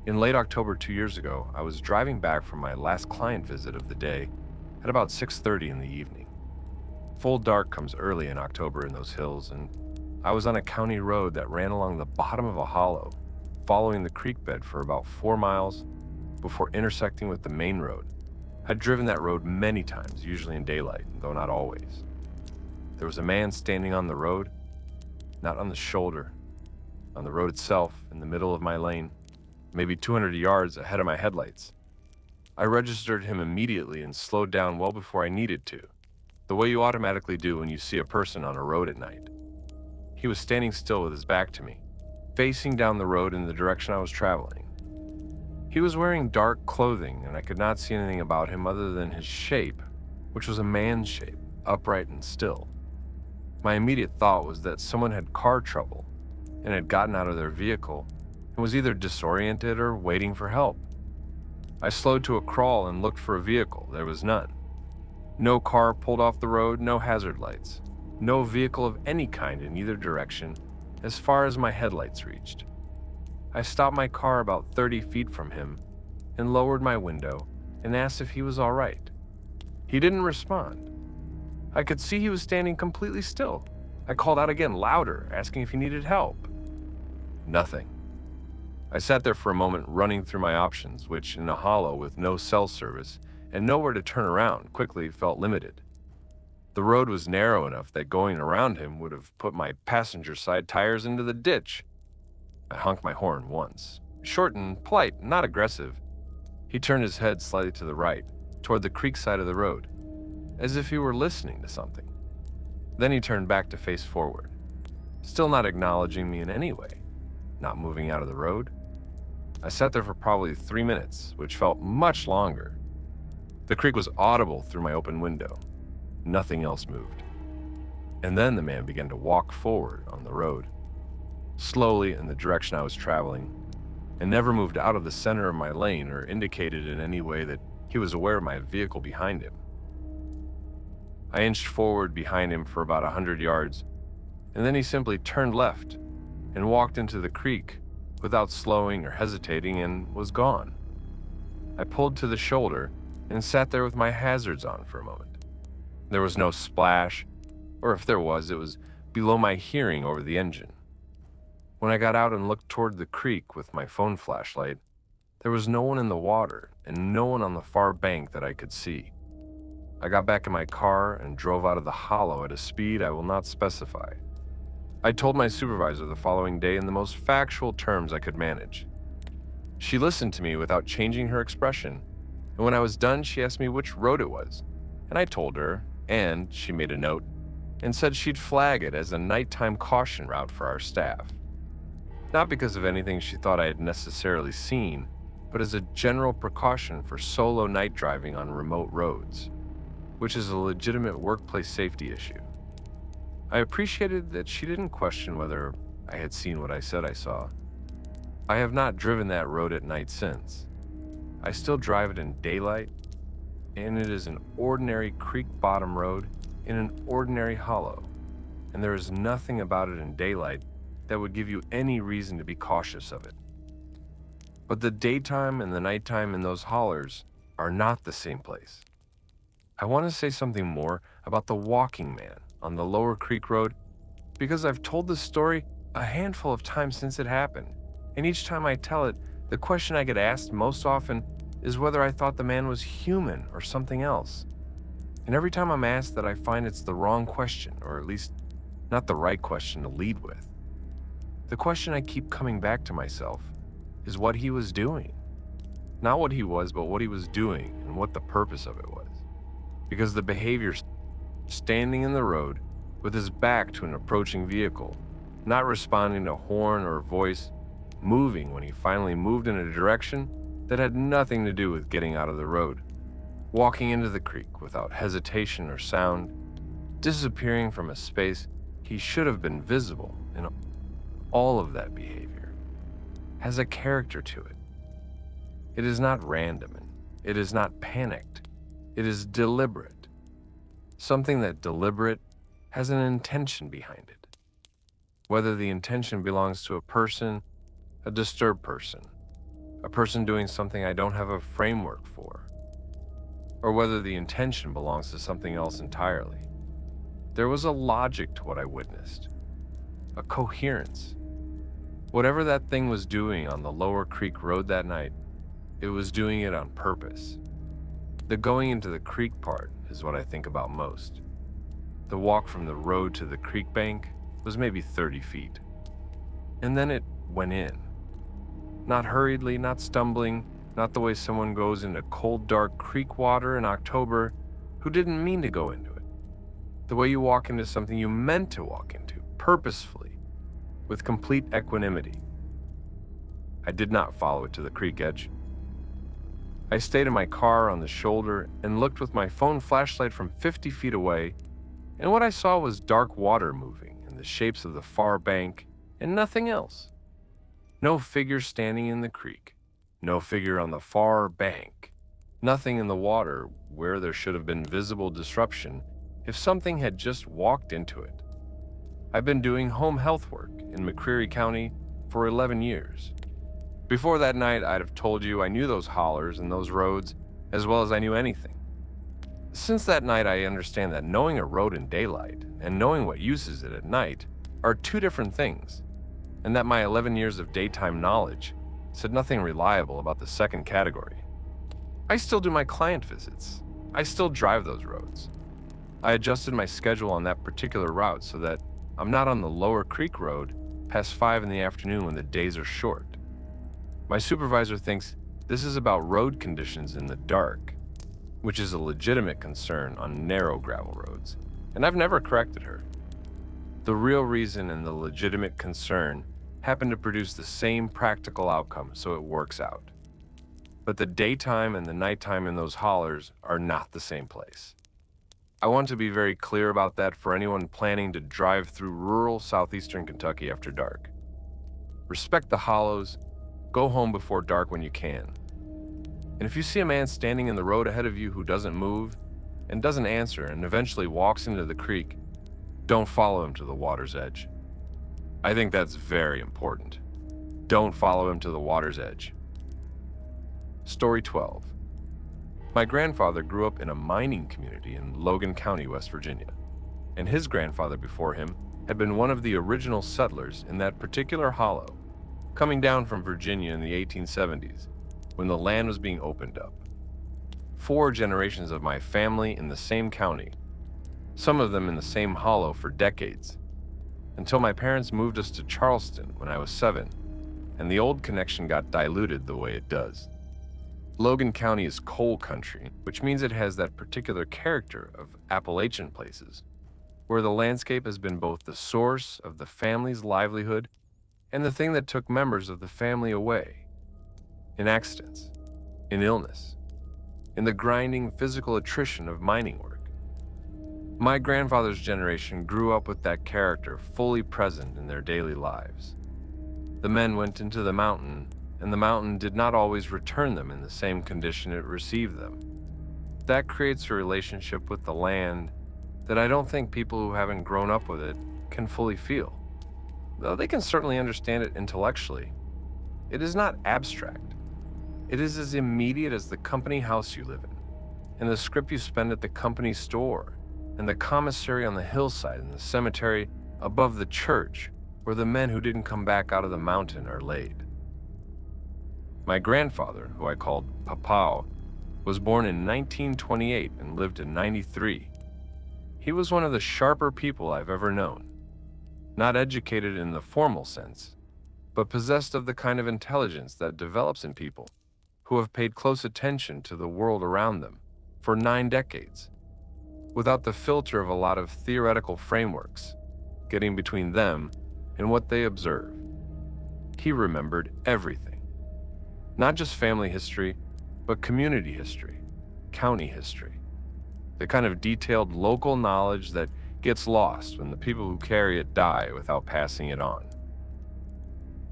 In late October 2 years ago, I was driving back from my last client visit of the day at about 6:30 in the evening. Full dark comes early in October in those hills, and I was on a county road that ran along the bottom of a hollow, following the creek bed for about 4 miles before intersecting with the main road. I'd driven that road many times, usually in daylight, though not always. There was a man standing on the road, not on the shoulder, on the road itself, in the middle of my lane, maybe 200 yards ahead of my headlights. I registered him immediately and slowed down well before I needed to, the way you automatically do when you see a person on a road at night. He was standing still with his back to me, facing down the road in the direction I was traveling. He was wearing dark clothing, and I could not see anything about him other than his shape, which was a man's shape, upright and still. My immediate thought was that someone had car trouble, and had gotten out of their vehicle and was either disoriented or waiting for help. I slowed to a crawl and looked for a vehicle. There was none. No car pulled off the road, no hazard lights, no vehicle of any kind in either direction as far as my headlights reached. I stopped my car about 30 feet from him and lowered my window and asked if he was all right. He didn't respond. I could see he was standing completely still. I called out again, louder, asking if he needed help. Nothing. I sat there for a moment, running through my options, which, in a hollow with no cell service and nowhere to turn around, quickly felt limited. The road was narrow enough that going around him would have put my passenger side tires into the ditch. I honked my horn once. Short and polite, not aggressive. He turned his head slightly to the right, toward the creek side of the road, as if he were listening to something. Then he turned back to face forward, still not acknowledging me in any way, not moving out of the road. I sat there for probably 3 minutes, which felt much longer. The creek was audible through my open window. Nothing else moved. And then the man began to walk forward on the road, slowly in the direction I was traveling, and never moved out of the center of my lane or indicated in any way that he was aware of my vehicle behind him. I inched forward behind him for about 100 yards, and then he simply turned left and walked into the creek without slowing or hesitating and was gone. I pulled to the shoulder and sat there with my hazards on for a moment. There was no splash, or if there was, it was below my hearing over the engine. When I got out and looked toward the creek with my phone flashlight, there was no one in the water and no one on the far bank that I could see. I got back in my car and drove out of the hollow at a speed I will not specify. I told my supervisor the following day in the most factual terms I could manage. She listened to me without changing her expression, and when I was done, she asked me which road it was, and I told her, and she made a note and said she'd flag it as a nighttime caution route for our staff. Not because of anything she thought I had necessarily seen, but as a general precaution for solo night driving on remote roads, which is a legitimate workplace safety issue. I appreciated that she didn't question whether I had seen what I said I saw. I have not driven that road at night since. I still drive it in daylight, and it is an ordinary creek bottom road in an ordinary hollow, and there is nothing about it in daylight that would give you any reason to be cautious of it. But the daytime and the nighttime in those hollers are not the same place. I want to say something more about the walking man on the Lower Creek Road because I've told this story a handful of times since it happened, and each time I tell it, the question I get asked most often is whether I thought the man was human or something else. And every time I'm asked that, I find it's the wrong question, or at least not the right question to lead with. The question I keep coming back to myself is what he was doing. Not what he was, but what he was doing and what the purpose of it was. Because the behavior standing in the road with his back to an approaching vehicle, not responding to horn or voice, moving when he finally moved in a direction that had nothing to do with getting out of the road, walking into the creek without hesitation or sound, disappearing from a space he should have been visible in. All of that behavior has a character to it. It is not random, and it is not panicked. It is deliberate. Something that deliberate has an intention behind it. Whether the intention belongs to a person, a disturbed person, a person doing something I don't have a framework for, or whether the intention belongs to something else entirely. There was a logic to what I witnessed, a coherence. Whatever that thing was doing on the Lower Creek Road that night, it was doing it on purpose. The going into the creek part is what I think about most. The walk from the road to the creek bank was maybe 30 feet. And then it went in. Not hurriedly, not stumbling, not the way someone goes into cold, dark creek water in October who didn't mean to go into it. The way you walk into something you meant to walk into, purposefully, with complete equanimity. I did not follow it to the creek edge. I stayed in my car on the shoulder and looked with my phone flashlight from 50 feet away, and what I saw was dark water moving in the shapes of the far bank and nothing else. No figure standing in the creek, no figure on the far bank, nothing in the water where there should have been visible disruption if something had just walked into it. I've been doing home health work in McCreary County for 11 years. Before that night, I'd have told you I knew those hollers and those roads as well as I knew anything. Since that night, I understand that knowing a road in daylight and knowing what uses it at night are two different things, and that my 11 years of daytime knowledge said nothing reliable about the second category. I still do my client visits. I still drive those roads. I adjusted my schedule on that particular route so that I'm not on the Lower Creek Road past 5 in the afternoon when the days are short. My supervisor thinks this is about road conditions in the dark, which is a legitimate concern on narrow gravel roads, and I've never corrected her. The real reason and the legitimate concern happen to produce the same practical outcome, so it works out. But the daytime and the nighttime in those hollers are not the same place. I want to be very clear about that for anyone planning to drive through rural southeastern Kentucky after dark. Respect the hollows, go home before dark when you can. And if you see a man standing in the road ahead of you who doesn't move and doesn't answer and eventually walks into the creek, don't follow him to the water's edge. I think that's very important. Don't follow him to the water's edge. Story 12. My grandfather grew up in a mining community in Logan County, West Virginia, and his grandfather before him had been one of the original settlers in that particular hollow, coming down from Virginia in the 1870s when the land was being opened up. 4 generations of my family in the same county, some of them in the same hollow for decades, until my parents moved us to Charleston when I was 7, and the old connection got diluted the way it does. Logan County is coal country, which means it has that particular character of Appalachian places, where the landscape has been both the source of the family's livelihood and the thing that took members of the family away. In accidents, in illness, in the grinding physical attrition of mining work. My grandfather's generation grew up with that character fully present in their daily lives. The men went into the mountain, and the mountain did not always return them in the same condition it received them. That creates a relationship with the land that I don't think people who haven't grown up with it can fully feel. Though they can certainly understand it intellectually, it is not abstract. It is as immediate as the company house you live in, and the script you spend at the company store, and the commissary on the hillside and the cemetery above the church where the men who didn't come back out of the mountain are laid. My grandfather, who I called Papao, was born in 1928 and lived to 93. He was one of the sharper people I've ever known. Not educated in the formal sense, but possessed of the kind of intelligence that develops in people who have paid close attention to the world around them for 9 decades, without the filter of a lot of theoretical frameworks getting between them and what they observe. He remembered everything. Not just family history, but community history, county history. The kind of detailed local knowledge that gets lost when the people who carry it die without passing it on.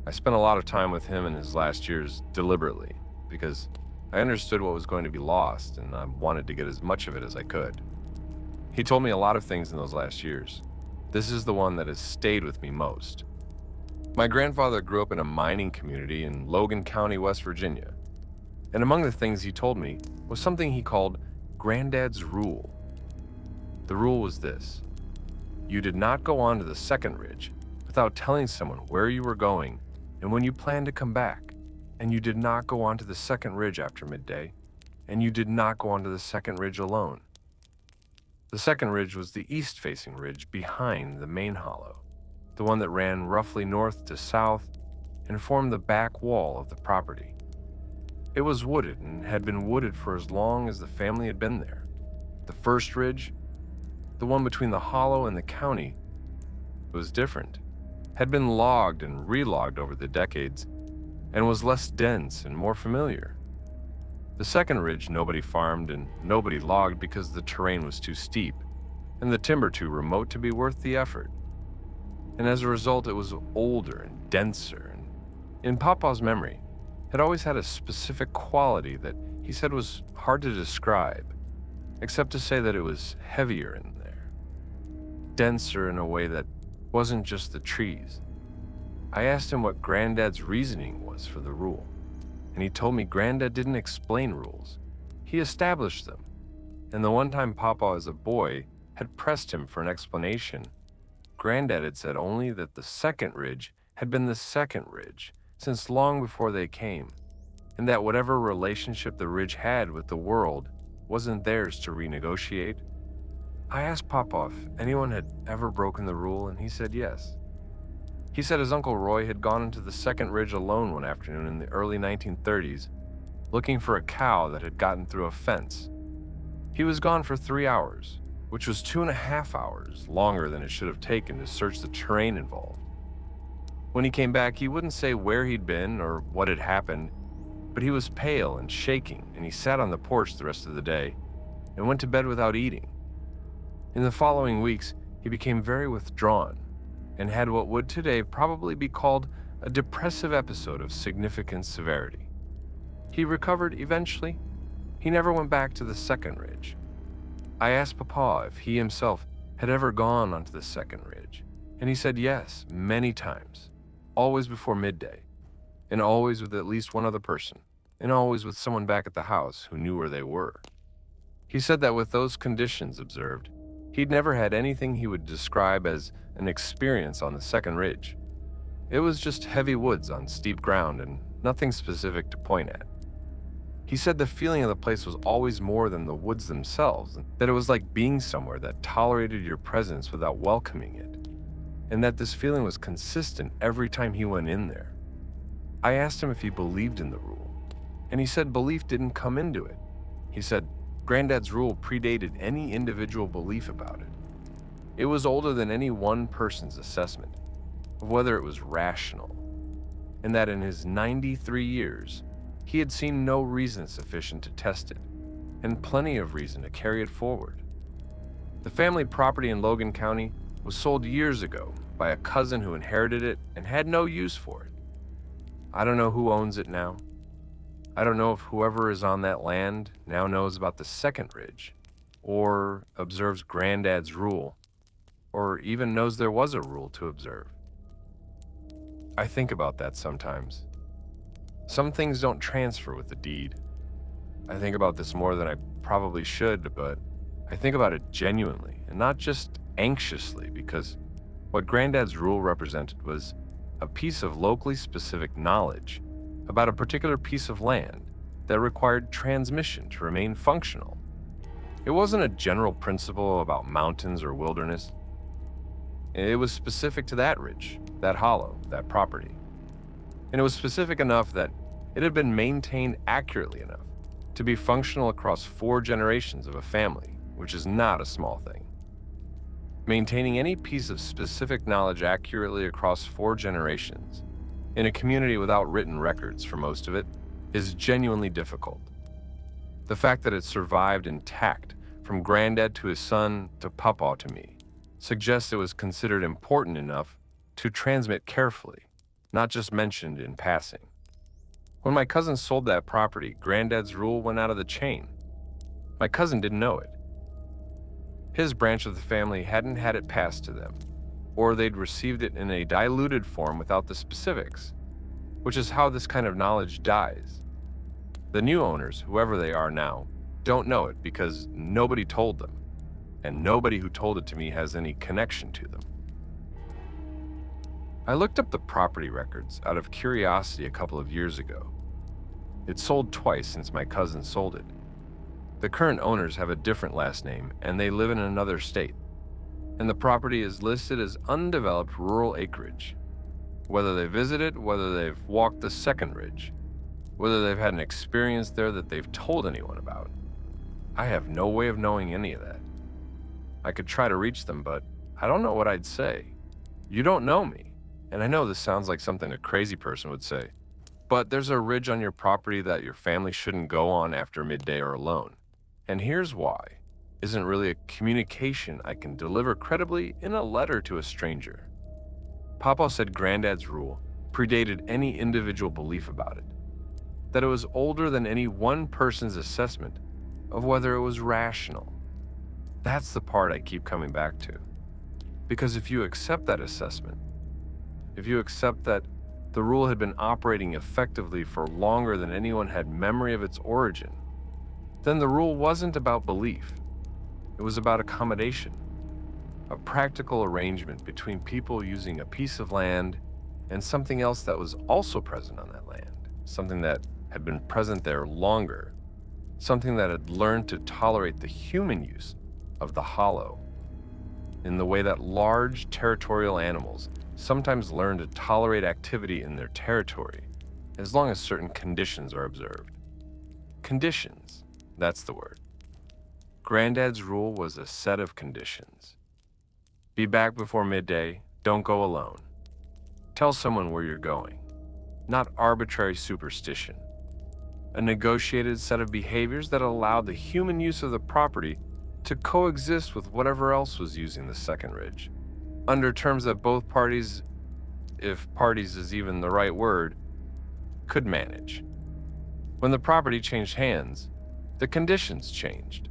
I spent a lot of time with him in his last years deliberately, because I understood what was going to be lost and I wanted to get as much of it as I could. He told me a lot of things in those last years. This is the one that has stayed with me most. My grandfather grew up in a mining community in Logan County, West Virginia. And among the things he told me was something he called Granddad's rule. The rule was this: you did not go on to the second ridge without telling someone where you were going and when you planned to come back. And you did not go on to the second ridge after midday. And you did not go on to the second ridge alone. The second ridge was the east-facing ridge behind the main hollow, the one that ran roughly north to south and formed the back wall of the property. It was wooded and had been wooded for as long as the family had been there. The first ridge, the one between the hollow and the county, was different, had been logged and relogged over the decades, and was less dense and more familiar. The second ridge nobody farmed and nobody logged because the terrain was too steep and the timber too remote to be worth the effort. and as a result, it was older and denser, and in Papa's memory, had always had a specific quality that he said was hard to describe, except to say that it was heavier in there, denser in a way that wasn't just the trees. I asked him what Granddad's reasoning was for the rule, and he told me Granddad didn't explain rules. He established them, and the one time Papa as a boy had pressed him for an explanation, Granddad had said only that the second ridge had been the second ridge since long before they came, and that whatever relationship the ridge had with the world wasn't theirs to renegotiate. I asked Papa if anyone had ever broken the rule, and he said yes. He said his Uncle Roy had gone into the second ridge alone one afternoon in the early 1930s, looking for a cow that had gotten through a fence. He was gone for 3 hours, which was 2.5 hours longer than it should have taken to search the terrain involved. When he came back, he wouldn't say where he'd been or what had happened, but he was pale and shaking, and he sat on the porch the rest of the day and went to bed without eating. In the following weeks, he became very withdrawn and had what would today probably be called a depressive episode of significant severity. He recovered eventually. He never went back to the second ridge. I asked Papa if he himself had ever gone onto the second ridge, and he said yes, many times, always before midday, and always with at least one other person, and always with someone back at the house who knew where they were. He said that with those conditions observed, he'd never had anything he would describe as an experience on the second ridge. It was just heavy woods on steep ground and nothing specific to point at. He said the feeling of the place was always more than the woods themselves, that it was like being somewhere that tolerated your presence without welcoming it, and that this feeling was consistent every time he went in there. I asked him if he believed in the rule, and he said belief didn't come into it. He said Granddad's rule predated any individual belief about it. It was older than any one person's assessment of whether it was rational, and that in his 93 years, he had seen no reason sufficient to test it, and plenty of reason to carry it forward. The family property in Logan County was sold years ago by a cousin who inherited it and had no use for it. I don't know who owns it now. I don't know if whoever is on that land now knows about the second ridge, or observes Granddad's rule, or even knows there was a rule to observe. I think about that sometimes. Some things don't transfer with the deed. I think about this more than I probably should, but I think about it genuinely and not just anxiously, because what Granddad's rule represented was a piece of locally specific knowledge about a particular piece of land that required transmission to remain functional. It wasn't a general principle about mountains or wilderness. It was specific to that ridge, that hollow, that property. And it was specific enough that it had been maintained accurately enough to be functional across 4 generations of a family, which is not a small thing. Maintaining any piece of specific knowledge accurately across 4 generations in a community without written records for most of it is genuinely difficult. The fact that it survived intact from Granddad to his son to Papa to me suggests it was considered important enough to transmit carefully, not just mentioned in passing. When my cousin sold that property, Granddad's rule went out of the chain. My cousin didn't know it. His branch of the family hadn't had it passed to them, or they'd received it in a diluted form without the specifics, which is how this kind of knowledge dies. The new owners, whoever they are now, don't know it because nobody told them, and nobody who told it to me has any connection to them. I looked up the property records out of curiosity a couple of years ago. It sold twice since my cousin sold it. The current owners have a different last name, and they live in another state. And the property is listed as undeveloped rural acreage. Whether they visited, whether they've walked the second ridge, whether they've had an experience there that they've told anyone about, I have no way of knowing any of that. I could try to reach them, but I don't know what I'd say. You don't know me, and I know this sounds like something a crazy person would say, but there's a ridge on your property that your family shouldn't go on after midday or alone. And here's why. Isn't really a communication I can deliver credibly in a letter to a stranger. Papa said Granddad's rule predated any individual belief about it, that it was older than any one person's assessment of whether it was rational. That's the part I keep coming back to. Because if you accept that assessment, if you accept that the rule had been operating effectively for longer than anyone had memory of its origin, then the rule wasn't about belief. It was about accommodation, a practical arrangement between people using a piece of land and something else that was also present on that land, something that had been present there longer, something that had learned to tolerate the human use of the hollow, in the way that large territorial animals sometimes learn to tolerate activity in their territory, as long as certain conditions are observed. Conditions, that's the word. Granddad's rule was a set of conditions. Be back before midday, don't go alone. Tell someone where you're going, not arbitrary superstition. A negotiated set of behaviors that allowed the human use of the property to coexist with whatever else was using the second ridge, under terms that both parties, if parties is even the right word, could manage. When the property changed hands, the conditions changed.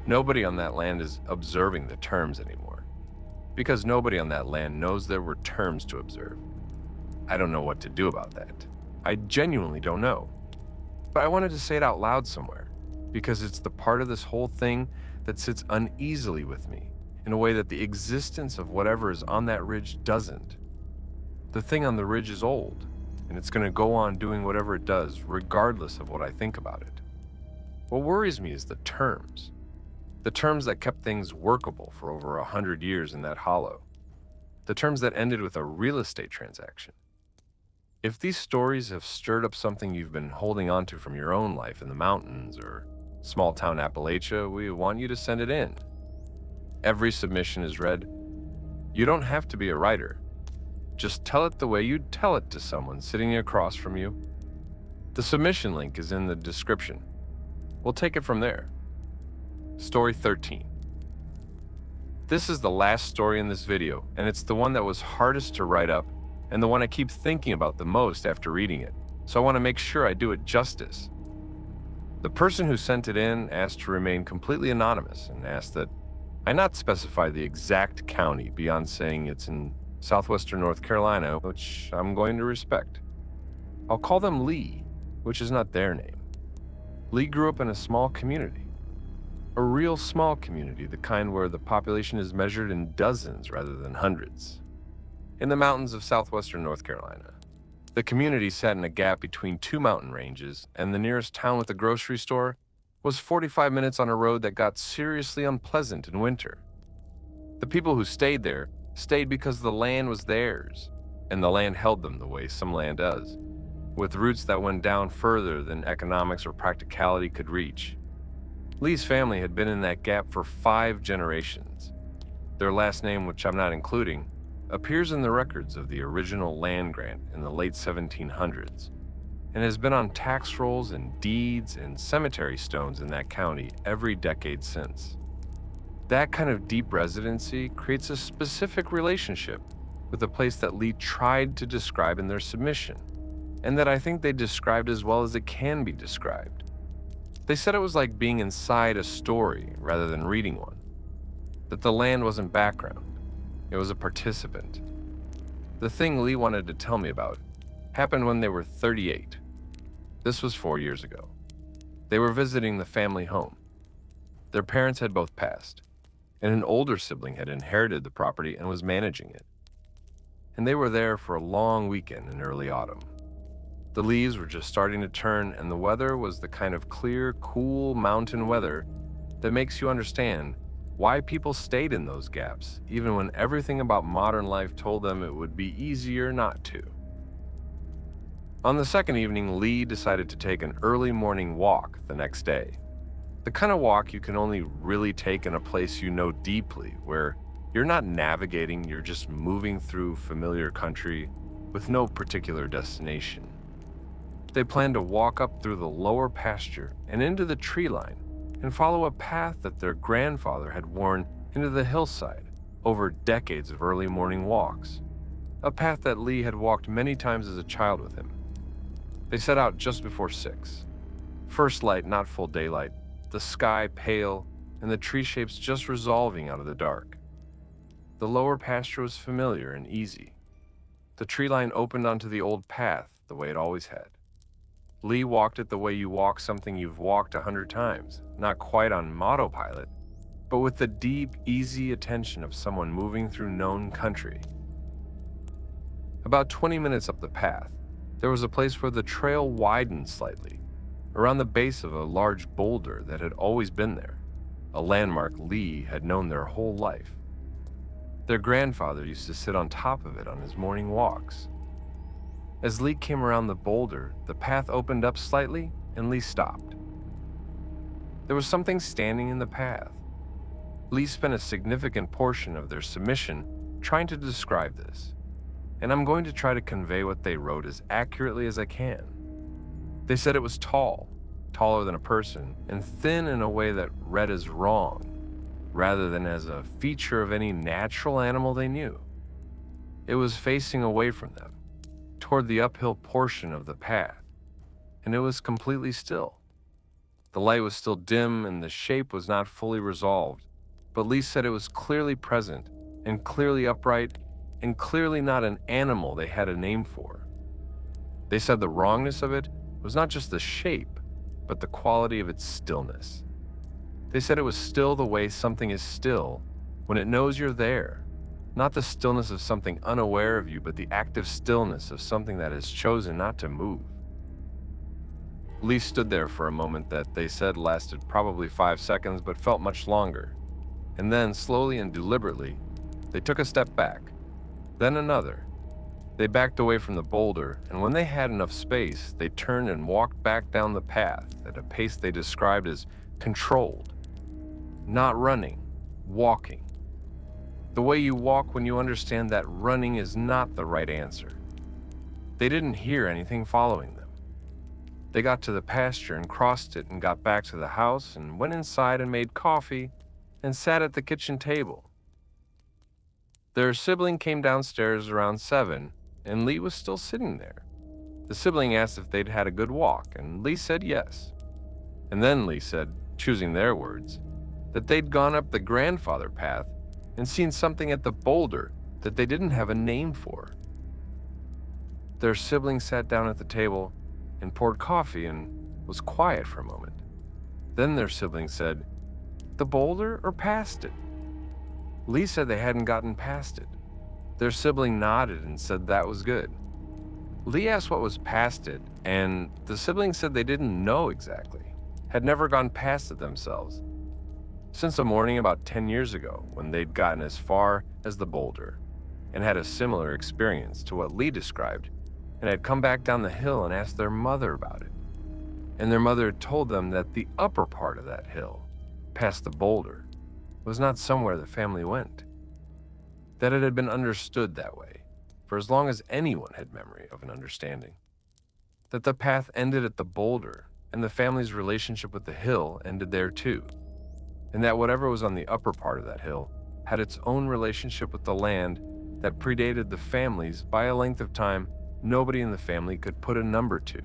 Nobody on that land is observing the terms anymore, because nobody on that land knows there were terms to observe. I don't know what to do about that. I genuinely don't know. But I wanted to say it out loud somewhere, because it's the part of this whole thing that sits uneasily with me, in a way that the existence of whatever is on that ridge doesn't. The thing on the ridge is old, and it's going to go on doing whatever it does, regardless of what I think about it. What worries me is the terms that kept things workable for over 100 years in that hollow, the terms that ended with a real estate transaction. If these stories have stirred up something you've been holding onto from your own life in the mountains or small town Appalachia, we want you to send it in. Every submission is read. You don't have to be a writer. Just tell it the way you'd tell it to someone sitting across from you. The submission link is in the description. We'll take it from there. Story 13. This is the last story in this video, and it's the one that was hardest to write up and the one I keep thinking about the most after reading it, so I want to make sure I do it justice. The person who sent it in asked to remain completely anonymous and asked that I not specify the exact county beyond saying it's in southwestern North Carolina, which I'm going to respect. I'll call them Lee, which is not their name. Lee grew up in a small community. A real small community, the kind where the population is measured in dozens rather than hundreds. In the mountains of southwestern North Carolina. The community sat in a gap between two mountain ranges, and the nearest town with a grocery store was 45 minutes on a road that got seriously unpleasant in winter. The people who stayed there stayed because the land was theirs, and the land held them the way some land does, with roots that went down further than economics or practicality could reach. Lee's family had been in that gap for 5 generations. Their last name, which I'm not including, appears in the records of the original land grant in the late 1700s, and has been on tax rolls and deeds and cemetery stones in that county every decade since. That kind of deep residency creates a specific relationship with a place that Lee tried to describe in their submission, and that I think they described as well as it can be described. They said it was like being inside a story rather than reading one, that the land wasn't background. It was a participant. The thing Lee wanted to tell me about happened when they were 38. This was 4 years ago. They were visiting the family home. Their parents had both passed, and an older sibling had inherited the property and was managing it. And they were there for a long weekend in early autumn. The leaves were just starting to turn, and the weather was the kind of clear, cool mountain weather that makes you understand why people stayed in those gaps, even when everything about modern life told them it would be easier not to. On the second evening, Lee decided to take an early morning walk the next day. The kind of walk you can only really take in a place you know deeply, where you're not navigating, you're just moving through familiar country with no particular destination. They planned to walk up through the lower pasture and into the tree line and follow a path that their grandfather had worn into the hillside over decades of early morning walks. a path that Lee had walked many times as a child with him. They set out just before 6. First light, not full daylight, the sky pale, and the tree shapes just resolving out of the dark. The lower pasture was familiar and easy. The tree line opened onto the old path the way it always had. Lee walked it the way you walk something you've walked 100 times, not quite on autopilot, but with the deep, easy attention of someone moving through known country. About 20 minutes up the path, there was a place where the trail widened slightly, around the base of a large boulder that had always been there, a landmark Lee had known their whole life. Their grandfather used to sit on top of it on his morning walks. As Lee came around the boulder, the path opened up slightly and Lee stopped. There was something standing in the path. Lee spent a significant portion of their submission trying to describe this, and I'm going to try to convey what they wrote as accurately as I can. They said it was tall, taller than a person, and thin in a way that read as wrong, rather than as a feature of any natural animal they knew. It was facing away from them, toward the uphill portion of the path, and it was completely still. The light was still dim and the shape was not fully resolved, but Lee said it was clearly present and clearly upright and clearly not an animal they had a name for. They said the wrongness of it was not just the shape, but the quality of its stillness. They said it was still the way something is still when it knows you're there, not the stillness of something unaware of you, but the active stillness of something that has chosen not to move. Lee stood there for a moment that they said lasted probably 5 seconds, but felt much longer. And then, slowly and deliberately, they took a step back, then another. They backed away from the boulder, and when they had enough space, they turned and walked back down the path at a pace they described as controlled. Not running, walking. The way you walk when you understand that running is not the right answer. They didn't hear anything following them. They got to the pasture and crossed it and got back to the house and went inside and made coffee and sat at the kitchen table. Their sibling came downstairs around 7, and Lee was still sitting there. The sibling asked if they'd had a good walk, and Lee said yes. And then Lee said, choosing their words, that they'd gone up the grandfather path and seen something at the boulder that they didn't have a name for. Their sibling sat down at the table and poured coffee and was quiet for a moment. Then their sibling said, "The boulder or past it?" Lee said they hadn't gotten past it. Their sibling nodded and said that was good. Lee asked what was past it, and the sibling said they didn't know exactly, had never gone past it themselves. Since a morning about 10 years ago, when they'd gotten as far as the boulder and had a similar experience to what Lee described, and had come back down the hill and asked their mother about it. And their mother had told them that the upper part of that hill, past the boulder, was not somewhere the family went. That it had been understood that way for as long as anyone had memory of an understanding. That the path ended at the boulder and the family's relationship with the hill ended there too. And that whatever was on the upper part of that hill had its own relationship with the land that predated the family's by a length of time nobody in the family could put a number to.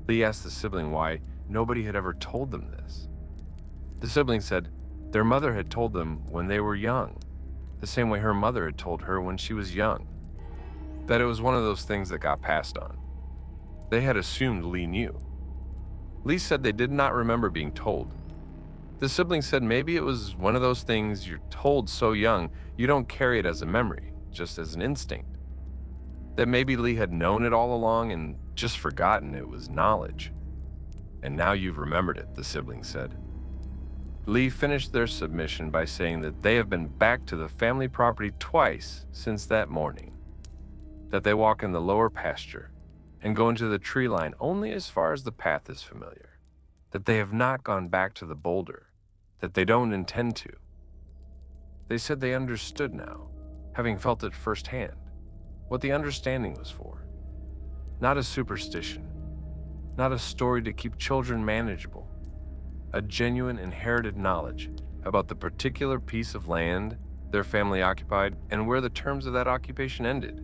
Lee asked the sibling why nobody had ever told them this. The sibling said their mother had told them when they were young, the same way her mother had told her when she was young. That it was one of those things that got passed on. They had assumed Lee knew. Lee said they did not remember being told. The sibling said maybe it was one of those things you're told so young you don't carry it as a memory, just as an instinct. That maybe Lee had known it all along and just forgotten it was knowledge. And now you've remembered it, the sibling said. Lee finished their submission by saying that they have been back to the family property twice since that morning. That they walk in the lower pasture and go into the tree line only as far as the path is familiar. That they have not gone back to the boulder, that they don't intend to. They said they understood now, having felt it firsthand, what the understanding was for. Not a superstition, not a story to keep children manageable, a genuine inherited knowledge about the particular piece of land their family occupied and where the terms of that occupation ended.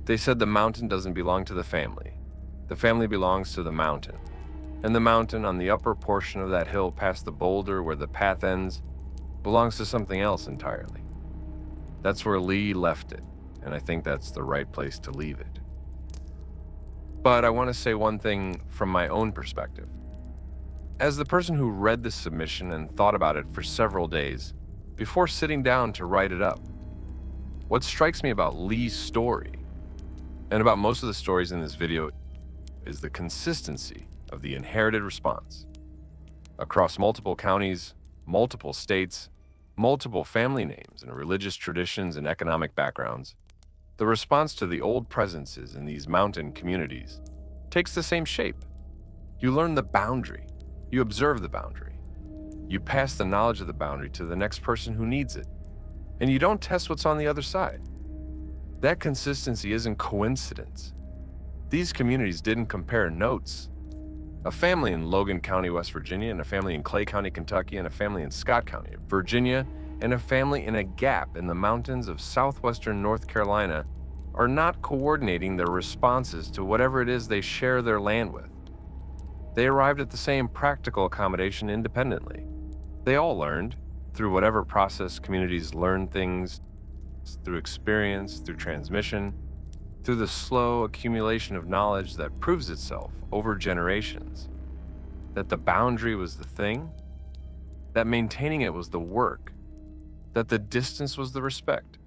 They said the mountain doesn't belong to the family. The family belongs to the mountain. And the mountain on the upper portion of that hill past the boulder where the path ends belongs to something else entirely. That's where Lee left it, and I think that's the right place to leave it. But I want to say one thing from my own perspective. As the person who read this submission and thought about it for several days before sitting down to write it up, what strikes me about Lee's story, and about most of the stories in this video, is the consistency of the inherited response. Across multiple counties, multiple states, multiple family names and religious traditions and economic backgrounds, the response to the old presences in these mountain communities takes the same shape. You learn the boundary. You observe the boundary. You pass the knowledge of the boundary to the next person who needs it. And you don't test what's on the other side. That consistency isn't coincidence. These communities didn't compare notes. A family in Logan County, West Virginia, and a family in Clay County, Kentucky, and a family in Scott County, Virginia, and a family in a gap in the mountains of southwestern North Carolina are not coordinating their responses to whatever it is they share their land with. They arrived at the same practical accommodation independently. They all learned, through whatever process communities learn things, through experience, through transmission, through the slow accumulation of knowledge that proves itself over generations, that the boundary was the thing, that maintaining it was the work, that the distance was the respect.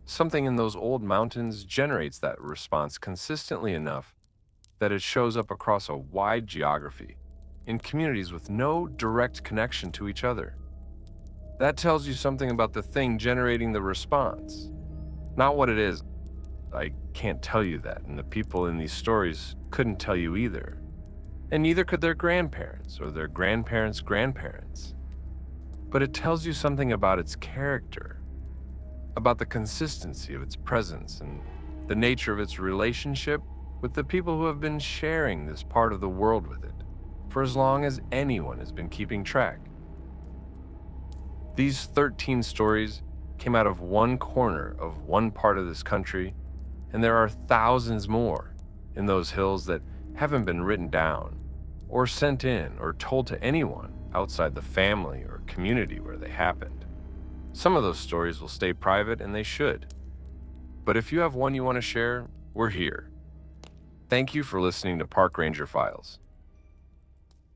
Something in those old mountains generates that response consistently enough that it shows up across a wide geography in communities with no direct connection to each other. That tells you something about the thing generating the response, not what it is. I can't tell you that, and the people in these stories couldn't tell you either. And neither could their grandparents or their grandparents' grandparents. But it tells you something about its character, about the consistency of its presence and the nature of its relationship with the people who have been sharing this part of the world with it for as long as anyone has been keeping track. These 13 stories came out of one corner of one part of this country, and there are thousands more in those hills that haven't been written down or sent in or told to anyone outside the family or community where they happened. Some of those stories will stay private, and they should. But if you have one you want to share, we're here. Thank you for listening to Park Ranger Files.